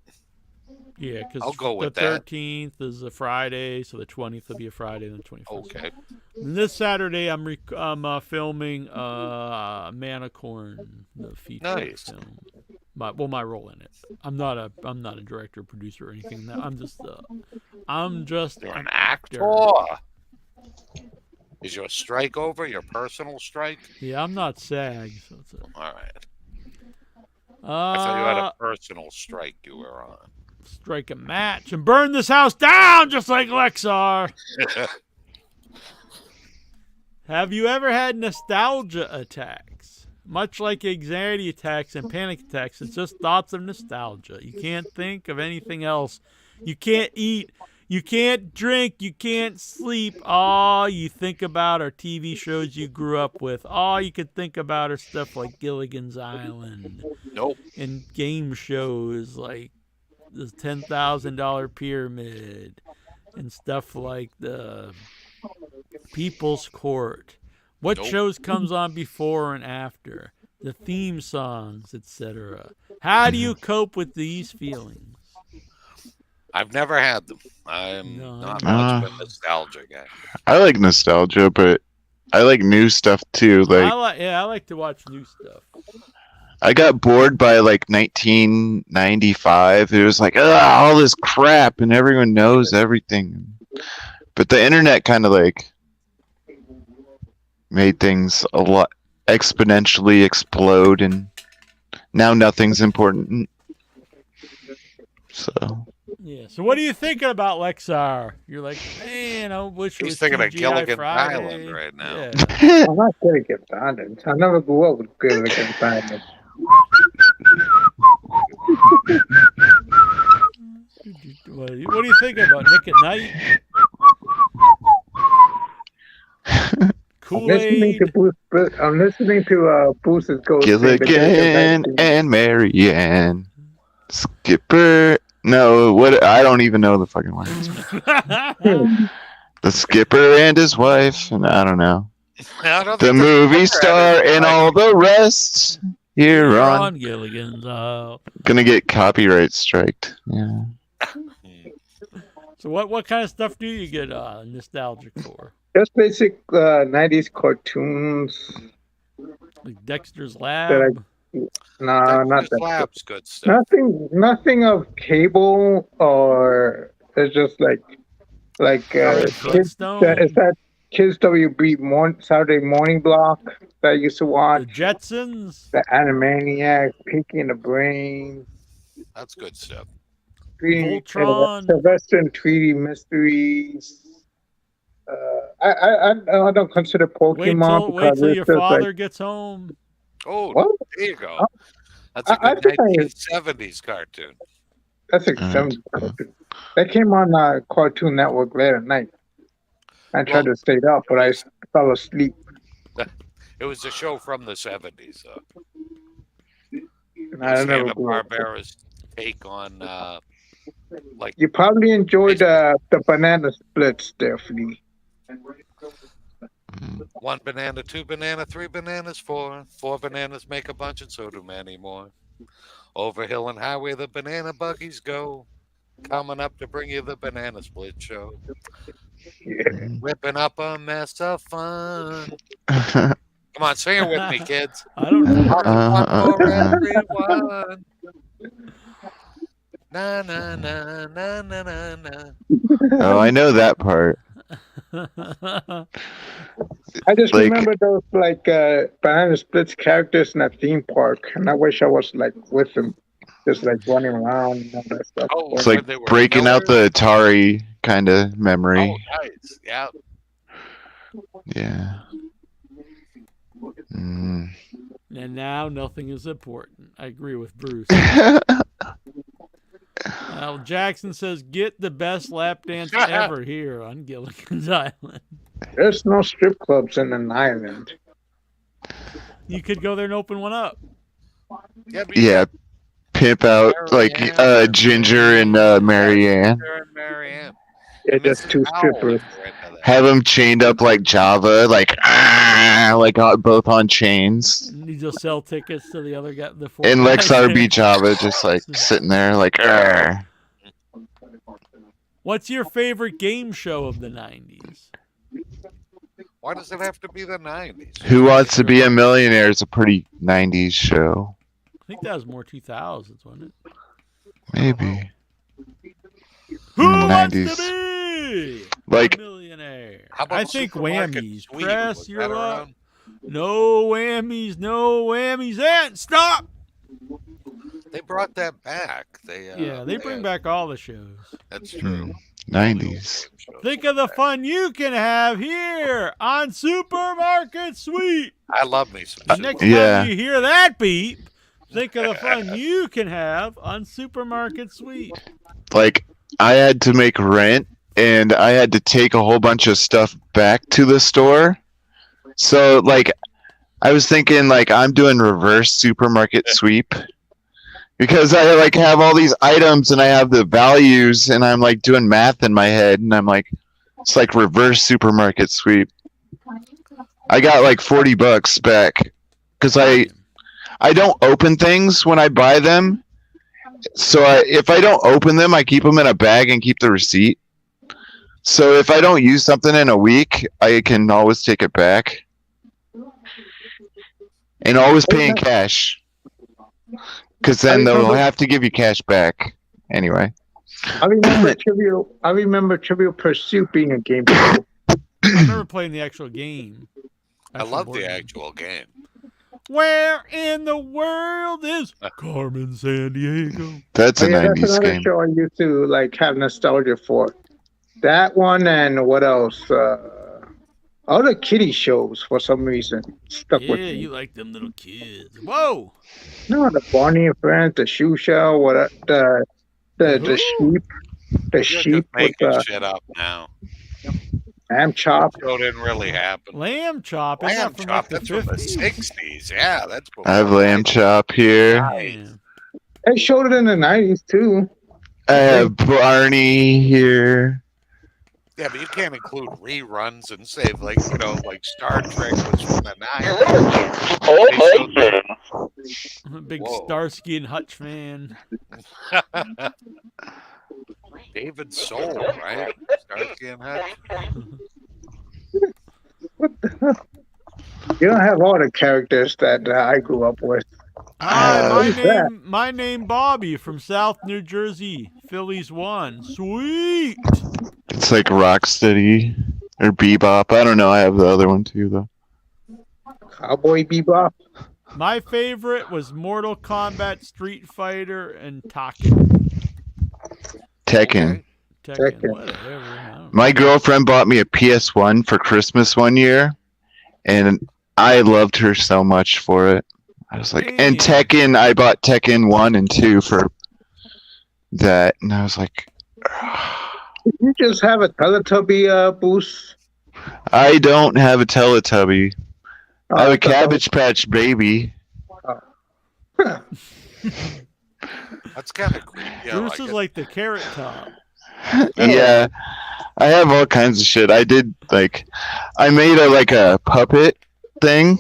Yeah, because I'll go with the that. 13th is a Friday, so the 20th will be a Friday, and the 21st. Okay. And this Saturday, I'm filming Manicorn, the feature Nice. film. My role in it. I'm not a director, producer, or anything. I'm just You're an an actor. Is your strike over? Your personal strike? Yeah, I'm not SAG. So it's All right. I thought you had a a personal strike you were on. strike a match and burn this house down, just like Lexar. Have you ever had nostalgia attacks? Much like anxiety attacks and panic attacks, it's just thoughts of nostalgia. You can't think of anything else. You can't eat. You can't drink. You can't sleep. All you think about are TV shows you grew up with. All you could think about are stuff like Gilligan's Island Nope. and game shows like the $10,000 Pyramid and stuff like the People's Court. What Nope. shows comes on before and after? The theme songs, etc. How do you cope with these feelings? I've never had them. I'm No. not much of a nostalgia guy. I like nostalgia, but I like new stuff too. Like I like to watch new stuff. I got bored by like 1995. It was like, all this crap, and everyone knows everything. But the internet kind of like made things a lot exponentially explode, and now nothing's important. So Yeah. So what are you thinking about, Lexar? You're like, man, I wish it was He's thinking of TGI Gilligan's Friday. Island right now. Yeah. I'm not Gilligan's Island. I never grew up with Gilligan's Island. What do you think about Nick at Night? Kool-Aid. I'm listening to Bruce's Ghost. Gilligan and Marianne, Skipper. No, what? I don't even know the fucking words. The skipper and his wife, and I don't know. I don't The think movie I've star ever had and it. all the rest. Here You're on. on Gilligan's. Gonna get copyright striked. Yeah. So what kind of stuff do you get nostalgic for? Just basic 90s cartoons. Like Dexter's That Lab. No, not Dexter's that. Lab's good stuff. Nothing of cable, or it's just like kids. Flintstone. It's that Kids WB Saturday morning block that I used to The watch. Jetsons. The Animaniacs, Pinky and the Brain, That's good stuff. Voltron. Sylvester and Tweety Mysteries. I don't consider Pokemon Wait till it's your just father like, gets home. Oh, what? there you go. That's a I good think I- 1970s cartoon. That's a 70s cartoon. That came on Cartoon Network late at night. I tried to stay up, but I fell asleep. It was a show from the 70s. And I never grew up. Hanna-Barbera's take on, like, You probably enjoyed the banana splits there, Flea. one banana, two banana, three bananas, four. Four bananas make a bunch, and so do many more. Over hill and highway, the banana buggies go. Coming up to bring you the banana split show. Yeah. Whipping up a mess of fun. Come on, sing it with me, kids. I don't know. One for everyone. Na na na na na na na. Oh, I know that part. I just Like- remember those banana splits characters in a theme park, and I wish I was with them, just running around and all that stuff. Oh, It's when like they were breaking out millers? the Atari kind of memory. Oh, nice. Yeah. Yeah. Mm. And now nothing is important. I agree with Bruce. Jackson says, get the best lap dance ever here on Gilligan's Island. There's no strip clubs in an island. You could go there and open one up. Yeah, pimp out like Ginger and Marianne. Yeah, just two strippers. Have them chained up like Java, like both on chains. And you just sell tickets to the other guy. The four And Lex guys. RB Java just like sitting there like. Argh. What's your favorite game show of the 90s? Why does it have to be the 90s? Who Wants to Be a Millionaire is a pretty 90s show. I think that was more 2000s, wasn't it? Maybe. Who wants to 90s. be Like, a millionaire? How about I think Supermarket whammies. Sweet? Press Was your that luck. around? No whammies, no whammies, and stop. They brought that back. They bring back all the shows. That's true. 90s. Think of the fun you can have here on Supermarket Sweep. I love me some The next Yeah. time you hear that beep, think of the fun you can have on Supermarket Sweep. Like, I had to make rent, and I had to take a whole bunch of stuff back to the store. So, like, I was thinking, like, I'm doing reverse supermarket sweep. Because I, like, have all these items, and I have the values, and I'm, like, doing math in my head, and I'm like, it's like reverse supermarket sweep. I got, like, $40 back. Because I don't open things when I buy them. So if I don't open them, I keep them in a bag and keep the receipt. So if I don't use something in a week, I can always take it back. And always pay in cash. Because then they'll have to give you cash back. Anyway. I remember Trivial Pursuit being a game show. I remember playing the actual game. I love the actual game. Where in the world is Carmen Sandiego? That's a 90s that's another game. show I used to like have nostalgia for. That one and what else? Other kiddie shows for some reason stuck with Yeah, me. you like them little kids. Whoa! No, the Barney and Friends, the Shoe Show, the sheep, the You're sheep just with making the shit up now. ham chop. Show didn't really happen. Lamb chop. Isn't Lamb that from chop, like that's the from the 50s? 60s. Yeah, that's before I have lamb chop here. Man. They showed it in the 90s too. I have Barney here. Yeah, but you can't include reruns and say, like, you know, like Star Trek was from the 90s. Big Whoa. Starsky and Hutch fan. David Soul, right? Starsky and Hutch. You don't have all the characters that I grew up with. My name Bobby from South New Jersey. Phillies won. Sweet. It's like Rocksteady or Bebop. I don't know. I have the other one too, though. Cowboy Bebop. My favorite was Mortal Kombat, Street Fighter, and Tekken. Tekken. Tekken. Whatever. I don't know. My girlfriend bought me a PS1 for Christmas one year, and I loved her so much for it. I was like, and Tekken, I bought Tekken 1 and 2 for that, and I was like, Did you just have a Teletubby boost? I don't have a Teletubby. I have a thought that Cabbage Patch Baby. That's kind of creepy. I Bruce is it. like the Carrot Top. Yeah, I have all kinds of shit. I did, like, I made a puppet thing.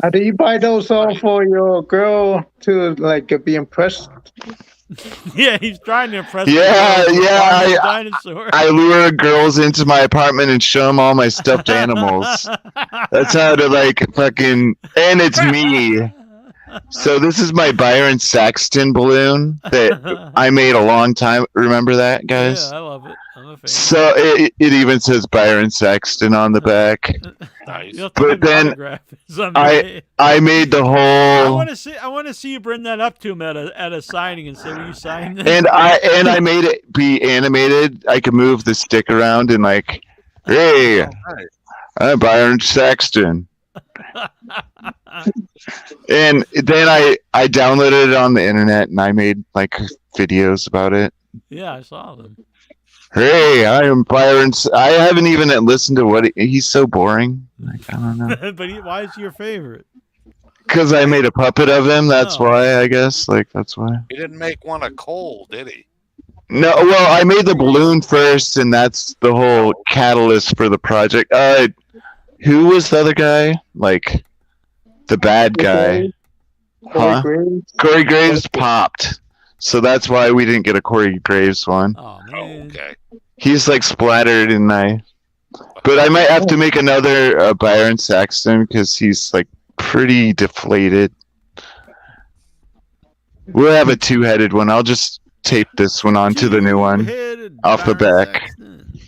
Now, do you buy those all for your girl to like be impressed? Yeah, he's trying to impress Yeah, the yeah, dinosaur. I lure girls into my apartment and show them all my stuffed animals. That's how to, like, fucking... And it's me. So this is my Byron Saxton balloon that I made a long time. Remember that, guys? Yeah, I love it. I'm a fan. So it even says Byron Saxton on the back. Nice. You'll have to But get an then autograph someday. I made the I whole... want to see you bring that up to him at a signing and say, "Will you sign this?" And I made it be animated. I could move the stick around and, like, hey, Nice. I'm Byron Saxton. And then I downloaded it on the internet and I made like videos about it. Yeah, I saw them. Hey, I am Byron. I haven't even listened to what he's so boring. Like, I don't know. But why is he your favorite? Because I made a puppet of him. That's why, I guess. Like, that's why. He didn't make one of Cole, did he? No, well, I made the balloon first, and that's the whole catalyst for the project. Who was the other guy? Like, the bad guy. Huh? Corey Graves popped. So that's why we didn't get a Corey Graves one. Oh, man. Okay. He's like splattered and but I might have to make another Byron Saxton because he's like pretty deflated. We'll have a two-headed one. I'll just tape this one onto the new one off the back. Saxton.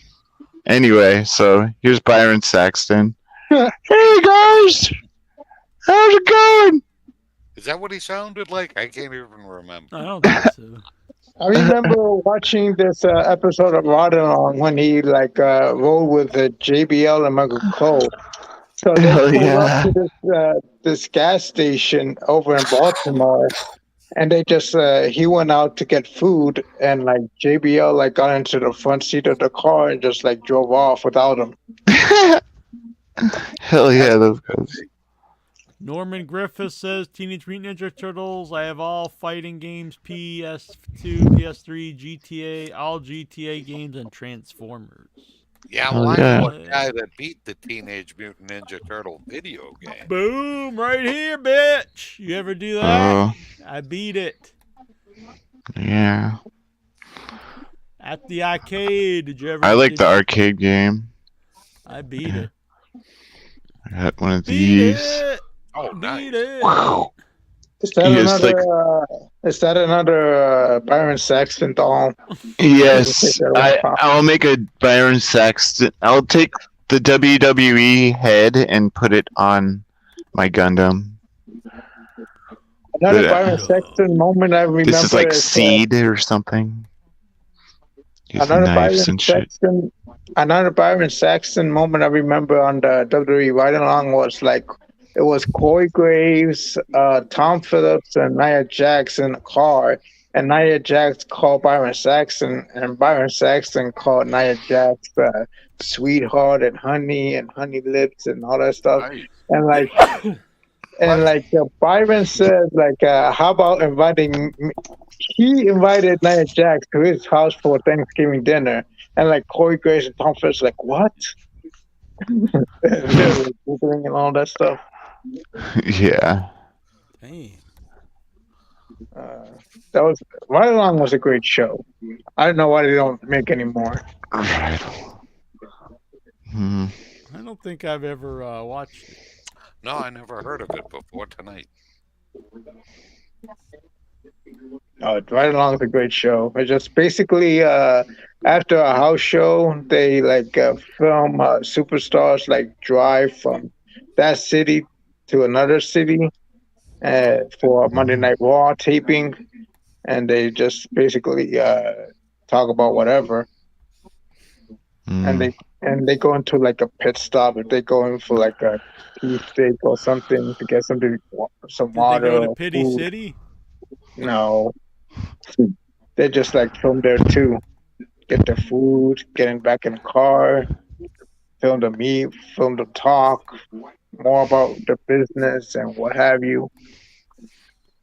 Anyway, so here's Byron Saxton. Hey guys, how's it going? Is that what he sounded like? I can't even remember. I don't think so. I remember watching this episode of Rodalong when he rolled with JBL and Michael Cole. So they Hell pulled yeah. up to this gas station over in Baltimore, and they just he went out to get food, and like JBL got into the front seat of the car and just drove off without him. Hell yeah, those guys. Norman Griffith says Teenage Mutant Ninja Turtles. I have all fighting games, PS2, PS3, GTA, all GTA games, and Transformers. Yeah, Oh, well, I yeah. know a guy that beat the Teenage Mutant Ninja Turtle video game. Boom, right here, bitch. You ever do that? Oh, I beat it. yeah. At the arcade. Did you ever I like the arcade game. I beat it. I got one of Beat these. it. Oh, nice. Beat it. Wow. Is that He is another Byron Saxton doll? Yes, I'll make a Byron Saxton. I'll take the WWE head and put it on my Gundam. Another But, Byron Saxton moment I remember. This is like is, Seed or something. Using knives and shit. Another Byron Saxton moment I remember on the WWE Ride Along was it was Corey Graves, Tom Phillips, and Nia Jax in a car. And Nia Jax called Byron Saxton, and Byron Saxton called Nia Jax sweetheart and honey lips and all that stuff. Nice. And Byron said how about inviting me? He invited Nia Jax to his house for Thanksgiving dinner, and Corey Graves and Tom Phillips what? They're Googling and all that stuff. Yeah. Dang. That was Ride Along was a great show. I don't know why they don't make any more. Right. Hmm. I don't think I've ever watched it. No, I never heard of it before tonight. Ride Along is a great show. It's just basically after a house show, they film superstars drive from that city to another city for Monday Night Raw taping, and they just basically talk about whatever. And they go into a pit stop if they go in for a tea steak or something to get some water. Did they go to or Pity food. City? No, they just film there too. Get their food, getting back in the car, film the meet, film the talk, more about the business and what have you.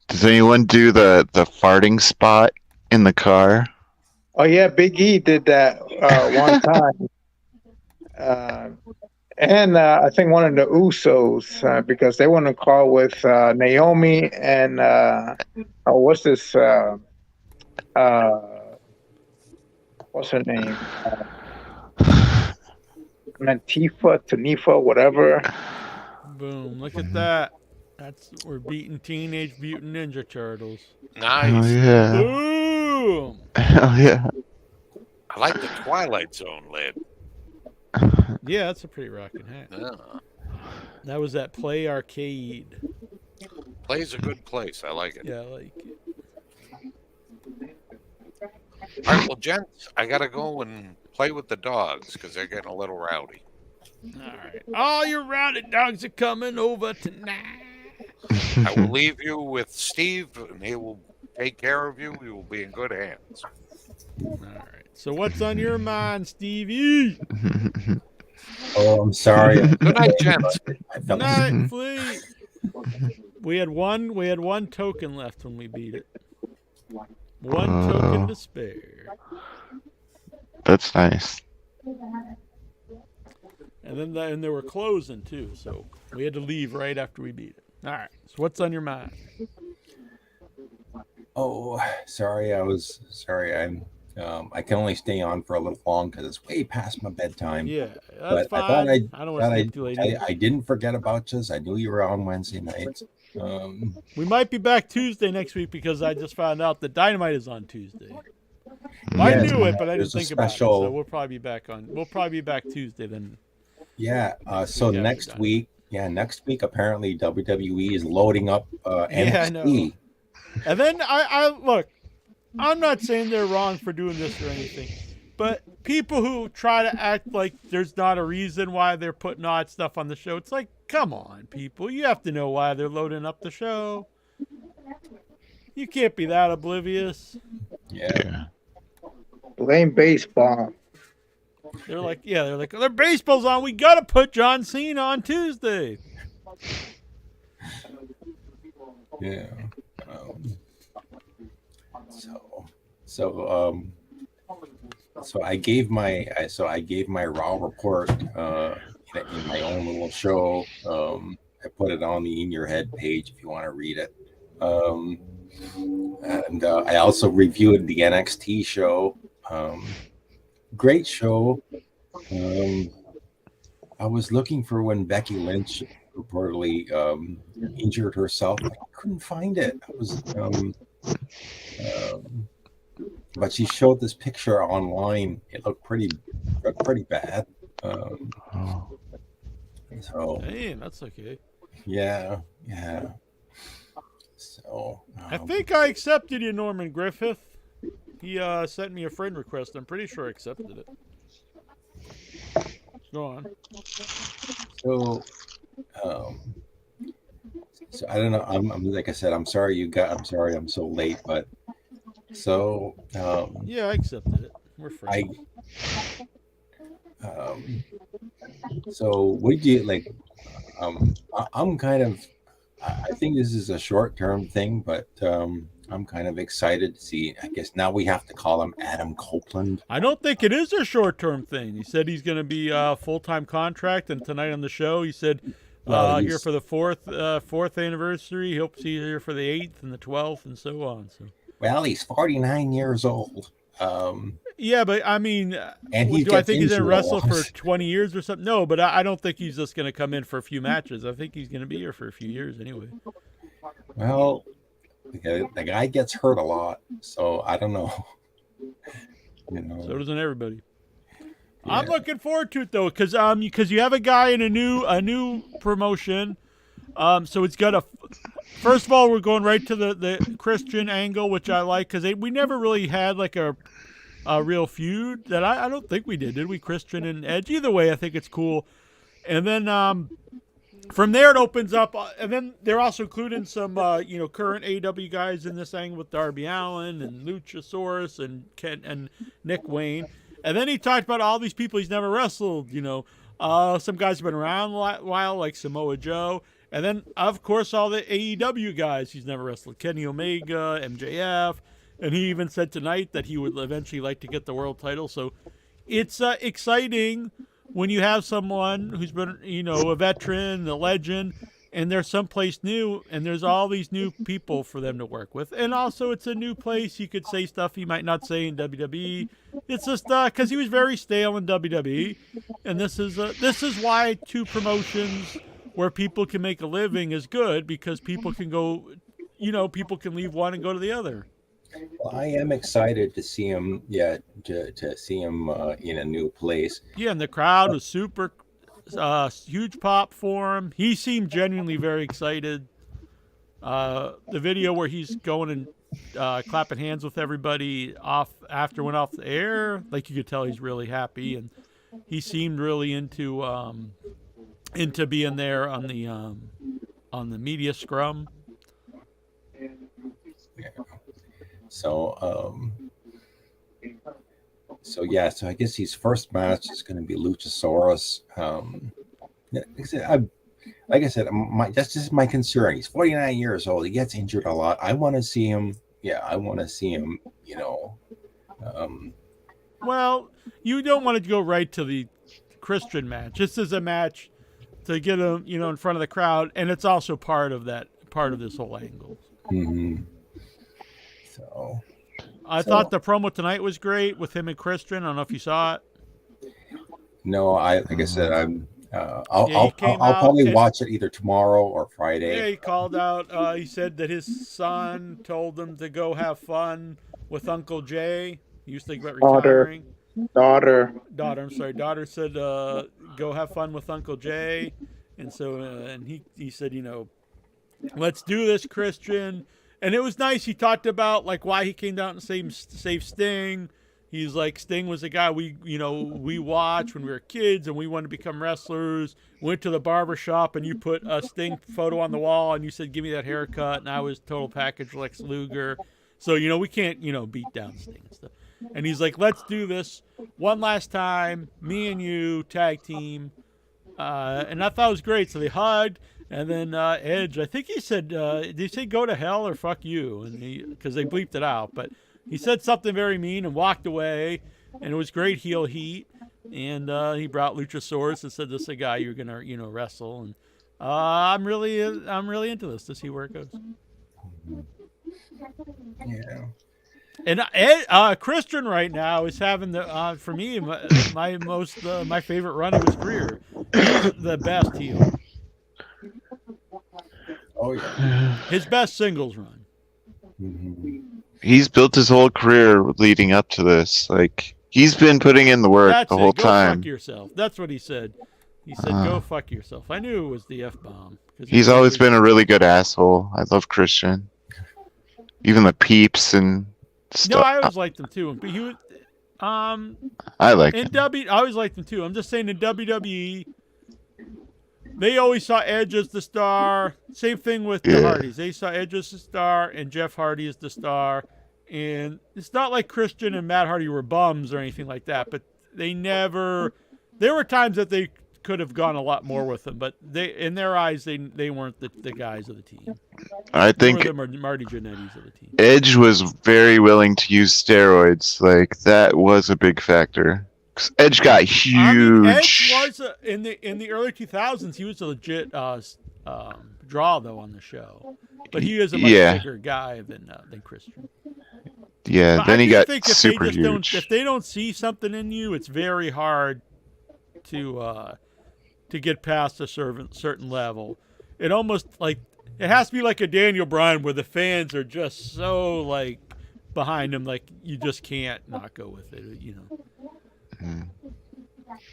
Does anyone do the farting spot in the car? Oh yeah, Big E did that one time. And I think one of the Usos, because they went to call with Naomi and what's this? What's her name? Tanifa, whatever. Boom! Look at that. We're beating Teenage Mutant Ninja Turtles. Nice. Oh yeah. Boom! Hell yeah. I like the Twilight Zone lid. Yeah, that's a pretty rocking hat. Yeah. That was at Play Arcade. Play's a good place. I like it. Yeah, I like it. All right, well, gents, I got to go and play with the dogs because they're getting a little rowdy. All right. All your routed dogs are coming over tonight. I will leave you with Steve, and he will take care of you. You will be in good hands. All right. So what's on your mind, Stevie? Oh, I'm sorry. Good night, gents. I Good fell night, Flea. We had one token left when we beat it. One token to spare. That's nice. And then they were closing too, so we had to leave right after we beat it. All right. So what's on your mind? Oh, sorry. I'm. I can only stay on for a little long because it's way past my bedtime. Yeah, But that's fine. I don't want to sleep too late. I didn't forget about you. I knew you were on Wednesday nights. We might be back Tuesday next week because I just found out that Dynamite is on Tuesday. I knew it, but I didn't think about it. So we'll probably be back on. We'll probably be back Tuesday then. Yeah. So next week, apparently WWE is loading up NXT. I know. And then I look. I'm not saying they're wrong for doing this or anything, but people who try to act like there's not a reason why they're putting odd stuff on the show, it's like, come on, people. You have to know why they're loading up the show. You can't be that oblivious. Yeah. Blame baseball. They're like, their baseball's on. We got to put John Cena on Tuesday. Yeah. So I gave my Raw report in my own little show. I put it on the In Your Head page if you want to read it. And I also reviewed the NXT show. Great show. I was looking for when Becky Lynch reportedly injured herself. I couldn't find it. I was but she showed this picture online. It looked pretty bad. So damn, that's okay. Yeah. So I think I accepted you, Norman Griffith. He sent me a friend request. I'm pretty sure I accepted it. Go on. So I don't know. I'm like I said. I'm sorry I'm so late, but so yeah, I accepted it. We're friends. So what do you like? I'm kind of. I think this is a short-term thing, but I'm kind of excited to see. I guess now we have to call him Adam Copeland. I don't think it is a short-term thing. He said he's going to be a full-time contract, and tonight on the show he said here for the fourth anniversary. He hopes he's here for the 8th and the 12th and so on. So. Well, he's 49 years old. Yeah, but I mean, and do I think he's going to wrestle for 20 years or something? No, but I don't think he's just going to come in for a few matches. I think he's going to be here for a few years anyway. Well, the guy gets hurt a lot, so I don't know. So doesn't everybody. Yeah. I'm looking forward to it though, because you have a guy in a new promotion. So it's got a. First of all, we're going right to the Christian angle, which I like because we never really had like a real feud that I don't think we did we? Christian and Edge. Either way, I think it's cool. And then from there it opens up, and then they're also including some current AEW guys in this angle with Darby Allin and Luchasaurus and Ken and Nick Wayne. And then he talked about all these people he's never wrestled. Some guys have been around a while, like Samoa Joe. And then, of course, all the AEW guys he's never wrestled. Kenny Omega, MJF. And he even said tonight that he would eventually like to get the world title. So it's exciting when you have someone who's been, a veteran, a legend, and they're someplace new, and there's all these new people for them to work with. And also it's a new place. You could say stuff he might not say in WWE. It's just because he was very stale in WWE. And this is why two promotions where people can make a living is good, because people can go, people can leave one and go to the other. Well, I am excited to see him. Yeah, to see him in a new place. Yeah, and the crowd was super huge pop for him. He seemed genuinely very excited. The video where he's going and clapping hands with everybody went off the air. Like you could tell he's really happy. And he seemed really into being there on the media scrum. Yeah. So yeah, so I guess his first match is going to be Luchasaurus. Like I said, that's just my concern. He's 49 years old. He gets injured a lot. I want to see him. Yeah, I want to see him. Well, you don't want to go right to the Christian match. This is a match to get him, in front of the crowd, and it's also part of this whole angle. Mm-hmm. I thought the promo tonight was great with him and Christian. I don't know if you saw it. No, like I said, I'll probably watch it either tomorrow or Friday. Yeah, he called out. He said that his son told him to go have fun with Uncle Jay. He used to think about retiring. Daughter. I'm sorry. Daughter said, go have fun with Uncle Jay. And so, and he said, let's do this, Christian. And it was nice. He talked about like why he came down and saved Sting. He's like, Sting was a guy we watched when we were kids and we wanted to become wrestlers. Went to the barber shop and you put a Sting photo on the wall and you said, give me that haircut. And I was total package Lex Luger. So, we can't, beat down Sting and stuff. And he's like, let's do this one last time. Me and you, tag team. And I thought it was great. So they hugged. And then Edge, I think he said, did he say go to hell or fuck you? And because they bleeped it out. But he said something very mean and walked away. And it was great heel heat. And he brought Luchasaurus and said, this is a guy you're going to, wrestle. And I'm really into this to see where it goes. Yeah. And Christian right now is having for me my favorite run of his career. He's the best heel. Oh yeah. His best singles run. Mm-hmm. He's built his whole career leading up to this. Like he's been putting in the work the whole time. Go fuck yourself. That's what he said. He said, "Go fuck yourself." I knew it was the F-bomb. He's always been a really good asshole. I love Christian. Even the peeps and stuff. No, I always liked him too. But he was, I like him. I always liked him too. I'm just saying in WWE, they always saw Edge as the star. Same thing with the Hardys. They saw Edge as the star and Jeff Hardy as the star. And it's not like Christian and Matt Hardy were bums or anything like that. But there were times that they could have gone a lot more with them. But in their eyes, they weren't the guys of the team. I think they were the Marty Jannetty's of the team. Edge was very willing to use steroids. Like that was a big factor. Edge got huge. Edge was in the early 2000s. He was a legit draw though on the show, but he is a much bigger guy than Christian. Yeah, but then he got super huge. If they don't see something in you, it's very hard to get past a certain level. It almost like it has to be like a Daniel Bryan where the fans are just so like behind him, like you just can't not go with it,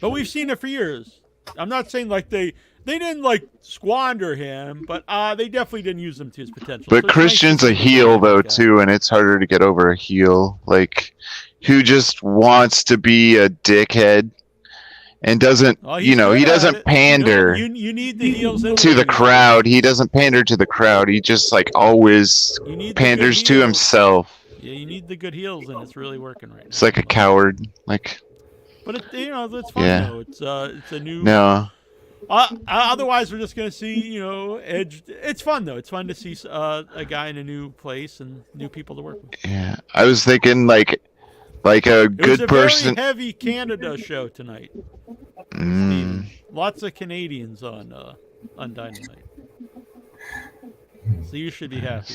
But we've seen it for years. I'm not saying like they didn't like squander him, but they definitely didn't use him to his potential. But so Christian's a heel though too, and it's harder to get over a heel like who just wants to be a dickhead and doesn't, he doesn't pander. You need the heels to the crowd. He doesn't pander to the crowd. He just like always panders to himself. Yeah, you need the good heels, and it's really working right now. It's like a coward, like. But it's fun though. It's a new. No. Otherwise, we're just gonna see, Edge. It's fun though. It's fun to see a guy in a new place and new people to work with. Yeah, I was thinking like a good person. It was a very heavy Canada show tonight. Lots of Canadians on Dynamite. So you should be happy.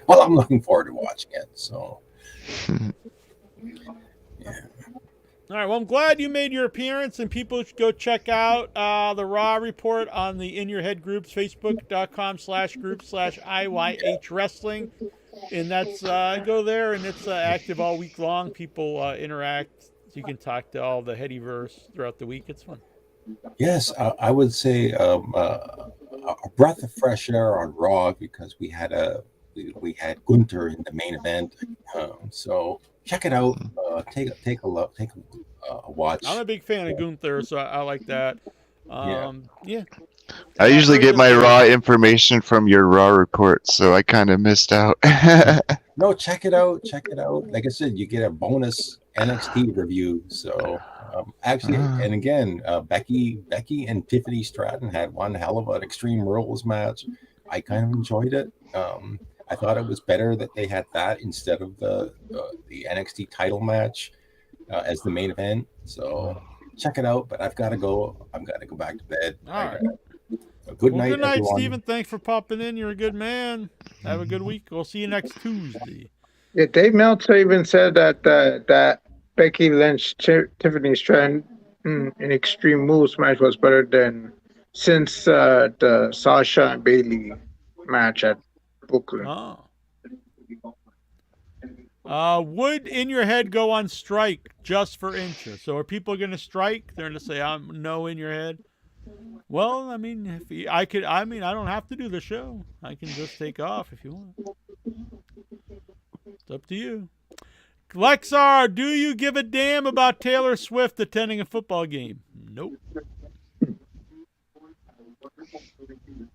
Well, I'm looking forward to watching it. So. Yeah. All right, well, I'm glad you made your appearance, and people should go check out the Raw report on the In Your Head groups, facebook.com/group/IYH Wrestling. And that's, go there, and it's active all week long. People interact. So you can talk to all the Headyverse throughout the week. It's fun. Yes, I would say a breath of fresh air on Raw because we had Gunther in the main event. So check it out. Take a look. Take a watch. I'm a big fan of Gunther, so I like that. Yeah. Yeah. I And usually heard get that my they're- raw information from your raw report, so I kind of missed out. No, check it out. Check it out. Like I said, you get a bonus NXT review. So actually, and again, Becky and Tiffany Stratton had one hell of an Extreme Rules match. I kind of enjoyed it. I thought it was better that they had that instead of the NXT title match as the main event. So check it out. But I've got to go. I've got to go back to bed. All right. Good Well, night, good night, everyone. Stephen. Thanks for popping in. You're a good man. Have a good week. We'll see you next Tuesday. Yeah, Dave Meltzer even said that that Becky Lynch Tiffany Stratton in Extreme Rules match was better than since the Sasha and Bailey match at Brooklyn. Would In Your Head go on strike just for interest? So are people going to strike? They're going to say, "I'm no In Your Head." Well, I mean, I don't have to do the show. I can just take off if you want. It's up to you. Lexar, do you give a damn about Taylor Swift attending a football game? Nope.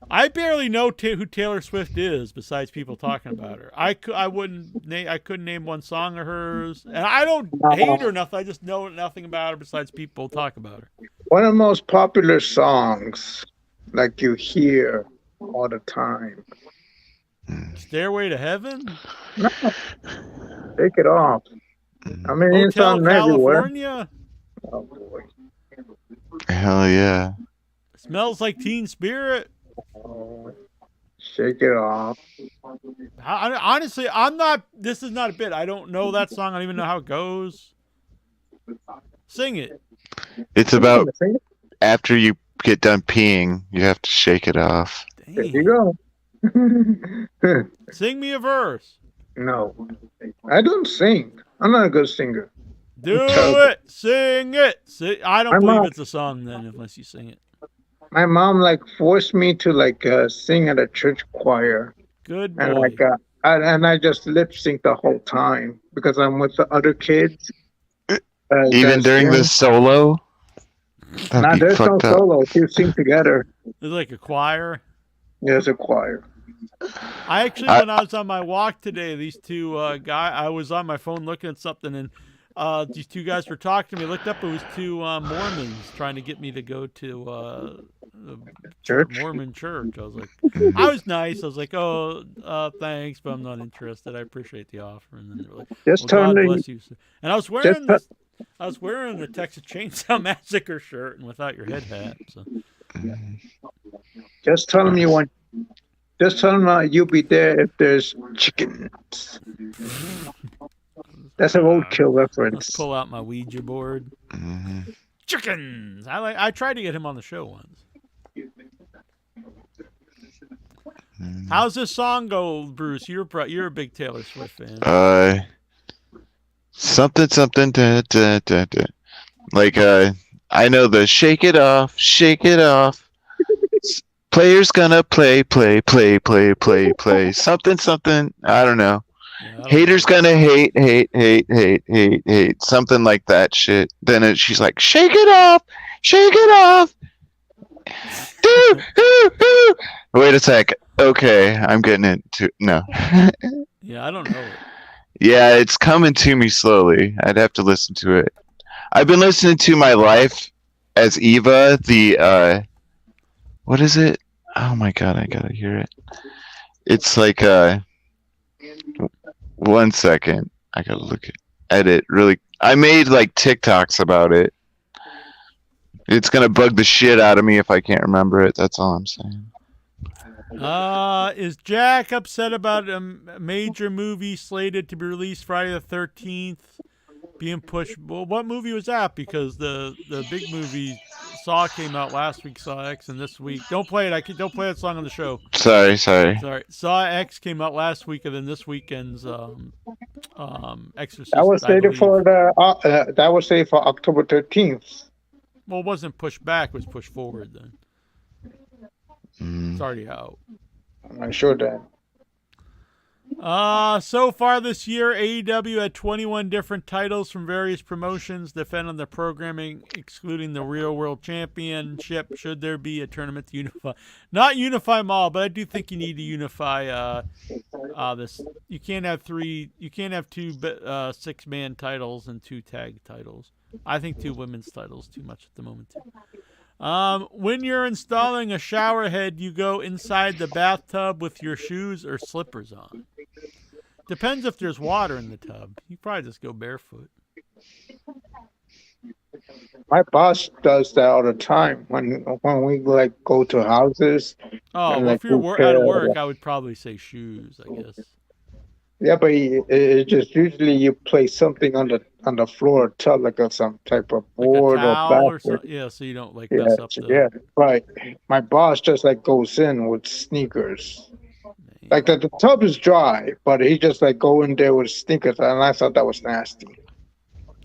I barely know who Taylor Swift is besides people talking about her. I couldn't name one song of hers, and I don't hate her or nothing. I just know nothing about her besides people talk about her. One of the most popular songs, like you hear all the time. Stairway to Heaven? No. Take it off. I mean, it's Hotel on everywhere. California? Oh, boy. Hell yeah. Smells Like Teen Spirit? Oh, shake it off. Honestly, this is not a bit. I don't know that song. I don't even know how it goes. Sing it. It's about after you get done peeing, you have to shake it off. There you go. Sing me a verse. No, I don't sing. I'm not a good singer. Do it. Sing it. I don't believe mom- it's a song then unless you sing it. My mom forced me to sing at a church choir, Good and boy. I just lip sync the whole time because I'm with the other kids. Even during the solo? Nah, there's no fucked up. solo. You sing together. It's like a choir. There's a choir. I actually, when I was on my walk today, these two guys, I was on my phone looking at something, and these two guys were talking to me. I looked up, it was two Mormons trying to get me to go to a Church? Mormon church. I was like, I was nice. I was like, oh, thanks, but I'm not interested. I appreciate the offer. And then they were like, Just well, tell God them bless you. And I was wearing Just I was wearing the Texas Chainsaw Massacre shirt and without your head hat. So Just tell them you want. Just tell them you'll be there if there's chickens. That's an old kill let's reference. pull out my Ouija board. Chickens. I tried to get him on the show once. How's this song go, Bruce? You're a big Taylor Swift fan. Something da, da, da, da. Like I know the shake it off. Players gonna play. Something. I don't know. Yeah, Haters gonna hate. Something like that shit. Then she's like, shake it off. Wait a sec. Okay, I'm getting into no. Yeah, I don't know. Yeah, it's coming to me slowly. I'd have to listen to it. I've been listening to My Life as Eva, the what is it? Oh my god, I gotta hear it. It's like 1 second. I gotta look at it really. I made like TikToks about it. It's gonna bug the shit out of me if I can't remember it. That's all I'm saying. Is Jack upset about a major movie slated to be released Friday the 13th being pushed? Well, what movie was that? Because the big movie Saw came out last week, Saw X, and this week. Don't play it. Don't play that song on the show. Sorry. Saw X came out last week, and then this weekend's Exorcist. That was slated for October 13th. Well, it wasn't pushed back; it was pushed forward. Then it's already out. I'm not sure that. So far this year, AEW had 21 different titles from various promotions defending the programming, excluding the Real World Championship. Should there be a tournament to unify? Not unify them all, but I do think you need to unify this. You can't have three. You can't have two 6-man titles and 2 tag titles. I think 2 women's titles too much at the moment too. When you're installing a shower head, you go inside the bathtub with your shoes or slippers on. Depends if there's water in the tub. You probably just go barefoot. My boss does that all the time when we like go to houses. Oh, and, well, like, if you're out of work, I would probably say shoes, I guess. Yeah, but it just usually you place something on the floor tub, like some type of board like a towel or or something. Yeah, so you don't mess up the. Yeah, right. My boss just like goes in with sneakers. Like the tub is dry, but he just like go in there with sneakers, and I thought that was nasty.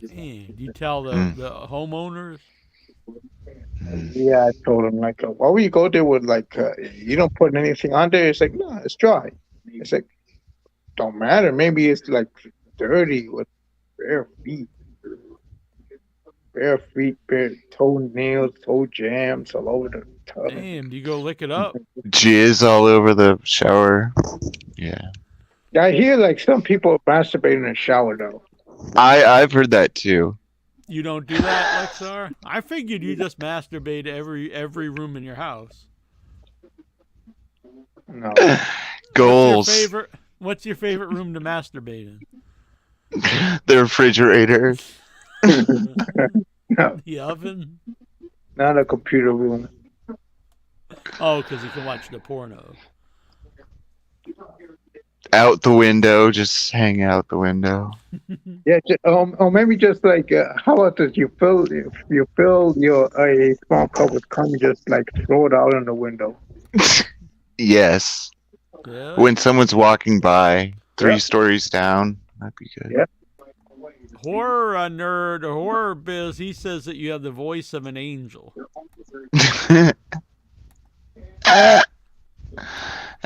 Man, do you tell the homeowners? Yeah, I told him like, why would you go there with like you don't put anything on there? It's like, no, it's dry. It's like, don't matter. Maybe it's like dirty with bare feet, bare toenails, toe jams all over the tub. Damn, do you go lick it up? Jizz all over the shower. Yeah. I hear like some people masturbate in the shower though. I've heard that too. You don't do that, Lexar? I figured you just masturbate every room in your house. No. Goals. What's your favorite room to masturbate in? The refrigerator. No. The oven? Not a computer room. Oh, because you can watch the porno. Out the window, just hang out the window. Yeah, or maybe just like how about this? You fill your a small cup with cum, just like throw it out in the window. Yes. Yeah. When someone's walking by 3 stories down, that'd be good. Yeah. Horror nerd, horror biz, he says that you have the voice of an angel.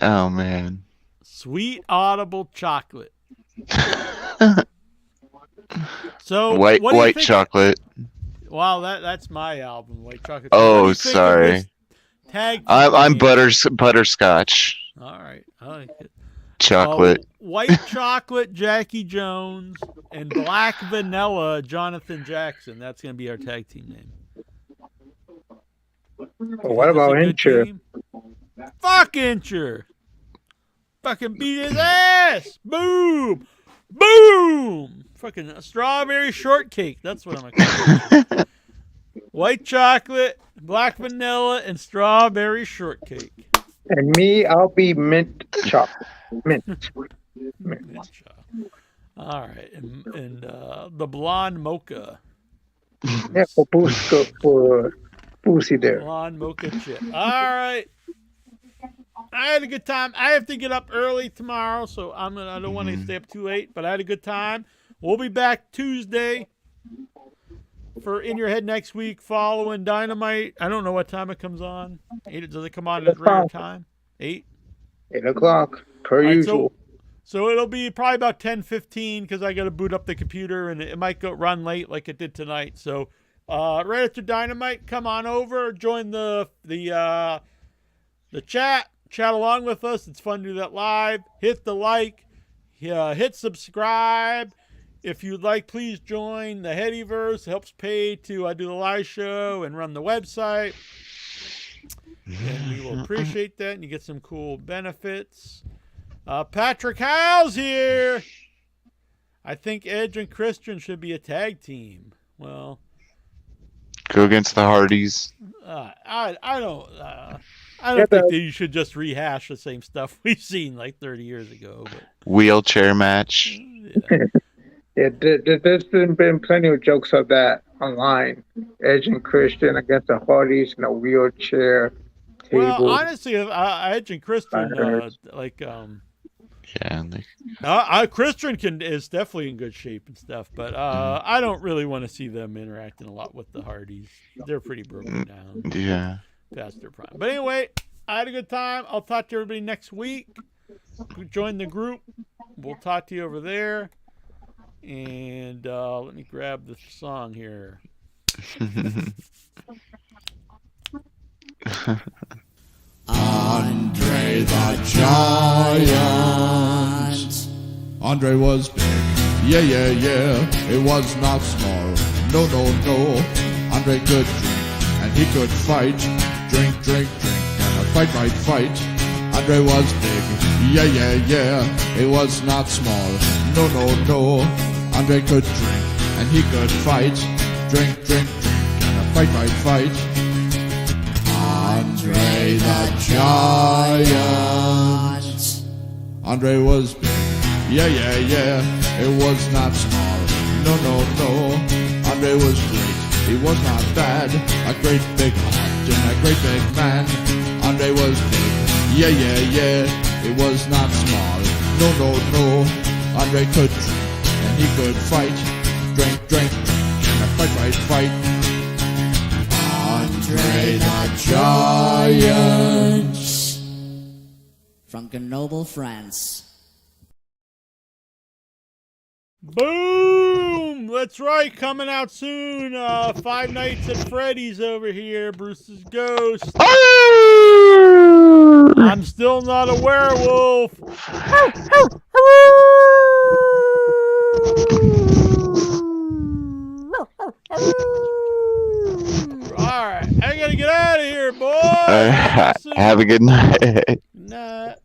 Oh man. Sweet audible chocolate. So white chocolate. Wow, that's my album, White Chocolate. Oh, sorry. Tag. I'm butterscotch. All right, I like it. Chocolate. White chocolate, Jackie Jones, and black vanilla, Jonathan Jackson. That's gonna be our tag team name. Well, what about Incher? Fuck Incher. Fucking beat his ass. Boom. Boom. Fucking strawberry shortcake. That's what I'm going to call it. White chocolate, black vanilla, and strawberry shortcake. And me, I'll be mint chocolate. Mint. All right. And the blonde mocha. Yeah, for Boosie there. Blonde mocha chip. All right. I had a good time. I have to get up early tomorrow, so I don't want to stay up too late, but I had a good time. We'll be back Tuesday for In Your Head next week following Dynamite. I don't know what time it comes on. 8, does it come on at regular time? 8? 8 o'clock, per usual. So it'll be probably about 10:15 because I got to boot up the computer, and it might run late like it did tonight. So right after Dynamite, come on over, join the chat. Chat along with us. It's fun to do that live. Hit the like. Hit subscribe. If you'd like, please join the Headyverse. It helps pay to do the live show and run the website. And we will appreciate that. And you get some cool benefits. Patrick Howell's here. I think Edge and Christian should be a tag team. Well, go against the Hardys. I don't think that you should just rehash the same stuff we've seen like 30 years ago. But. Wheelchair match. Yeah, there's been plenty of jokes of that online. Edge and Christian against the Hardys in a wheelchair table. Well, honestly, Edge and Christian, Christian is definitely in good shape and stuff, but I don't really want to see them interacting a lot with the Hardys. They're pretty broken down. Yeah. Past their prime. But anyway, I had a good time. I'll talk to everybody next week. Join the group. we'll talk to you over there. And let me grab the song here. Andre the Giant. Andre was big, yeah, yeah, yeah. It was not small, no, no, no. Andre could drink, and he could fight. Drink, drink, drink, and a fight, fight, fight. Andre was big, yeah, yeah, yeah. It was not small, no, no, no. Andre could drink, and he could fight. Drink, drink, drink, and a fight, fight, fight. Andre the Giant. Andre was big, yeah, yeah, yeah. It was not small, no, no, no. Andre was great, he was not bad. A great big heart and a great big man. Andre was big, yeah, yeah, yeah. It was not small, no, no, no. Andre could drink and he could fight. Drink, drink, drink, and a fight, fight, fight. Andre the Giant. From Grenoble, France. Boom! That's right, coming out soon. Five Nights at Freddy's over here. Bruce's Ghost. I'm still not a werewolf. Alright, I gotta get out of here, boy. Have a good night. Night.